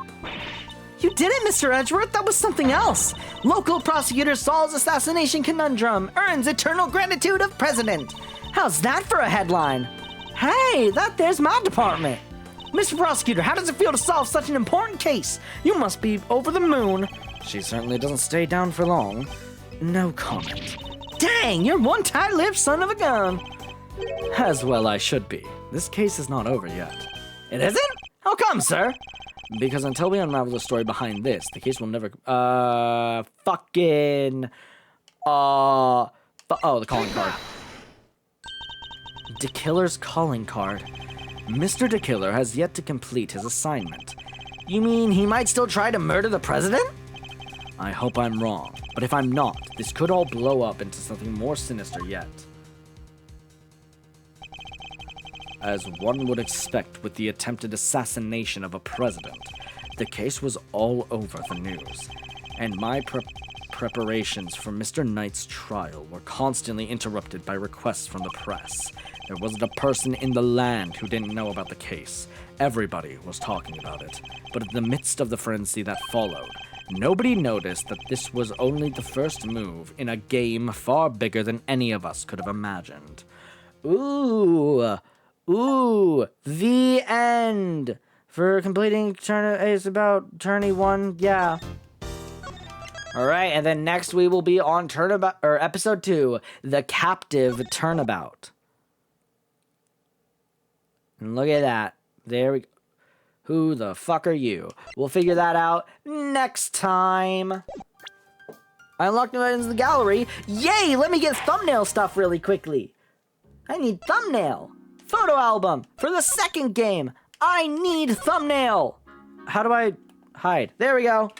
You did it, Mr. Edgeworth. That was something else. Local prosecutor solves assassination conundrum. Earns eternal gratitude of president. How's that for a headline? Hey, there's my department. Mr. Prosecutor, how does it feel to solve such an important case? You must be over the moon. She certainly doesn't stay down for long. No comment. Dang, you're one tight-lipped son of a gun. As well I should be. This case is not over yet. It isn't? How come, sir? Because until we unravel the story behind this, the case will never... Oh, the calling card. DeKiller's calling card. Mr. DeKiller has yet to complete his assignment. You mean he might still try to murder the president? I hope I'm wrong, but if I'm not, this could all blow up into something more sinister yet. As one would expect with the attempted assassination of a president, the case was all over the news, and my preparations for Mr. Knight's trial were constantly interrupted by requests from the press. There wasn't a person in the land who didn't know about the case. Everybody was talking about it, but in the midst of the frenzy that followed, nobody noticed that this was only the first move in a game far bigger than any of us could have imagined. Ooh, the end. For completing it's about tourney 1, yeah. Alright, and then next we will be on episode 2, The Captive Turnabout. And look at that. There we go. Who the fuck are you? We'll figure that out next time. I unlocked new items in the gallery. Yay! Let me get thumbnail stuff really quickly. I need thumbnail. Photo album. For the second game, I need thumbnail. How do I hide? There we go.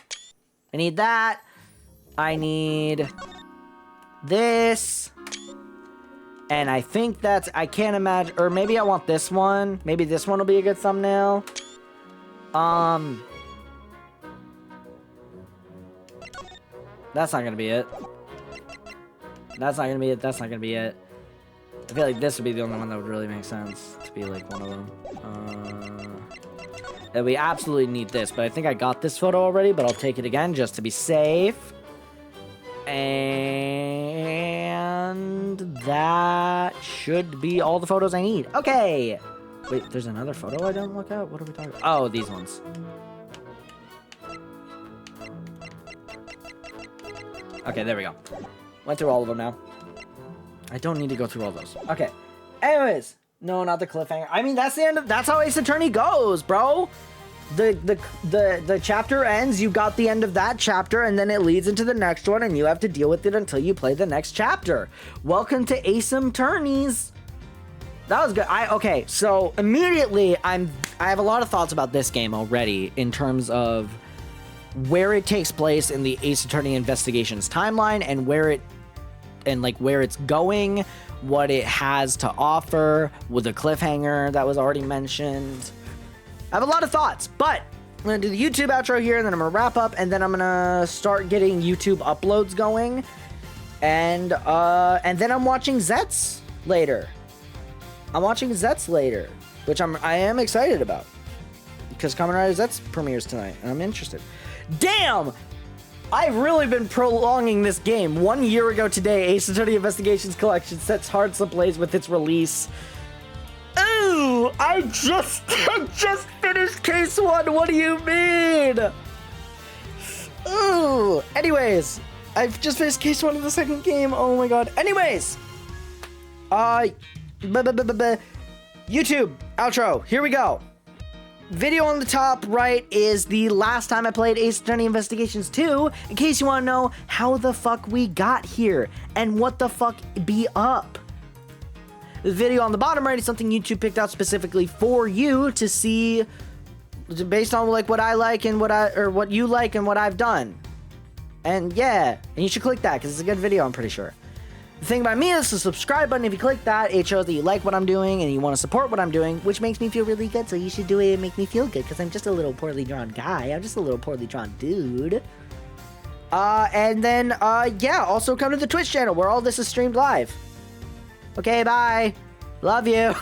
I need that. I need this. And I think that's, I can't imagine, or maybe I want this one. Maybe this one will be a good thumbnail. That's not gonna be it. That's not gonna be it. That's not gonna be it. I feel like this would be the only one that would really make sense to be like one of them. And we absolutely need this, but I think I got this photo already, but I'll take it again just to be safe. And that should be all the photos I need. Okay. Wait, there's another photo I didn't look at? What are we talking about? Oh, these ones. Okay, there we go. Went through all of them now. I don't need to go through all those. Okay. Anyways. No, not the cliffhanger. I mean, that's the end of... That's how Ace Attorney goes, bro. The chapter ends, you got the end of that chapter, and then it leads into the next one, and you have to deal with it until you play the next chapter. Welcome to Ace Attorneys. That was good. Okay, so immediately I have a lot of thoughts about this game already in terms of where it takes place in the Ace Attorney Investigations timeline and where it's going, what it has to offer with the cliffhanger that was already mentioned. I have a lot of thoughts, but I'm going to do the YouTube outro here, and then I'm going to wrap up, and then I'm going to start getting YouTube uploads going, and then I'm watching Zets later. Which I am excited about, because Kamen Rider Zets premieres tonight, and I'm interested. Damn! I've really been prolonging this game. 1 year ago today, Ace Attorney Investigations Collection sets hearts ablaze with its release. Ooh, I just finished case 1. What do you mean? Ooh. Anyways, I've just finished case 1 of the second game. Oh my god. Anyways, YouTube outro. Here we go. Video on the top right is the last time I played Ace Attorney Investigations 2, in case you want to know how the fuck we got here and what the fuck be up. The video on the bottom right is something YouTube picked out specifically for you to see based on like what I like and what you like and what I've done. And yeah, and you should click that because it's a good video, I'm pretty sure. The thing about me is the subscribe button. If you click that, it shows that you like what I'm doing and you want to support what I'm doing, which makes me feel really good. So you should do it and make me feel good because I'm just a little poorly drawn guy. I'm just a little poorly drawn dude. And then, yeah, also come to the Twitch channel where all this is streamed live. Okay, bye. Love you.